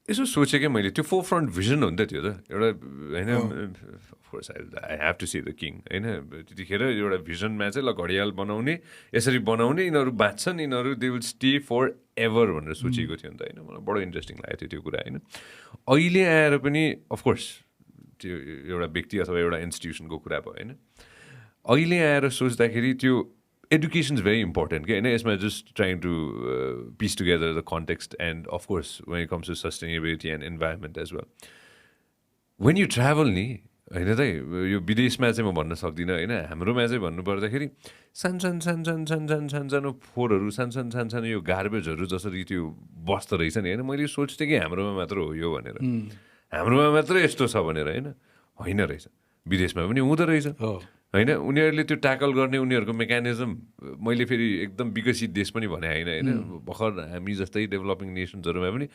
यसो सोचेँ क्या मैले त्यो फोरफ्रन्ट भिजन हो नि त त्यो त एउटा होइन of course I have to see the king होइन त्यतिखेर एउटा भिजनमा चाहिँ ल घडियाल बनाउने यसरी बनाउने यिनीहरू बाँच्छन् यिनीहरू they will stay for ever भनेर सोचेको थियो नि त होइन मलाई बडो इन्ट्रेस्टिङ लागेको थियो त्यो कुरा होइन अहिले आएर पनि अफकोर्स त्यो एउटा व्यक्ति अथवा एउटा इन्स्टिट्युसनको कुरा भयो होइन अहिले आएर सोच्दाखेरि त्यो education is very important. Okay? It's just trying to piece together the context and, of course, when it comes to sustainability and environment as well. When you travel, यो विदेशमा चाहिँ म भन्न सक्दिनँ होइन हाम्रोमा चाहिँ भन्नुपर्दाखेरि सानो फोहोरहरू सानो यो गार्बेजहरू जसरी त्यो बस्दो रहेछ नि होइन मैले सोच्थेँ कि हाम्रोमा मात्र हो यो भनेर हाम्रोमा मात्र यस्तो छ भनेर होइन रहेछ विदेशमा पनि हुँदो रहेछ होइन उनीहरूले त्यो ट्याकल गर्ने उनीहरूको मेकानिजम मैले फेरि एकदम विकसित देश पनि भने होइन भर्खर हामी जस्तै डेभलपिङ नेसन्सहरूमा पनि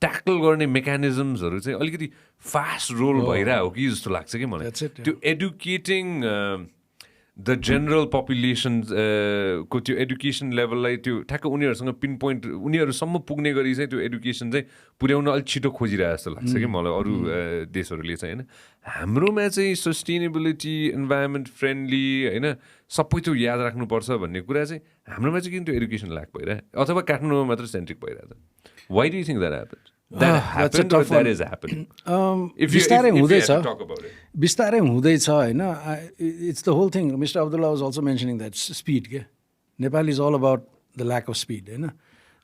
ट्याकल गर्ने मेकानिजम्सहरू चाहिँ अलिकति फास्ट रोल भइरहेको हो कि जस्तो लाग्छ कि मलाई त्यो एडुकेटिङ द जेनरल पपुलेसन को त्यो एडुकेसन लेभललाई त्यो ठ्याक्क उनीहरूसँग पिन पोइन्ट उनीहरूसम्म पुग्ने गरी चाहिँ त्यो एडुकेसन चाहिँ पुर्याउन अलिक छिटो खोजिरहेको जस्तो लाग्छ कि मलाई अरू देशहरूले चाहिँ होइन हाम्रोमा चाहिँ सस्टेनेबिलिटी इन्भाइरोमेन्ट फ्रेन्डली होइन सबै त्यो याद राख्नुपर्छ भन्ने कुरा चाहिँ हाम्रोमा चाहिँ किन त्यो एडुकेसन ल्याक भइरहेको अथवा काठमाडौँमा मात्र सेन्ट्रिक भइरहेको छ Why do you think that happens? That happened or that is happening? बिस्तारै हुँदैछ बिस्तारै हुँदैछ होइन it's the whole thing mister Abdullah was also mentioning that speed के Nepal is all about the lack of speed होइन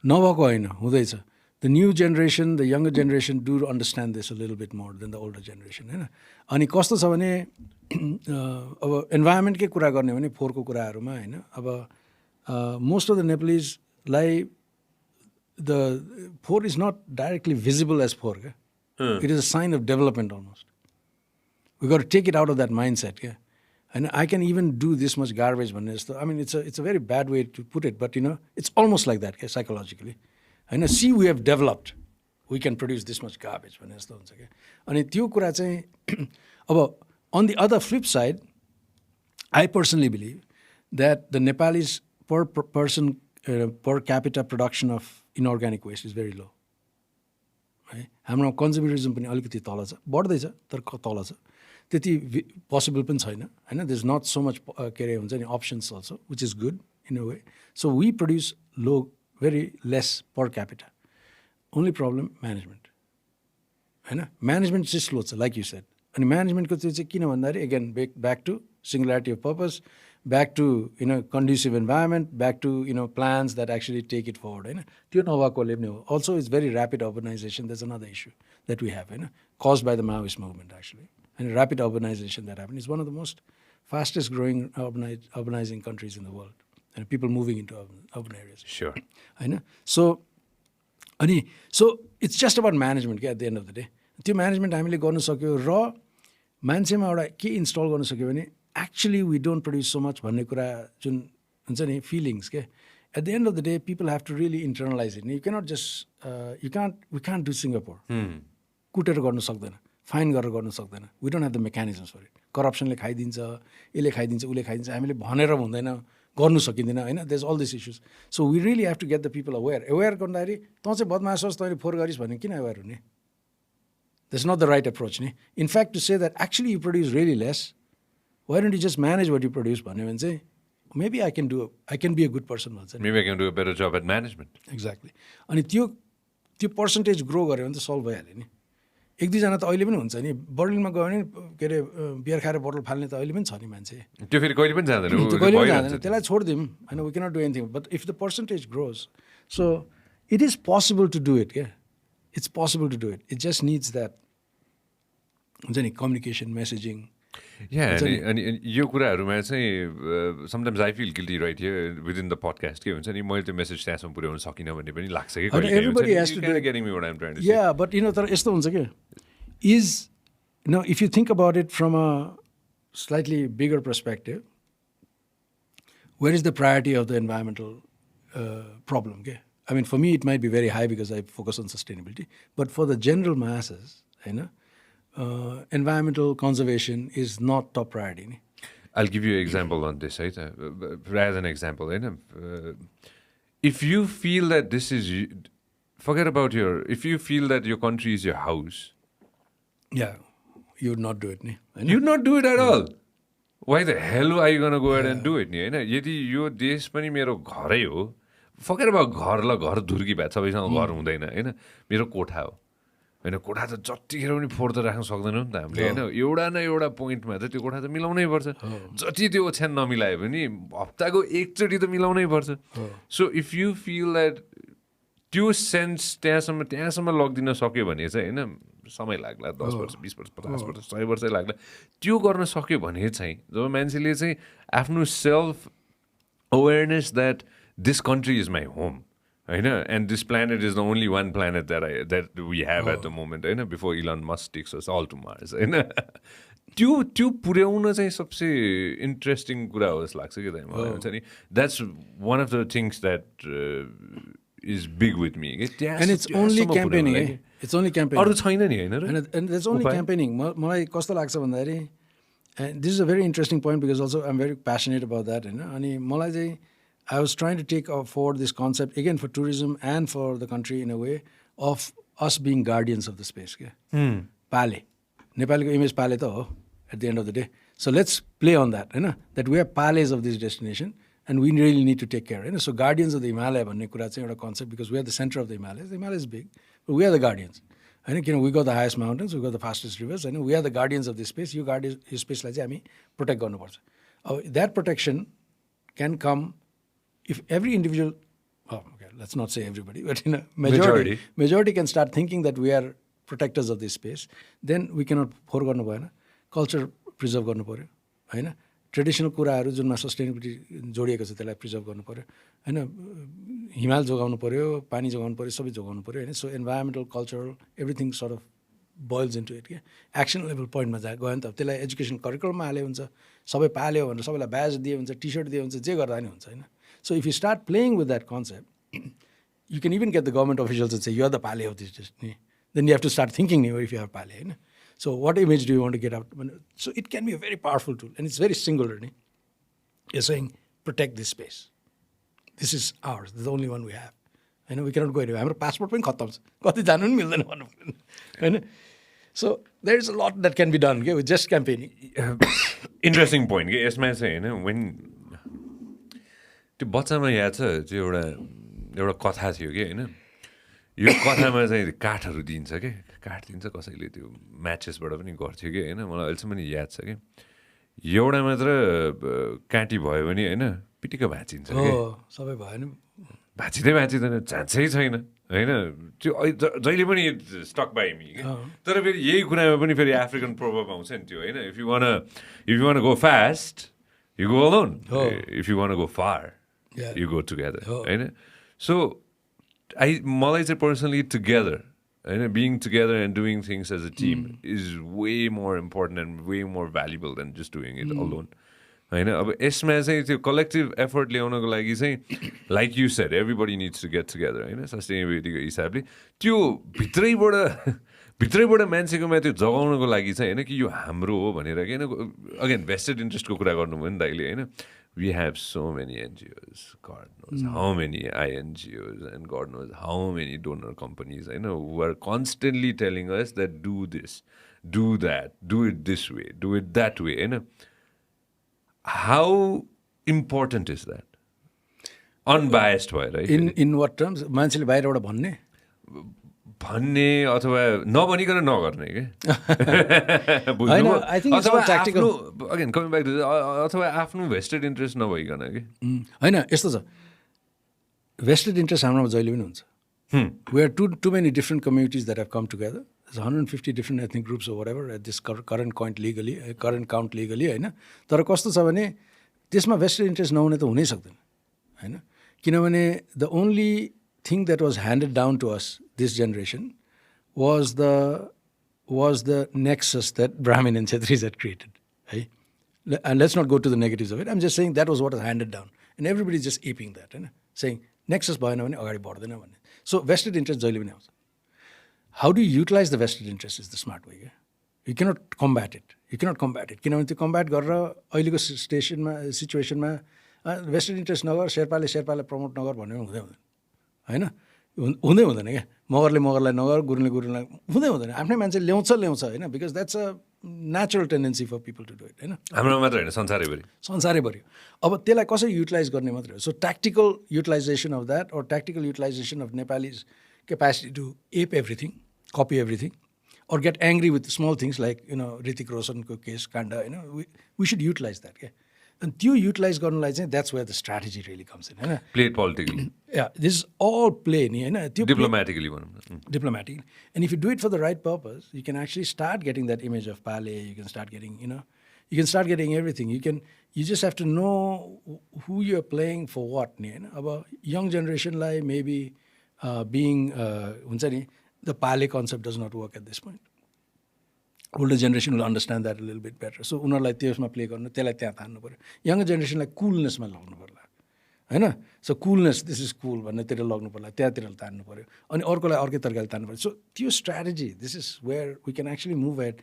नभएको होइन हुँदैछ the new generation the younger generation do understand this a little bit more than the older generation होइन अनि कस्तो छ भने अब इन्भाइरोमेन्टकै कुरा गर्ने भने फोहोरको कुराहरूमा होइन अब मोस्ट अफ द नेपालीजलाई the poor is not directly visible as poor. It is a sign of development almost. We got to take it out of that mindset. And I can even do this much garbage. I mean, it's a very bad way to put it, but it's almost like that psychologically. And see, we have developed. We can produce this much garbage. And on the other flip side, I personally believe that the Nepalese per person per capita production of inorganic waste is very low. है हाम्रो कन्ज्युमरिजम पनि अलिकति तल छ बढ्दैछ तर तल छ त्यति पोसिबल पनि छैन हैन there is not so much के अरे हुन्छ नि options also which is good in a way so we produce low very less per capita only problem management हैन म्यानेजमेन्ट चाहिँ स्लो छ लाइक यु सेड अनि म्यानेजमेन्टको त्यो चाहिँ किन भन्दाखेरि again back to singularity of purpose back to conducive environment, back to plans that actually take it forward. Also, it's very rapid urbanization. There's another issue that we have, caused by the Maoist movement actually. And rapid urbanization that happened is one of the most fastest growing urbanizing countries in the world. And people moving into urban areas. Sure. So it's just about management at the end of the day. The management हामीले गर्न सक्यो र मान्छेमा एउटा के install गर्न सक्यो भने actually we don't produce so much भन्ने कुरा जुन हुन्छ नि feelings के at the end of the day people have to really internalize it. You cannot just we can't do Singapore. कुटेर गर्न सक्दैन फाइन गरेर गर्न सक्दैन we don't have the mechanisms for it. करप्सनले खाइदिन्छ यसले खाइदिन्छ उसले खाइदिन्छ हामीले भनेर हुँदैन गर्नु सकिँदैन हैन there's all these issues. So we really have to get the people aware गर्दाखेरि तँ चाहिँ बदमास होस् तैँले फोहोर गरिस् भने किन aware हुने that's not the right approach नि in fact to say that actually you produce really less why don't you just manage what you produce भन्यो भने चाहिँ maybe I can be a good person भन्छ maybe I can do a better job at management exactly अनि त्यो percentage grow गर्यो भने त solve भइहाल्यो नि एक दुईजना त अहिले पनि हुन्छ नि बर्लिनमा गयो भने के अरे बियर खाएर बोतल फाल्ने त अहिले पनि छ नि मान्छे त्यो फेरि कहिले पनि जाँदैन त्यो कहिले पनि जाँदैन त्यसलाई छोडिदिउँ होइन we cannot do anything but if the percentage grows so it is possible to do it क्या it's possible to do it it just needs that हुन्छ नि कम्युनिकेसन मेसेजिङ अनि यो कुराहरूमा चाहिँ sometimes I feel guilty right here within the podcast के हुन्छ नि मैले त्यो मेसेज त्यहाँसम्म पुर्याउन सकिनँ भन्ने पनि लाग्छ कि या बट तर यस्तो हुन्छ क्या is if you think about it from a slightly bigger perspective where is the priority of the environmental problem के I mean for me it might be very high because I focus on sustainability but for the general masses होइन environmental conservation is not top priority. I'll give you an example on this, right? Rather than example, right? If you feel that this is, forget about if you feel that your country is your house. Yeah, you would not do it. You'd not do it at all. Why the hell are you going to go ahead and do it? यदि यो देश पनि मेरो घरै हो forget about घरलाई घर धुर्की भए सबैसँग घर हुँदैन होइन मेरो कोठा हो होइन कोठा त जतिखेर पनि फोहोर त राख्न सक्दैनौँ नि त हामीले होइन एउटा न एउटा पोइन्टमा त त्यो कोठा त मिलाउनै पर्छ जति त्यो ओछ्यान नमिलायो भने हप्ताको एकचोटि त मिलाउनै पर्छ so if you feel that त्यो सेन्स त्यहाँसम्म लगिदिन सक्यो भने चाहिँ होइन समय लाग्ला 10 वर्ष 20 वर्ष 50 वर्ष 100 वर्षै लाग्ला त्यो गर्न सक्यो भने चाहिँ जब मान्छेले चाहिँ आफ्नो self awareness that this country is my home होइन and this planet is the only one planet that we have at the moment होइन before Elon Musk takes us all to Mars होइन त्यो पुर्याउन चाहिँ सबसे इन्ट्रेस्टिङ कुरा हो जस्तो लाग्छ कि त मलाई हुन्छ नि that's one of the things that is big with me and it's only campaigning it's only campaigning अरू छैन नि होइन एन्ड इट्स ओन्ली क्याम्पेनिङ मलाई कस्तो लाग्छ भन्दाखेरि this is a very interesting point because also I am very passionate about that होइन अनि मलाई चाहिँ I was trying to take forward this concept again for tourism and for the country in a way of us being guardians of the space. Pale. Nepal image pale to at the end of the day. So let's play on that. That we are pales of this destination and we really need to take care. So guardians of the Himalaya bhanne kura chahi euta concept because we are the center of the Himalayas. The Himalayas is big, but we are the guardians. We got the highest mountains, we got the fastest rivers, and we are the guardians of this space. You guard your space lai chahi hami protect garnu parcha. That protection can come if every individual, let's not say everybody, but majority can start thinking that we are protectors of this space, then we cannot फोहोर गर्नु भएन culture preserve गर्नु पऱ्यो होइन traditional कुराहरू जुनमा sustainability जोडिएको छ त्यसलाई प्रिजर्भ गर्नु पऱ्यो होइन हिमाल जोगाउनु पऱ्यो पानी जोगाउनु पऱ्यो सबै जोगाउनु पऱ्यो होइन so environmental cultural everything sort of boils into it क्या एक्सन लेभल पोइन्टमा गयो नि त त्यसलाई एजुकेसन करिकुलममा हाल्यो हुन्छ सबै पाल्यो भनेर सबैलाई ब्याज दिए हुन्छ टी सर्ट दिए हुन्छ जे गर्दा नि हुन्छ होइन So if you start playing with that concept, you can even get the government officials to say, you are the Pale of this destiny. Then you have to start thinking if you have Pale. So what image do you want to get out? So it can be a very powerful tool. And it's very singular. You're saying, protect this space. This is ours. This is the only one we have. We cannot go anywhere. Our passport is khatam. So there is a lot that can be done with just campaigning. Interesting point. Yes, when त्यो बच्चामा याद छ त्यो एउटा कथा थियो कि होइन यो कथामा चाहिँ काठहरू दिन्छ कि काठ दिन्छ कसैले त्यो म्याचेसबाट पनि गर्थ्यो कि होइन मलाई अहिलेसम्म पनि याद छ कि एउटा मात्र काँटी भयो भने होइन पिटिक्क भाँचिन्छ कि सबै भएन भाँचिँदैन झाँचै छैन होइन त्यो जहिले पनि स्टक बाई मी तर फेरि यही कुरामा पनि फेरि अफ्रिकन प्रोभर्ब आउँछ नि त्यो होइन if you one go fast you go alone if you one go far you go together होइन so मलाई चाहिँ personally together होइन being together and doing things as a team is way more important and way more valuable than just doing it alone होइन अब यसमा चाहिँ त्यो collective effort ल्याउनको लागि चाहिँ like you said everybody needs to get together होइन सस्टेनेबिलिटीको हिसाबले त्यो भित्रैबाट मान्छेकोमा त्यो जगाउनको लागि चाहिँ होइन कि यो हाम्रो हो भनेर कि होइन अगेन भेस्टेड इन्ट्रेस्टको कुरा गर्नुभयो नि दाइले होइन we have so many NGOs, God knows how many INGOs and God knows how many donor companies who are constantly telling us that do this, do that, do it this way, do it that way. How important is that? Unbiased way, right? In what terms? मान्छेले बाहिरबाट भन्ने भन्ने अथवा नभनिकन नगर्ने के I think it's all tactical. Again coming back to अथवा आफ्नो vested interest नभइकन के होइन यस्तो छ vested interest हाम्रोमा जहिले पनि हुन्छ we are too many different communities that have come together. There's 150 different ethnic groups or whatever at this current count legally होइन तर कस्तो छ भने त्यसमा vested interest नहुने त हुनै सक्दैन होइन किनभने the only thing that was handed down to us this generation was the nexus that Brahmin and Kshetris had created है and let's not go to the negatives of it. I'm just saying that was what was handed down and everybody's just aping that होइन saying nexus भएन भने अगाडि बढ्दैन भन्ने so vested interest जहिले पनि आउँछ how do you utilize the vested interest is the smart way you cannot combat it किनभने त्यो कम्ब्याट गरेर अहिलेको सिचुएसनमा vested interest नगर शेर्पालाई प्रमोट नगर भन्ने हुँदैन हुँदैन क्या मगरलाई नगर गुरुङलाई हुँदैन आफ्नै मान्छे ल्याउँछ होइन because that's a natural tendency for people to do it होइन हाम्रो मात्र होइन संसारैभरि अब त्यसलाई कसरी युटिलाइज गर्ने मात्रै हो so tactical utilisation of that or tactical utilisation of Nepalese capacity to ape everything copy everything or get angry with small things like Hrithik Roshanko case kind of we should utilize that okay? And त्यो utilize गर्नलाई चाहिँ that's where the strategy really comes in होइन play it politically yeah this is all play नि होइन त्यो diplomatically भनौँ diplomatically and if you do it for the right purpose you can actually start getting that image of Pale you can start getting you can start getting everything you just have to know who you're playing for what नि होइन अब young generation लाई maybe being हुन्छ नि the Pale concept does not work at this point. Older generation will understand that a little bit better. So, उनीहरूलाई त्यसमा play गर्नु त्यसलाई त्यहाँ तान्नु पऱ्यो यङ जेनेरेसनलाई कुलनेसमा लग्नु पर्ला होइन सो कुलनेस दिस इज कुल भन्नेतिर लग्नु पर्ला त्यहाँतिर तान्नु पऱ्यो अनि अर्कोलाई अर्कै तरिकाले तान्नु पऱ्यो सो त्यो strategy this is where we can actually move at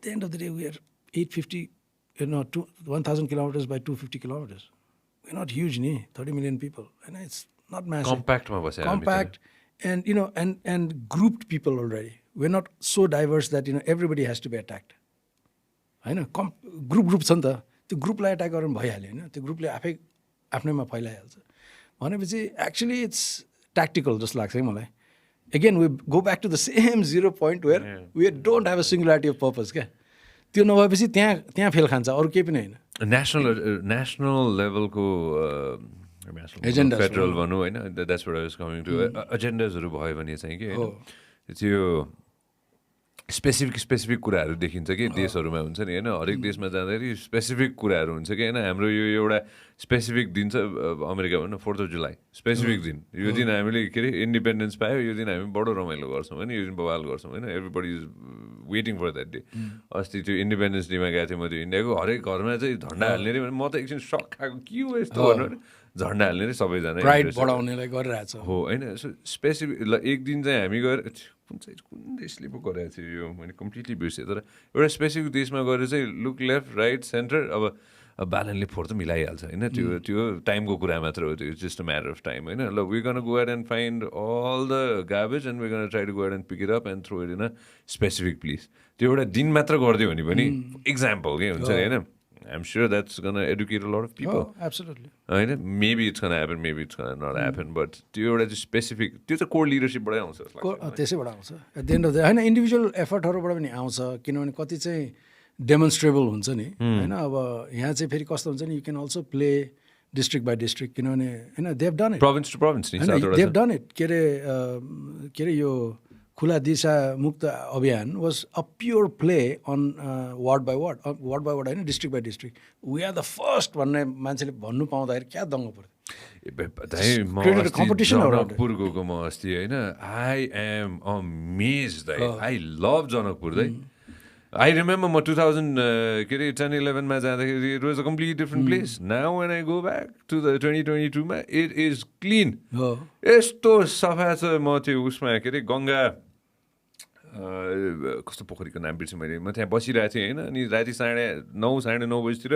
the end of the day we are 850 1000 kilometers by 250 kilometers. We're not huge ni 30 million people and it's not massive. Compact and and grouped people already. We're not so diverse that everybody has to be attacked. होइन group छ नि त त्यो ग्रुपलाई attack गर्नु भइहाल्यो होइन त्यो ग्रुपले आफ्नैमा फैलाइहाल्छ भनेपछि एक्चुली इट्स ट्याक्टिकल जस्तो लाग्छ है मलाई again we go back to the same 0 point where we don't have a singularity of purpose क्या त्यो नभएपछि त्यहाँ फेल खान्छ अरू केही पनि होइन नेसनल लेभलको एजेन्डा फेडरल भनौँ होइन that's what I was coming to एजेन्डाजहरू भयो भने चाहिँ के त्यो स्पेसिफिक कुराहरू देखिन्छ कि देशहरूमा हुन्छ नि होइन हरेक देशमा जाँदाखेरि स्पेसिफिक कुराहरू हुन्छ कि होइन हाम्रो यो एउटा स्पेसिफिक दिन छ अमेरिका भनौँ 4th of July स्पेसिफिक दिन यो दिन हामीले के अरे इन्डिपेन्डेन्स पायो यो दिन हामी बडो रमाइलो गर्छौँ होइन यो दिन बवाल गर्छौँ होइन everybody is waiting for that day अस्ति त्यो इन्डिपेन्डेन्स डेमा गएको थिएँ म त्यो इन्डियाको हरेक घरमा चाहिँ झन्डा हाल्ने रे म त एकछिन सक खाएको के हो यस्तो भन्नु झन्डा हाल्ने रे सबैजना प्राइड बढाउनेलाई गरिरहेछ हो होइन सो स्पेसिफिक ल एक दिन चाहिँ हामी गएर कुन देशले पो गरेको थियो यो मैले कम्प्लिटली बिर्सेँ तर एउटा स्पेसिफिक देशमा गएर चाहिँ लुक लेफ्ट राइट सेन्टर अब बालनले फोहोर त मिलाइहाल्छ होइन त्यो टाइमको कुरा मात्र हो त्यो just a matter of time होइन ल we gonna go ahead and find all the garbage and we gonna try to go ahead and pick it up and throw it in a specific place त्यो एउटा दिन मात्र गरिदियो भने पनि example के हुन्छ होइन I'm sure that's going to educate a lot of people. Oh, absolutely. Maybe it's going to happen, maybe it's going to not happen, but त्यो एउटा specific, त्यो चाहिँ core leadershipबाटै आउँछ त्यसैबाट आउँछ eight the end of the होइन individual एफर्टहरूबाट पनि आउँछ किनभने कति चाहिँ डेमोन्स्ट्रेबल हुन्छ नि होइन अब यहाँ चाहिँ फेरि कस्तो हुन्छ नि you can also play district by district किनभने होइन they have done it province to province they have done it के अरे यो खुला दिशा मुक्त अभियान was a pure play on ward by ward होइन district by district we are the first भन्ने मान्छेले भन्नु पाउँदाखेरि क्या दङ्ग पऱ्यो कम्पिटिसन जनकपुर गएको म अस्ति होइन आई एम अमेज्ड आई लभ जनकपुर दाइ आई रिमेम्बर म 2010-11 मा जाँदाखेरि it was a completely different place now when I go back to the 2022 मा इट इज क्लिन यस्तो सफा छ म त्यो उसमा के अरे गङ्गा कस्तो पोखरीको नाम बिर्सेँ मैले म त्यहाँ बसिरहेको थिएँ होइन अनि राति 9:30 बजीतिर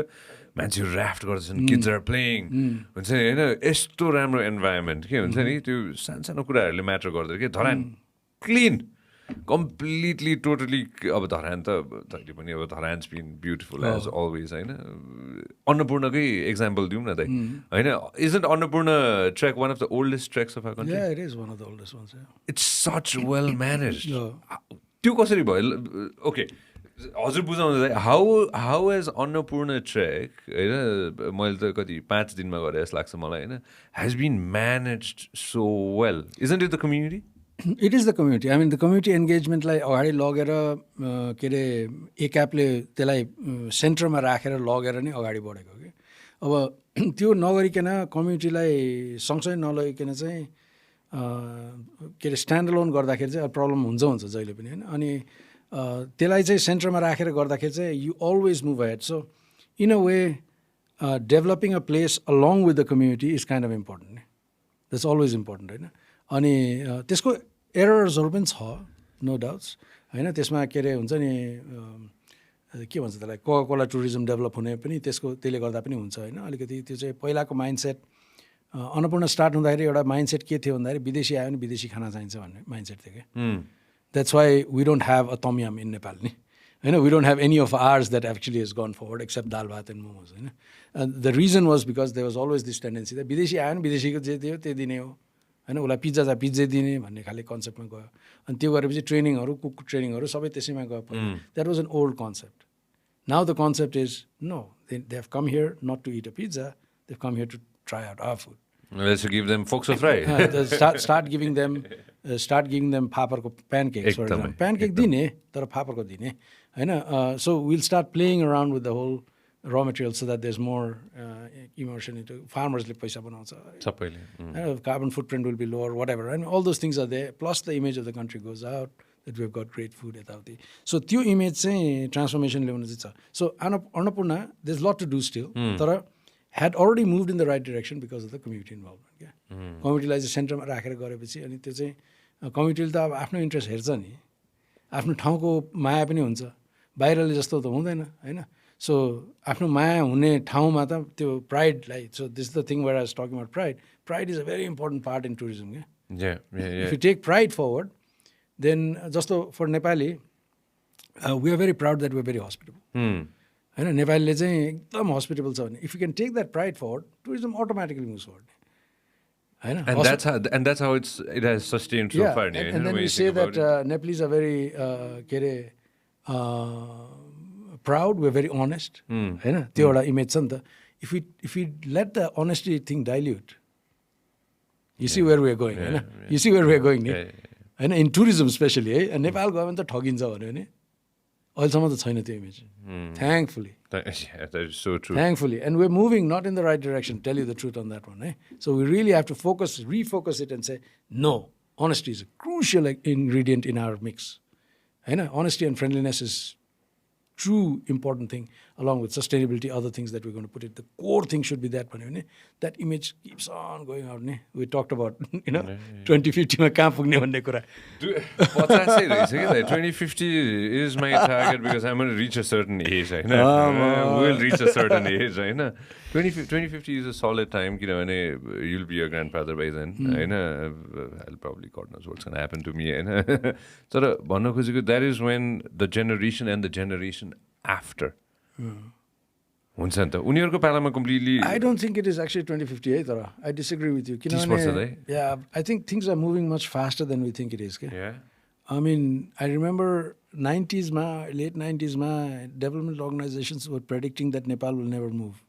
मान्छेहरू ऱ्याफ्ट गर्छन् किड्स आर प्लेइङ हुन्छ नि होइन यस्तो राम्रो इन्भाइरोमेन्ट के हुन्छ नि त्यो सानो सानो कुराहरूले म्याटर गर्दैन कि धरान क्लिन Completely, totally. अब धरान त जहिले पनि अब धरान's been beautiful as always, होइन. अन्नपूर्णकै example दिउँ न त, होइन. Isn't Annapurna trek one of the oldest treks of our country? Yeah, it is one of the oldest ones. Yeah. It's such well managed. Yeah. त्यो कसरी भयो? Okay. हजुर बुझाउनु how has Annapurna trek, होइन, मैले त कति 5 दिनमा गरे जस्तो लाग्छ मलाई, होइन, has been managed so well. Isn't it the community? It is the community. I mean, the community engagementलाई अगाडि लगेर के अरे एकापले त्यसलाई सेन्टरमा राखेर लगेर नै अगाडि बढेको कि. अब त्यो नगरिकन कम्युनिटीलाई सँगसँगै नलगिकन चाहिँ के अरे स्ट्यान्ड अलोन गर्दाखेरि चाहिँ प्रब्लम हुन्छ जहिले पनि, होइन. अनि त्यसलाई चाहिँ सेन्टरमा राखेर गर्दाखेरि चाहिँ you always move ahead. So in a way developing a place along with the community is kind of important. That's always important, होइन. अनि त्यसको एरर्सहरू पनि छ, नो डाउट्स, होइन. त्यसमा के अरे हुन्छ नि, के भन्छ त्यसलाई, कोका-कोला टुरिज्म डेभलप हुने पनि त्यसले गर्दा पनि हुन्छ, होइन. अलिकति त्यो चाहिँ पहिलाको माइन्डसेट, अन्नपूर्ण स्टार्ट हुँदाखेरि एउटा माइन्डसेट के थियो भन्दाखेरि विदेशी आयो भने विदेशी खाना चाहिन्छ भन्ने माइन्डसेट थियो क्या. That's why we don't have a tom yum in Nepal. We don't have any of ours that actually has gone forward except dal bhat and momos. And the reason was because there was always this tendency that विदेशी आयो भने विदेशीको जे दियो त्यही दिने हो, होइन. उसलाई pizza चाहिँ पिज्जै दिने भन्ने खाले कन्सेप्टमा गयो. अनि त्यो गरेपछि ट्रेनिङहरू, कुक ट्रेनिङहरू सबै त्यसैमा गयो. That was an old concept. Now the concept is, no, they have come here not to eat a pizza, they've come here to try out our food. Let's give them folks a fry. Start giving them फापरको pancakes, for example. Pancake दिने तर फापरको दिने, होइन. So we'll start playing around with the whole raw material so that there's more immersion into farmersले पैसा बनाउँछ, सबैले. Carbon footprint will be lower, whatever, and all those things are there. Plus the image of the country goes out that we've got great food यताउति. So त्यो image चाहिँ transformation ल्याउनु चाहिँ छ. So Annapurna, there's a lot to do still, तर had already moved in the right direction because of the community involvement. कम्युनिटीलाई चाहिँ सेन्टरमा राखेर गरेपछि अनि त्यो चाहिँ कम्युनिटीले त अब आफ्नो इन्ट्रेस्ट हेर्छ नि, आफ्नो ठाउँको माया पनि हुन्छ, बाहिरले जस्तो त हुँदैन, होइन. सो आफ्नो माया हुने ठाउँमा त त्यो प्राइडलाई, so this the thing where I was talking about pride is a very important part in tourism. If you take pride forward then जस्तो for Nepali we are very proud that we are very hospitable, होइन. नेपालीले चाहिँ एकदम hospitable छ भने if you can take that pride forward, tourism automatically moves forward. And that's how it has sustained so far. And then we say that Nepalese are very proud, we're very honest. होइन, त्यो एउटा image छ नि त. If we let the honesty thing dilute, you see where we are going, होइन. You see where we are going, होइन. In tourism especially, है, नेपाल गयो भने त ठगिन्छ भन्यो भने अहिलेसम्म त छैन त्यो image, thankfully. Yeah, that is so true. Thankfully. And we're moving not in the right direction, tell you the truth on that one. Eh? So we really have to refocus it and say, no, honesty is a crucial ingredient in our mix. Honesty and friendliness is true important thing, along with sustainability, other things that we're going to put it. The core thing should be that one. That image keeps on going out. We talked about, 2050 ma kahan pugne bhanne kura. 2050 is my target because I'm going to reach a certain age. We'll reach a certain age. 2050 is a solid time. You'll be a grandfather by then. I'll probably, God knows what's going to happen to me. So that is when the generation and the generation after. I don't think it is actually 2058. I disagree with you. Yeah, I think things are moving much faster than we think it is. Yeah. I mean, I remember late 90s, development organizations were predicting that Nepal will never move.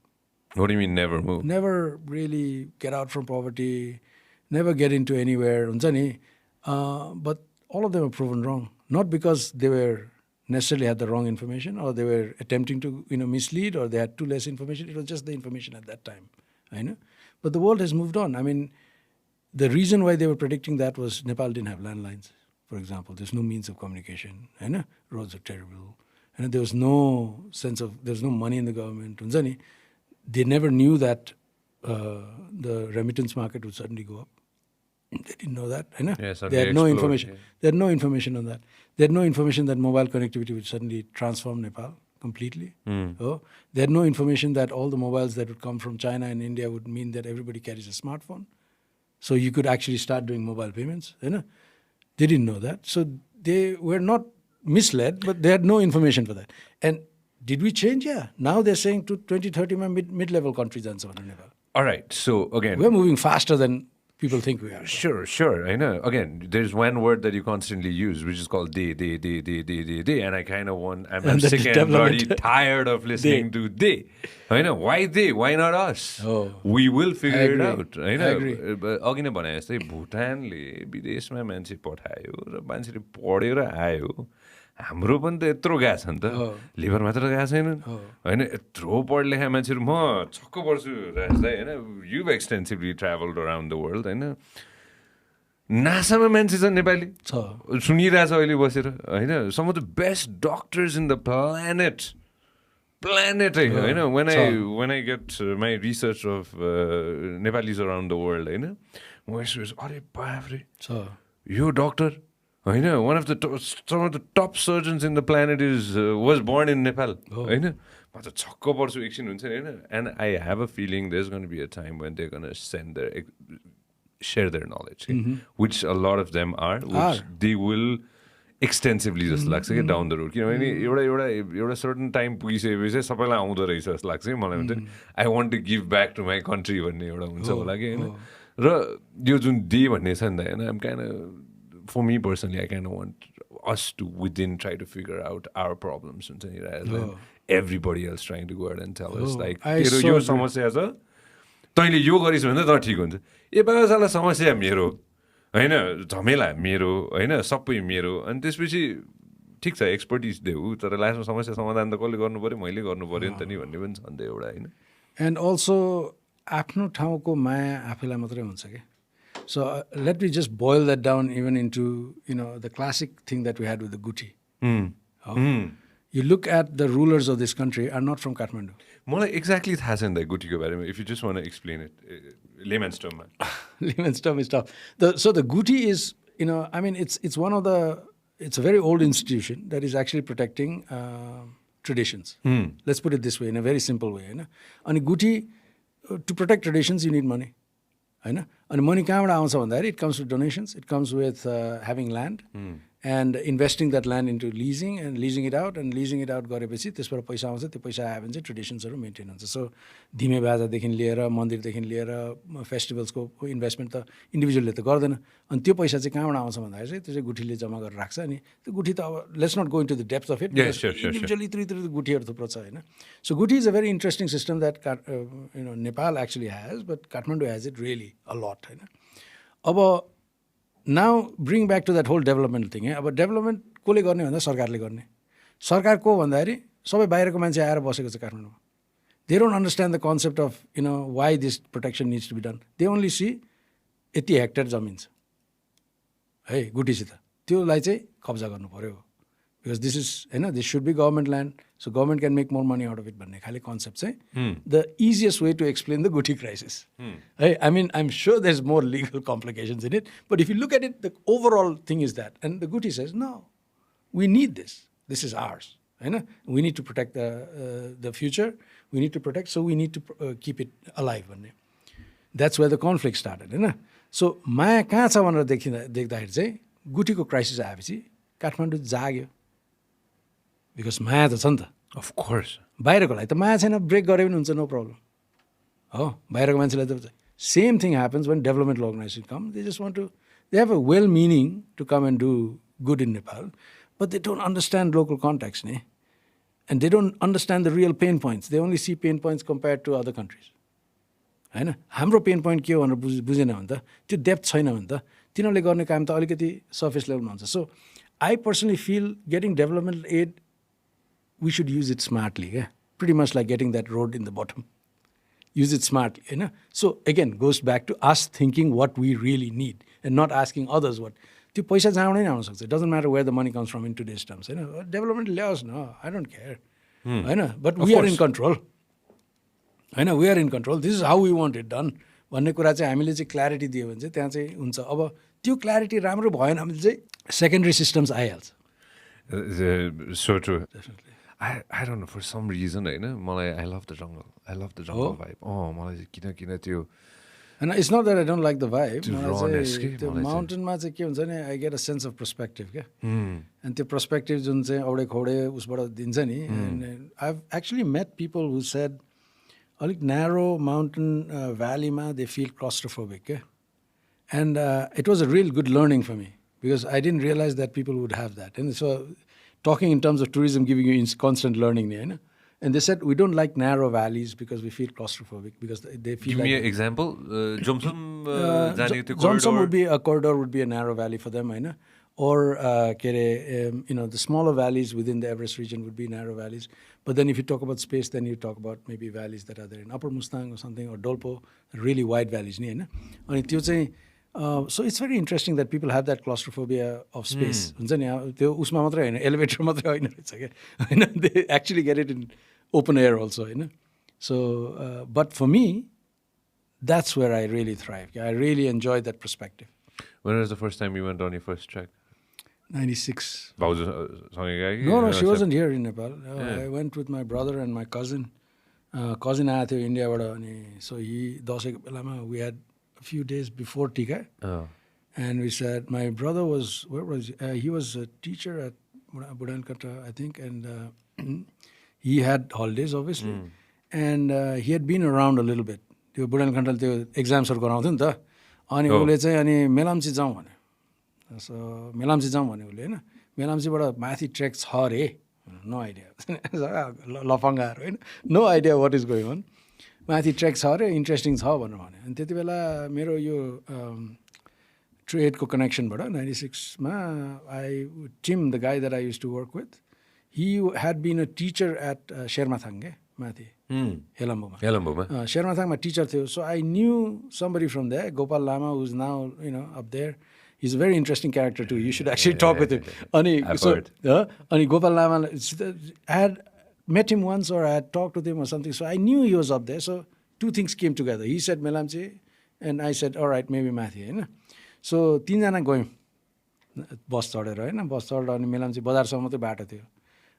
What do you mean never move? Never really get out from poverty, never get into anywhere. But all of them were proven wrong. Not because they were necessarily had the wrong information or they were attempting to mislead or they had too less information. It was just the information at that time. But the world has moved on. I mean, the reason why they were predicting that was Nepal didn't have landlines, for example. There's no means of communication. Roads are terrible. There was no sense of, there was no money in the government. They never knew that the remittance market would suddenly go up. They didn't know that. They had no information. Yeah. They had no information on that. They had no information that mobile connectivity would suddenly transform Nepal completely. They had no information that all the mobiles that would come from China and India would mean that everybody carries a smartphone. So you could actually start doing mobile payments. They didn't know that. So they were not misled, but they had no information for that. And did we change? Yeah. Now they're saying to 2030 mid-level countries and so on in Nepal. All right. So again, We're moving faster than people think we are. Sure. I know. Again, there's one word that you constantly use, which is called they, and I kind of want. I'm And that sick is and bloody development. tired of listening to they. I know. Why they? Why not us? Oh. We will figure it agree. out. I I know. agree. अघि नै भने जस्तै भुटानले विदेशमा मान्छे पठायो र मान्छेले पढ्यो र आयो. हाम्रो पनि त यत्रो गएको छ नि त लिभर मात्र गएको छैन होइन यत्रो पढ लेखा मान्छेहरू म छक्क पर्छु राजलाई होइन you've extensively travelled around the world होइन नासामा मान्छे छ नेपाली सुनिरहेछ अहिले बसेर होइन some of the best doctors in the प्लानेटै होइन when I get my research of Nepalis around the world होइन म यसो अरे बाफ्रे यो डक्टर होइन some of the top surgeons in the planet was born in Nepal होइन म त छक्क पर्छु एकछिन हुन्छ नि होइन and I have a feeling there's going to be a time when they're going to share their knowledge which a lot of them are which they will extensively जस्तो लाग्छ कि down the road किनभने एउटा certain time पुगिसकेपछि सबैलाई आउँदो रहेछ जस्तो लाग्छ कि मलाई हुन्छ नि I want to give back to my country भन्ने एउटा हुन्छ होला कि होइन र यो जुन डे भन्ने छ नि त होइन I'm kind of for me personally, I kind of want us to within try to figure out our problems rather than everybody else trying to go out and tell us like तेरो यो समस्या छ तैँले यो गरिस् भने त ठिक हुन्छ ए बाबासाला समस्या मेरो होइन झमेला मेरो होइन सबै मेरो अनि त्यसपछि ठिक छ एक्सपर्टिज देऊ तर लास्टमा समस्या समाधान त कसले गर्नु पर्यो मैले गर्नु पर्यो नि त नि भन्ने पनि छ नि त एउटा होइन एन्ड अल्सो आफ्नो ठाउँको माया आफैलाई मात्रै हुन्छ कि So let me just boil that down even into, the classic thing that we had with the Guti. You look at the rulers of this country are not from Kathmandu. मलाई exactly थाहा छैन त गुटीको बारेमा if you just want to explain it layman's टर्ममा Layman's term is tough. So the Guti is, it's one of the, it's a very old institution that is actually protecting traditions. Let's put it this way, in a very simple way. And Guti, to protect traditions, you need money. होइन अनि money कहाँबाट आउँछ भन्दाखेरि it comes with donations it comes with having land end investing that land into लिजिङ end लिजिङ it out गरेपछि त्यसबाट पैसा आउँछ त्यो पैसा आयो भने चाहिँ ट्रेडिसन्सहरू मेन्टेन हुन्छ सो धिमे बाजादेखि लिएर मन्दिरदेखि लिएर फेस्टिभल्सको इन्भेस्टमेन्ट त इन्डिभिजुअलले त गर्दैन अनि त्यो पैसा चाहिँ कहाँबाट आउँछ भन्दाखेरि चाहिँ त्यो चाहिँ गुठीले जम्मा गरेर राख्छ अनि त्यो गुठी त अब let's not go into the depth of it individually इत्रु गुठीहरू थुप्रो छ होइन so guthi is a very interesting system that Nepal actually has but Kathmandu has it really a lot होइन अब now bring back to that whole development thing है अब development कसले गर्ने भन्दा सरकारले गर्ने सरकार को भन्दाखेरि सबै बाहिरको मान्छे आएर बसेको छ काठमाडौँमा they don't understand the concept of why this protection needs to be done they only see यति हेक्टर जमिन छ है गुटीसित त्योलाई चाहिँ कब्जा गर्नु पऱ्यो बिकज दिस इज होइन this should be government land so government can make more money out of it भन्ने खाले कन्सेप्ट चाहिँ the easiest way to explain the Guthi crisis है I am sure there is more legal complications in it but if you look at it the overall thing is that and the guthi says no we need this is ours होइन we need to protect the future we need to protect so we need to keep it alive भन्ने that's where the conflict started होइन so माया कहाँ छ भनेर देख्दाखेरि चाहिँ गुठीको crisis आएपछि Kathmandu जाग्यो because माया त छ नि त अफकोर्स बाहिरकोलाई त माया छैन ब्रेक गरे पनि हुन्छ नो प्रब्लम हो बाहिरको मान्छेलाई त same thing happens when development organization come they just want to they have a well meaning to come and do good in Nepal but they don't understand local contacts नि and they don't understand the real pain points they only see pain points compare to other countries होइन हाम्रो pen point के हो भनेर बुझेन भने त त्यो डेप्थ छैन भने त तिनीहरूले गर्ने काम त अलिकति सर्फेस लेभलमा हुन्छ so I personally feel getting development aid we should use it smartly, pretty much like getting that road in the bottom. Use it smartly, So again, goes back to us thinking what we really need and not asking others what. त्यो पैसा जहाँबाट नै आउन सक्छ it doesn't matter where the money comes from in today's terms होइन development ल्याओस् न I don't care होइन but we are in control होइन we are in control this is how we want it done भन्ने कुरा चाहिँ हामीले चाहिँ क्ल्यारिटी दियो भने चाहिँ त्यहाँ चाहिँ हुन्छ अब त्यो क्ल्यारिटी राम्रो भएन भने चाहिँ सेकेन्डरी सिस्टम्स आइहाल्छ So true. Definitely. I don't know, for some reason, होइन मलाई I love the jungle vibe. मलाई किन त्यो And it's not that I don't like the vibe. त्यो rawness के त्यो मलाई चाहिँ। माउन्टेनमा चाहिँ के हुन्छ नि I get a sense of perspective क्या Hmm. अनि त्यो पर्सपेक्टिभ जुन चाहिँ औडे खौडे उसबाट दिन्छ नि and I have actually met people who said अलिक न्यारो माउन्टेन भ्यालीमा दे फिल क्लस्ट्रोफोबिक क्या and it was a real good learning for me because I didn't realise that people would have that and so talking in terms of tourism giving you constant learning नि होइन And they said, we don't like narrow valleys because we feel claustrophobic because they feel Give like... me an example. Jomsum जाने त्यो Jomsum corridor. would be a corridor, would be a narrow valley for them, होइन? Or, the smaller valleys within the Everest region would be narrow valleys. But then if you talk about space, then you talk about maybe valleys that are there in Upper Mustang or something, or Dolpo, really wide valleys, नि होइन? अनि त्यो चाहिँ so it's very interesting that people have that claustrophobia of space. हुन्छ नि त्यो उसमा मात्रै होइन एलिभेटर मात्रै होइन रहेछ क्या होइन they actually get it in open air also होइन so but for me that's where I really thrive. I really enjoy that perspective. When was the first time you went on your first trek? 96. भाउजूसँगै गयो कि? No, she wasn't here in Nepal. I went with my brother and my cousin. Cousin आएको थियो इन्डियाबाट अनि so दसैँको बेलामा we had a few days before Tika. And we said, my brother was, where was he? He was a teacher at Bhutan, I think, and he had holidays, obviously. And he had been around a little bit. त्यो Bhutan त्यो एक्जाम्सहरू गराउँथ्यो नि त अनि उसले चाहिँ अनि मेलाम्ची जाउँ भन्यो सो मेलाम्ची जाउँ भन्यो उसले होइन मेलाम्चीबाट माथि ट्रेक छ अरे नो आइडिया लफङ्गाहरू होइन no idea what is going on माथि ट्रेक छ अरे इन्ट्रेस्टिङ छ भनेर भन्यो अनि त्यति बेला मेरो यो ट्रेडको कनेक्सनबाट 96मा I team the guy that I used to work with he had been a teacher at Sermathang क्या माथि हेलम्बुमा शेर्माथाङमा टिचर थियो so I knew somebody from that Gopal Lama who's now up there he's a very interesting character too. You should actually talk with him. Ani Gopal Lama, I had met him once or I had talked with him or something. So I knew he was up there. So two things came together. He said Melamchi and I said, all right, maybe Mathi. So तीनजना गयौँ बस चढेर होइन बस चढेर अनि मेलाम्ची बजारसम्म मात्रै बाटो थियो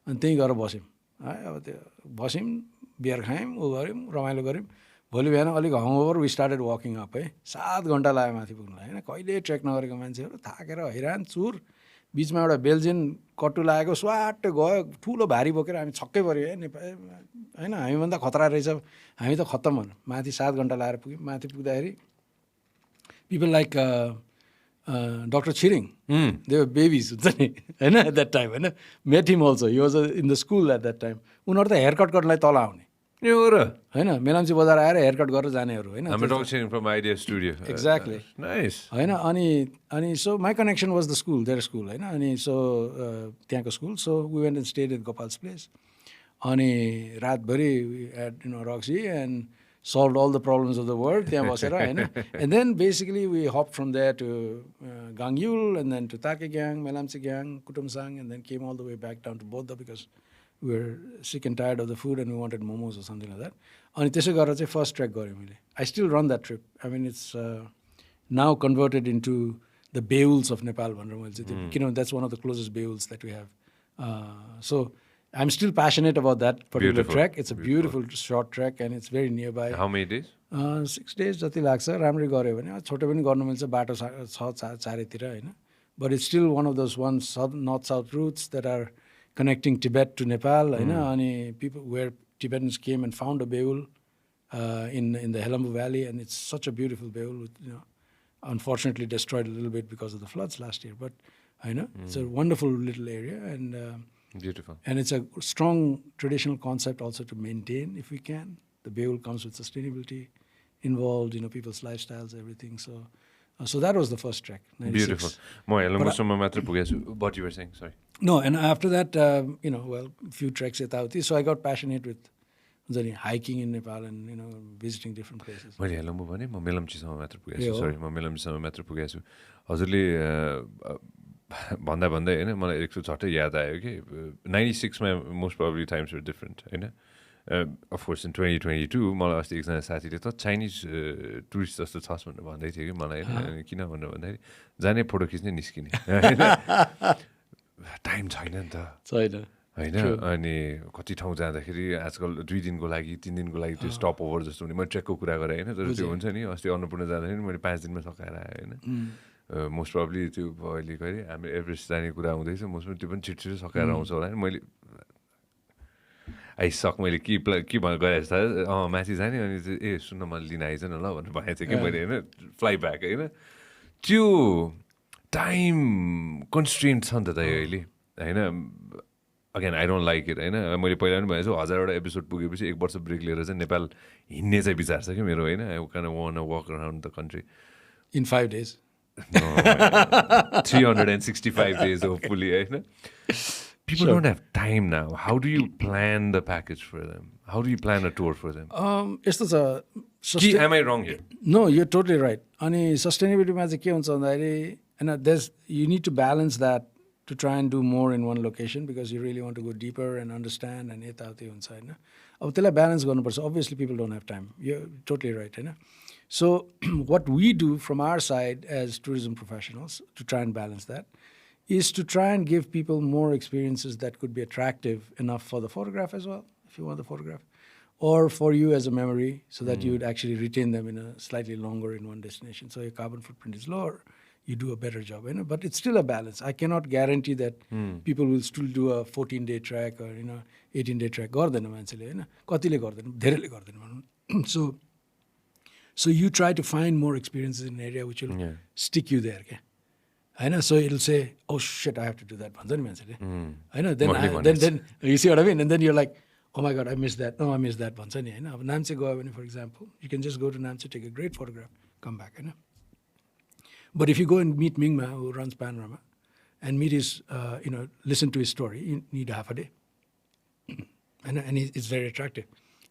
अनि त्यहीँ गएर बस्यौँ है अब त्यो बस्यौँ बियर खायौँ ऊ गऱ्यौँ रमाइलो गऱ्यौँ भोलि बिहान अलिक हङओभर वी स्टार्टेड वाकिङ अप है 7 घन्टा लाग्यो माथि पुग्नुलाई होइन कहिले ट्रेक नगरेको मान्छेहरू थाकेर हैरान चुर बिचमा एउटा बेल्जियन कट्टु लागेको स्वाट गयो ठुलो भारी बोकेर हामी छक्कै पऱ्यो है नेपाल होइन हामीभन्दा खतरा रहेछ हामी त खत्तम भनौँ माथि 7 घन्टा लगाएर पुग्यौँ माथि पुग्दाखेरि people like doctor Tshering they babies हुन्छ नि होइन एट द्याट टाइम होइन met him also he was in the school at that time उनीहरू त हेयर कट गर्नलाई तल आउने होइन मेलाम्ची बजार आएर हेयर कट गरेर जानेहरू होइन एक्ज्याक्टली होइन अनि so my connection was the school there school होइन अनि सो त्यहाँको school so we went and stayed at Gopal's place अनि रातभरि ate raksi and solved all the problems of the world त्यहाँ बसेर होइन and then basically we hopped from there to Gangyul and then to Takegyang, Melamchigyang, Kutumsang and then came all the way back down to Bodha because we were sick and tired of the food and we wanted momos or something like that. अनि त्यसै गरेर चाहिँ first track गरेँ मैले I still run that trip. I mean it's now converted into the Beuls of Nepal भनेर मैले चाहिँ किनभने that's one of the closest Beuls that we have. So I'm still passionate about that particular trek. It's a beautiful short trek and it's very nearby. How many days? 6 days जति लाग्छ राम्ररी गऱ्यो भने छोटो पनि गर्नु मिल्छ बाटो छ चारैतिर होइन but it's still one of those ones north-south routes that are connecting Tibet to Nepal होइन अनि people where Tibetans came and found a Beul in the Helambu Valley and it's such a beautiful Beul unfortunately destroyed a little bit because of the floods last year but होइन it's a wonderful little area and beautiful and it's a strong traditional concept also to maintain if we can. The Beul comes with sustainability involved, people's lifestyles, everything. So that was the first trek. 96. Beautiful. Mo Helambu matra pugesu. What you were saying? Sorry. No, and after that, few treks etauti. So I got passionate with hiking in Nepal and visiting different places. मैले हेलम्बु भने म मेलम्चीसम्म मात्र पुगेछु सरी म मेलम्चीसम्म मात्र पुगेछु हजुरले भन्दा भन्दै होइन मलाई एक झट्टै याद आयो कि 96मा मोस्ट प्रोबब्ली टाइम्स वर डिफरेन्ट होइन अफकोर्स इन 2022 मलाई अस्ति एकजना साथीले त चाइनिज टुरिस्ट जस्तो छस् भनेर भन्दै थियो कि मलाई होइन किन भनेर भन्दाखेरि जाने फोटो खिच्ने निस्किने होइन टाइम छैन नि त छैन होइन अनि कति ठाउँ जाँदाखेरि आजकल 2 दिनको लागि 3 दिनको लागि त्यो स्टप ओभर जस्तो हुने मैले ट्रेकको कुरा गरेँ होइन तर त्यो हुन्छ नि अस्ति अन्नपूर्ण जाँदाखेरि मैले 5 दिनमा सकाएर आएँ होइन मोस्ट प्रब्ली त्यो अहिले कहिले हामी एभरेस्ट जाने कुरा हुँदैछ मोस्ट त्यो पनि छिटो छिटो सकाएर आउँछ होला मैले मैले के गरेँ थाहा माथि जाने अनि ए सुन्न मैले लिन आइज न ल भनेर भनेको थिएँ कि मैले होइन फ्लाइ ब्याक होइन त्यो टाइम कन्स्ट्रेन्ट छ नि त अहिले होइन again I don't like it होइन मैले पहिला पनि भनेको छु 1000वटा एपिसोड पुगेपछि 1 वर्ष ब्रेक लिएर चाहिँ नेपाल हिँड्ने चाहिँ विचार छ कि मेरो होइन आई क्यान वान वक around the country in 5 days 365 days hopefully होइन people don't have time now how do you plan the package for them how do you plan a tour for them यस्तो छ am I wrong here No, you're totally right. अनि सस्टेनेबिलिटीमा चाहिँ के हुन्छ भन्दाखेरि होइन you need to balance that to try and do more in one location because you really want to go deeper and understand and यताउति हुन्छ होइन अब त्यसलाई ब्यालेन्स गर्नुपर्छ obviously people don't have time you're totally right होइन so what we do from our side as tourism professionals to try and balance that is to try and give people more experiences that could be attractive enough for the photograph as well if you want the photograph or for you as a memory so that you would actually retain them in a slightly longer in one destination. So your carbon footprint is lower, you do a better job. But it's still a balance. I cannot guarantee that people will still do a 14-day trek or 18-day trek. So you try to find more experiences in an area which will stick you there. Okay? So it'll say, oh shit, I have to do that. Then you see what I mean? And then you're like, oh my God, I missed that. No, I missed that. Namche go, for example, you can just go to Namche, take a great photograph, come back. But if you go and meet Mingma, who runs Panorama, and meet his, listen to his story, you need half a day. And it's very attractive.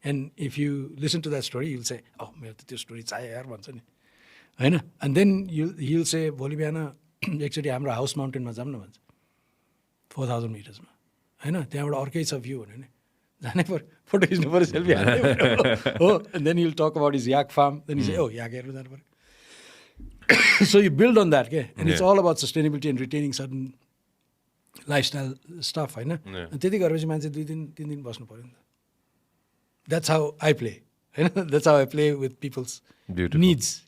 And if you listen to that story, you'll say, oh, this story is and then he'll say, actually, I'm a house mountain, 4,000 meters. And photo selfie. And then he'll talk about his yak farm. Then he say, oh, yak. So you build on that, okay? And it's all about sustainability and retaining certain lifestyle stuff. And that's how I play. That's how I play with people's needs.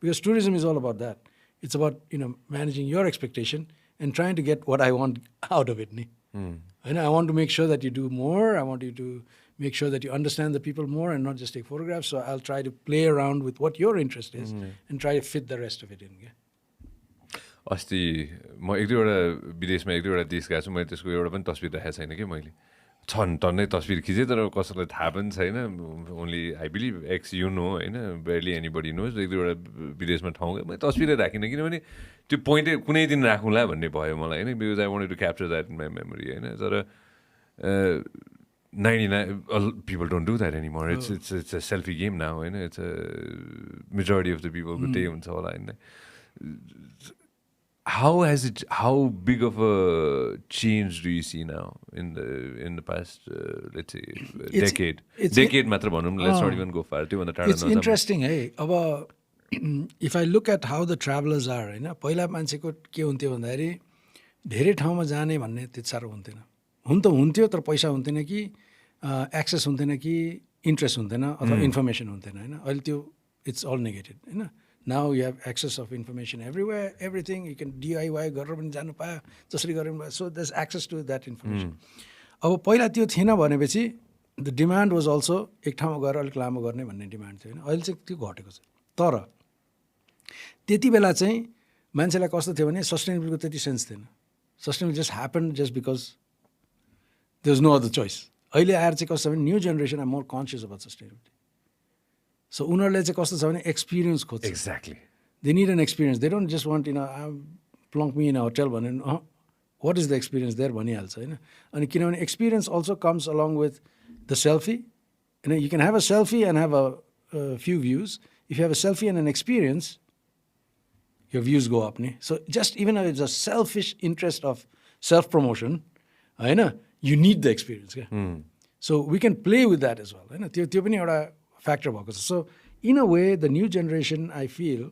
Because tourism is all about that. It's about managing your expectation and trying to get what I want out of it. And I want to make sure that you do more. I want you to make sure that you understand the people more and not just take photographs. So I'll try to play around with what your interest is and try to fit the rest of it in. अस्ति म 1-2वटा विदेशमा 1-2वटा देश गएको छु मैले त्यसको एउटा पनि तस्बिर राखेको छैन कि मैले छन् टन्नै तस्बिर खिचेँ तर कसैलाई थाहा पनि छैन ओन्ली आई बिलिभ एक्स होइन बेयरली एनीबडी नोज 1-2वटा विदेशमा ठाउँ मैले तस्बिरै राखिनँ किनभने त्यो पोइन्टै कुनै दिन राखौँला भन्ने भयो मलाई होइन because I wanted to capture that in my memory होइन तर 99 people don't do that anymore. It's a selfie game now, होइन it's a majority of the people को त्यही हुन्छ होला होइन how big of a change do you see now in the past let's say decade मात्र भनौँ let's not even go far त्यो भन्दा टाढा It's interesting है अब if I look at how the travelers are होइन पहिला मान्छेको के हुन्थ्यो भन्दाखेरि धेरै ठाउँमा जाने भन्ने त्यति साह्रो हुन्थेन हुन्थ्यो तर पैसा हुन्थेन कि एक्सेस हुन्थेन कि इन्ट्रेस्ट हुन्थेन अथवा इन्फर्मेसन हुन्थेन होइन अहिले त्यो इट्स अल नेगेटेड होइन now you have access of information everywhere everything you can DIY गरेर पनि जानु पायो जसरी गरेर पनि so there is access to that information अब पहिला त्यो थिएन भनेपछि द डिमान्ड वाज अल्सो एक ठाउँमा गएर अलिक लामो गर्ने भन्ने डिमान्ड थियो होइन अहिले चाहिँ त्यो घटेको छ तर त्यति बेला चाहिँ मान्छेलाई कस्तो थियो भने सस्टेनेबलको त्यति सेन्स थिएन sustainable just happen just because there is no other choice अहिले आएर चाहिँ कस्तो छ भने new generation are more conscious about sustainability so उनीहरूले चाहिँ कस्तो छ भने एक्सपिरियन्स खोज्छ exactly they need an experience they don't just want plonk me in a hotel भने what is the experience there भनिहाल्छ होइन अनि किनभने experience also comes along with the selfie होइन you can have a selfie and have a few views if you have a selfie end an experience your views go up. So just even if it's a selfish interest of self-promotion, you need the experience. So we can play with that as well. त्यो पनि एउटा factor भएको छ. So in a way, the new generation, I feel,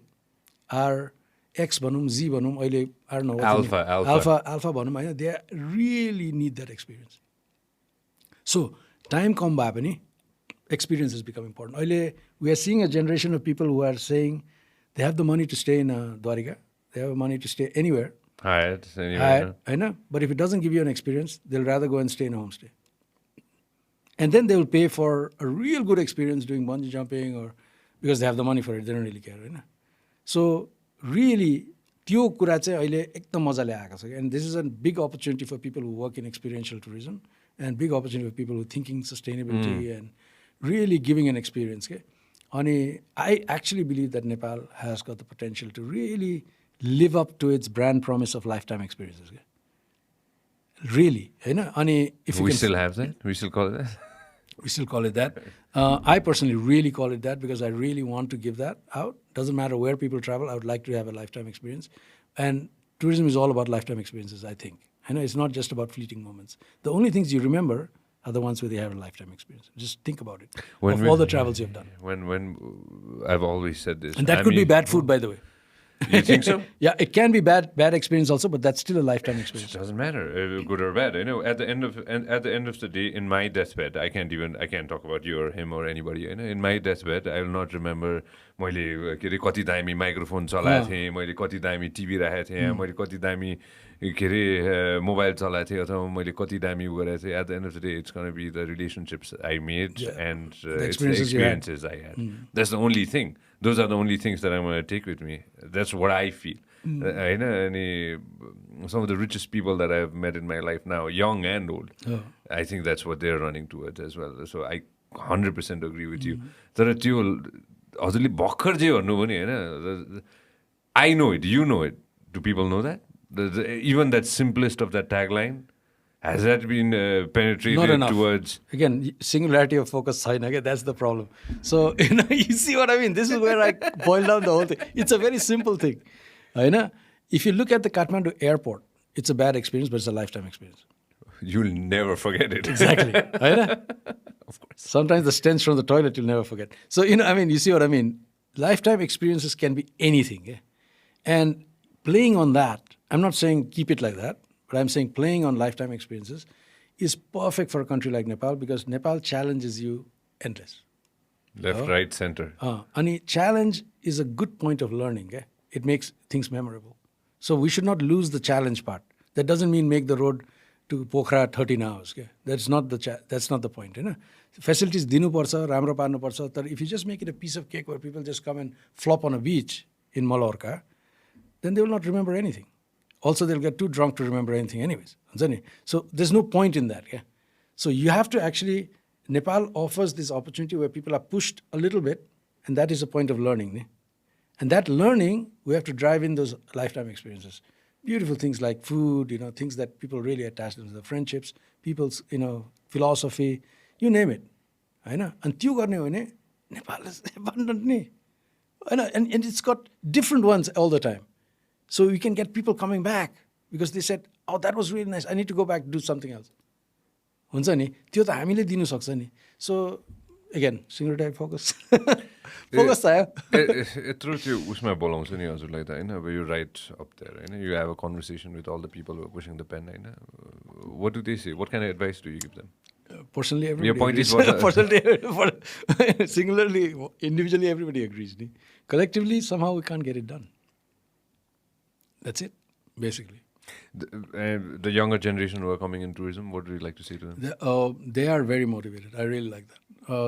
are X भनौँ, Z भनौँ, अहिले I don't know alpha भनौँ होइन, they really need that experience. So time कम भए पनि experience has become important. अहिले we are seeing a generation of people who are saying they have the money to stay in Dwarika, they have money to stay anywhere. Hyatt, anyway. I know, but if it doesn't give you an experience, they'll rather go and stay in a homestay. And then they will pay for a real good experience doing bungee jumping or because they have the money for it, they don't really care. Right? So really, त्यो कुरा चाहिँ अहिले एकदम मजाले आएको छ. And this is a big opportunity for people who work in experiential tourism and big opportunity for people who are thinking sustainability and really giving an experience. And I actually believe that Nepal has got the potential to really live up to its brand promise of lifetime experiences. Really. If We still have that? We still call it that? We still call it that. I personally really call it that because I really want to give that out. Doesn't matter where people travel, I would like to have a lifetime experience. And tourism is all about lifetime experiences, I think. It's not just about fleeting moments. The only things you remember are the ones where they have a lifetime experience. Just think about it. Of all the travels you've done. When I've always said this. And that could be bad food, by the way. You think so? Yeah, it can be bad experience also, but that's still a lifetime experience. It doesn't matter, good or bad. At the end of the day, in my deathbed, I can't talk about you or him or anybody. In my deathbed, I will not remember मैले के अरे कति दामी microphone चलाएको थिएँ, मैले कति दामी टिभी राखेको थिएँ, मैले कति दामी के अरे मोबाइल चलाएको थिएँ अथवा मैले कति दामी उ गरेको थिएँ. At the end of the day, it's going to be the relationships I made and it's the experiences I had. That's the only thing. Those are the only things that I'm going to take with me. That's what I feel. Some of the richest people that I've met in my life now, young and old, I think that's what they're running towards as well. So I 100% agree with you. तर त्यो हजुरले भर्खर जे भन्नुभयो नि हैन, I know it, you know it. Do people know that? Even that simplest of that tagline, has that been penetrated Not enough. towards? Again, singularity of focus, that's the problem. So, you see what I mean? This is where I boil down the whole thing. It's a very simple thing. If you look at the Kathmandu airport, it's a bad experience, but it's a lifetime experience. You'll never forget it. Exactly. Of course. Sometimes the stench from the toilet you'll never forget. So, you see what I mean? Lifetime experiences can be anything. And playing on that, I'm not saying keep it like that, but I'm saying playing on lifetime experiences is perfect for a country like Nepal because Nepal challenges you endless. Left, right, center. And challenge is a good point of learning. It makes things memorable. So we should not lose the challenge part. That doesn't mean make the road to Pokhara 13 hours. That's not the point. Facilities dinu parcha, ramro parnu parcha. But if you just make it a piece of cake where people just come and flop on a beach in Mallorca, then they will not remember anything. Also, they'll get too drunk to remember anything anyways. So there's no point in that. So you have to actually, Nepal offers this opportunity where people are pushed a little bit, and that is a point of learning. And that learning, we have to drive in those lifetime experiences. Beautiful things like food, things that people really attach to the friendships, people's, philosophy, you name it. And त्यो गर्ने हो भने Nepal is abundant. And it's got different ones all the time. So we can get people coming back because they said, oh, that was really nice. I need to go back and do something else. हुन्छ नि त्यो त हामीले दिनु सक्छ नि. So again, singularity focus. Focus आयो. यत्रो त्यो उसमा बोलाउँछ नि हजुरलाई त हैन, अब you write up there Hahn, you have a conversation with all the people who are pushing the pen Hahn. What do they say? What kind of advice do you give them? Personally, everybody Your point agrees. is Personally, singularly, individually, everybody agrees. Collectively, somehow we can't get it done. That's it, basically. The younger generation who are coming in tourism, what would you like to say to them? They are very motivated. I really like that.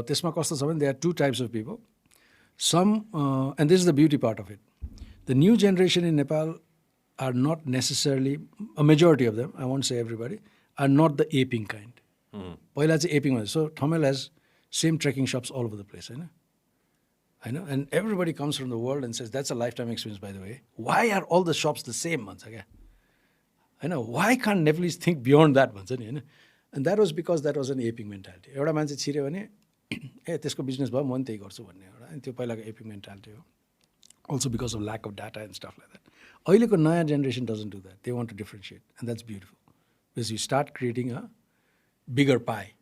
Tesma Costa Saban, there are two types of people. Some, and this is the beauty part of it. The new generation in Nepal are not necessarily, a majority of them, I won't say everybody, are not the aping kind. पहिला चाहिँ aping was. So Thamel has same trekking shops all over the place. I know. And everybody comes from the world and says, that's a lifetime experience, by the way. Why are all the shops the same? I know. Why can't Nepalese think beyond that? And that was because that was an aping mentality. एउटा मान्छे छिर्यो भने ए त्यसको business भयो म नि त्यही गर्छु भन्ने एउटा अनि त्यो पहिलाको aping mentality हो. Also because of lack of data and stuff like that. अहिलेको नयाँ generation doesn't do that. They want to differentiate. And that's beautiful. Because you start creating a bigger pie.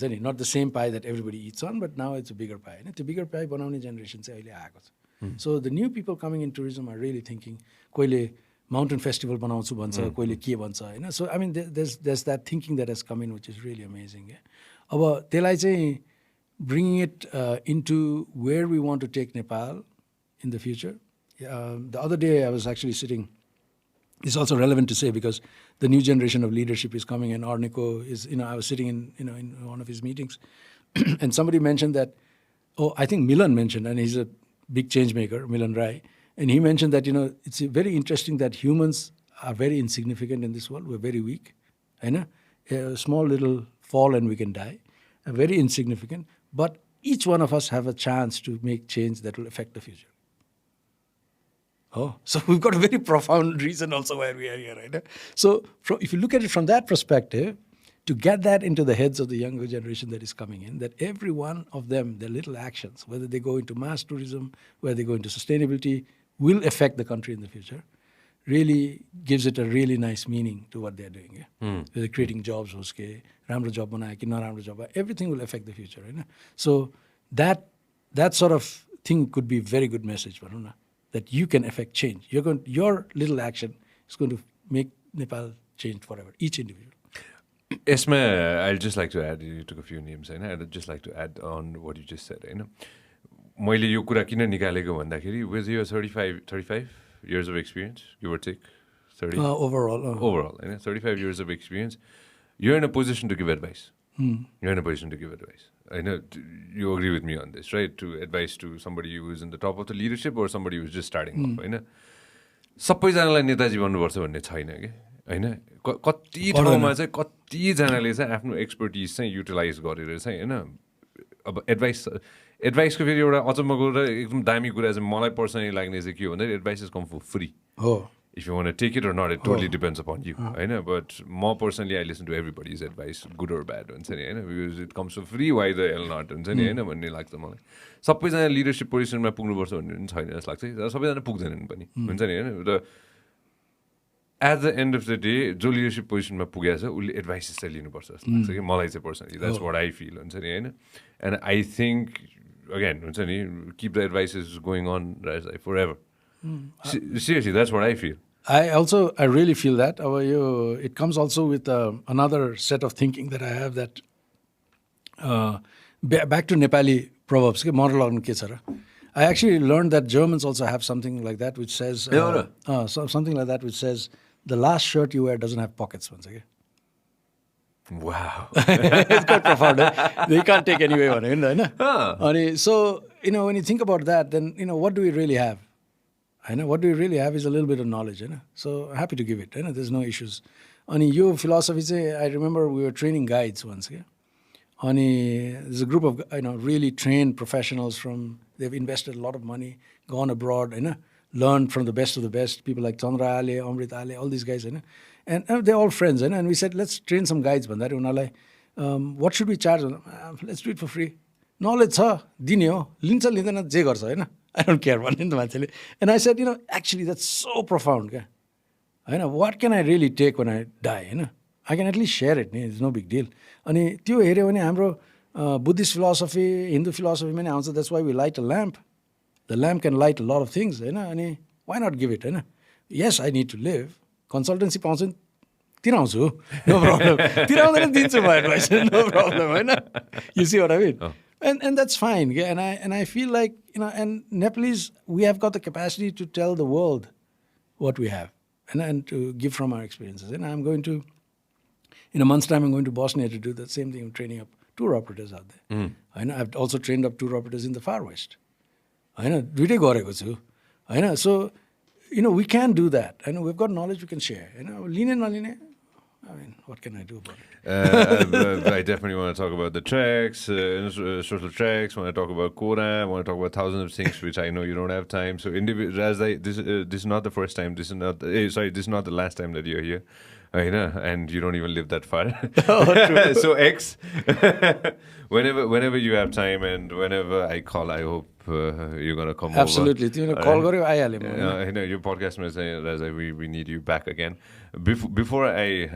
Not the same pie that everybody eats on, but now it's a bigger pie. The bigger pie बनाउने generation चाहिँ अहिले आएको छ. So the new people coming in tourism are really thinking, koile mountain festival banaउँछु भन्छ, कोहीले के भन्छ हैन. So I mean there's that thinking that has come in, which is really amazing. अब त्यसलाई चाहिँ bringing it into where we want to take Nepal in the future. The other day I was actually sitting, it's also relevant to say because the new generation of leadership is coming, and Arniko is, I was sitting in one of his meetings and somebody mentioned that, I think Milan mentioned, and he's a big change maker, Milan Rai, and he mentioned that, it's very interesting that humans are very insignificant in this world. We're very weak. A small little fall and we can die. Very insignificant. But each one of us have a chance to make change that will affect the future. So we've got a very profound reason also why we are here, right? So if you look at it from that perspective, to get that into the heads of the younger generation that is coming in, that every one of them, their little actions, whether they go into mass tourism, whether they go into sustainability, will affect the country in the future, really gives it a really nice meaning to what they're doing. They're creating jobs, राम्रो job बनायो कि नराम्रो job, everything will affect the future. So that sort of thing could be a very good message, that you can affect change. Your little action is going to make Nepal change forever, each individual. Esma, I'd just like to add, you took a few names, I'd just like to add on what you just said. मैले यो कुरा किन निकालेको भन्दाखेरि, with your 35 years of experience, give or take, 30? Overall, 35 years of experience, you're in a position to give advice. You're in a position to give advice. I know you agree with me on this, right? To advise to somebody who is in the top of the leadership or somebody who's just starting off, सबैजनालाई नेताजी बन्नुपर्छ भन्ने छैन के, हैन? कति ठाउँमा चाहिँ कतिजनाले चाहिँ आफ्नो एक्सपर्टिज चाहिँ युटिलाइज गरेर चाहिँ, हैन? अब एडभाइसको फेरि एउटा अचम्मको र एकदम दामी कुरा चाहिँ मलाई पर्सनली लाग्ने चाहिँ के भन्दाखेरि, advice is come for free. If you want to take it or not, it totally depends upon you. But more personally, I listen to everybody's advice, good or bad. Because it comes for free, why the hell not? भन्ने लाग्छ मलाई. सबैजना leadership पोजिसनमा पुग्नुपर्छ भन्ने पनि छैन जस्तो लाग्छ. सबैजना पुग्दैनन् पनि. हुन्छ नि हैन? र at the end of the day, जो लिडरसिप पोजिसनमा पुगेको छ उसले एडभाइसेस चाहिँ लिनुपर्छ जस्तो लाग्छ कि मलाई चाहिँ personally. That's what I feel. हुन्छ नि हैन? And I think, again, हुन्छ नि, keep the advices going on forever. Seriously, that's what I feel. I really feel that. It comes also with another set of thinking that I have, that back to Nepali proverbs, I actually learned that Germans also have something like that, which says something like that, which says the last shirt you wear doesn't have pockets. Once again. Wow, it's quite profound. They can't take anyway one. So when you think about that, then what do we really have? What do we really have is a little bit of knowledge. So happy to give it. There's no issues. Your philosophy, I remember we were training guides once. There's a group of really trained professionals they've invested a lot of money, gone abroad, learned from the best of the best, people like Chandra Ale, Amrit Ale, all these guys. And they're all friends. And we said, let's train some guides. What should we charge? Let's do it for free. Knowledge, dinyo, lincha lindana je garcha, I don't care. And I said, actually, that's so profound. What can I really take when I die? I can at least share it. It's no big deal. And Buddhist philosophy, Hindu philosophy, that's why we light a lamp. The lamp can light a lot of things. Why not give it? Yes, I need to live. Consultancy पाउँछु तिराउँछु, no problem. तिराउँदैन दिन्छु my advice, no problem. You see what I mean? And that's fine. And I feel like, and Nepalese, we have got the capacity to tell the world what we have and to give from our experiences. And I'm going to, in a month's time, I'm going to Bosnia to do the same thing. I'm training up tour operators out there. I've also trained up tour operators in the far west. दुईटै गरेको छु. So, we can do that. We've got knowledge we can share. लिने नलिने, I mean, what can I do about it? I definitely want to talk about the treks, social treks. I want to talk about Kora. I want to talk about thousands of things, which I know you don't have time. So, this is not the first time. This is not the last time that you're here. And you don't even live that far. So, whenever you have time and whenever I call, I hope you're going to come Absolutely. over. तिमीले कल गर्यो आइहाल्यो म होइन यो पडकास्टमा चाहिँ राजा we need you back again. Before I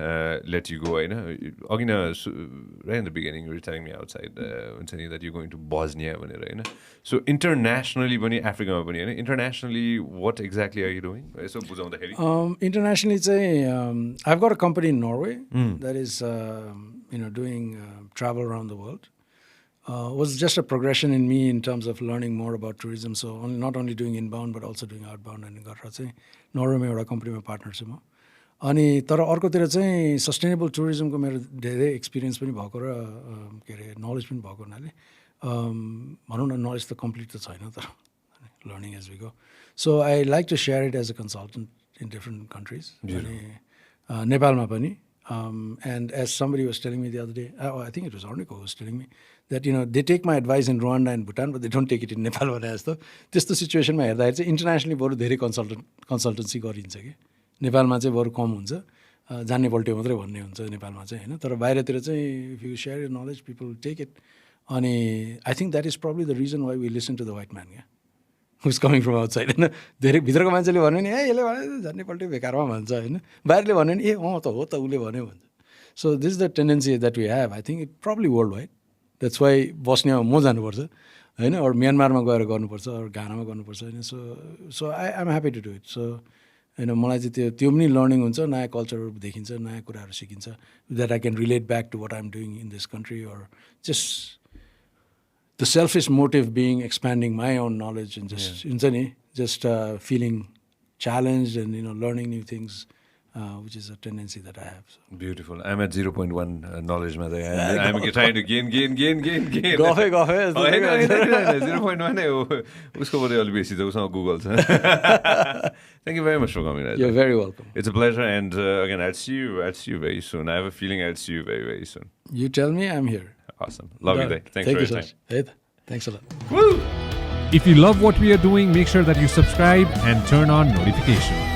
let you go, होइन अघि न right in the beginning you were telling me outside हुन्छ नि that you're going to Bosnia भनेर होइन. So internationally पनि Africa मा पनि होइन internationally what exactly are you doing? Yesso बुझाउँदाखेरि Internationally चाहिँ I've got a company in Norway that is doing travel around the world. Was just a progression in me in terms of learning more about tourism. So not only doing inbound but also doing outbound and गरेर चाहिँ नर्वेमा एउटा कम्पनीमा partner छु म. अनि तर अर्कोतिर चाहिँ सस्टेनेबल टुरिज्मको मेरो धेरै एक्सपिरियन्स पनि भएको र के अरे नलेज पनि भएको हुनाले भनौँ न नलेज त कम्प्लिट त छैन तर learning as we go. So I like to share it as a consultant in different countries. अनि नेपालमा पनि and as somebody was telling me the other day, I think it was Arnico who was telling me that they take my advice in Rwanda and Bhutan but they don't take it in Nepal भने जस्तो त्यस्तो सिचुएसनमा हेर्दाखेरि चाहिँ internationally बरु धेरै consultancy गरिन्छ कि नेपालमा चाहिँ बरु कम हुन्छ जान्ने पल्ट्यो मात्रै भन्ने हुन्छ नेपालमा चाहिँ होइन तर बाहिरतिर चाहिँ if you share your knowledge people take it. अनि I think that is probably the reason why we listen to the white man क्या हुज कमिङ फ्रम आउटसाइड होइन. धेरै भित्रको मान्छेले भन्यो नि यसले भने झन्डै पल्टै बेकारमा भन्छ होइन बाहिरले भन्यो नि त हो त उसले भन्यो भन्छ. So this is the tendency that we have. I think it probably world wide. That's why बस्नेमा म जानुपर्छ होइन अरू म्यानमारमा गएर गर्नुपर्छ अरू घानामा गर्नुपर्छ होइन. So I am happy to do it. So होइन मलाई चाहिँ त्यो पनि लर्निङ हुन्छ नयाँ कल्चरहरू देखिन्छ नयाँ कुराहरू सिकिन्छ that I can relate back to what I am doing in this country or just the selfish motive being expanding my own knowledge and just feeling challenged and learning new things, which is a tendency that I have. So. Beautiful. I'm at 0.1 knowledge मा I'm trying to gain. गफै 0.1 उसको बढी अलि बेसी छ उसँग Google छ. Thank you very much for coming. Raj. You're very welcome. It's a pleasure, and again, I'll see you very soon. I have a feeling I'll see you very, very soon. You tell me, I'm here. Awesome. Lovely day. Thanks for your time. Hey, thanks a lot. Woo! If you love what we are doing, make sure that you subscribe and turn on notifications.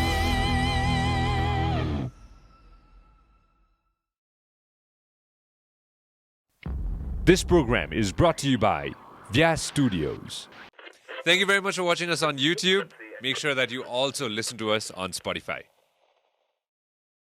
This program is brought to you by Vyas Studios. Thank you very much for watching us on YouTube. Make sure that you also listen to us on Spotify.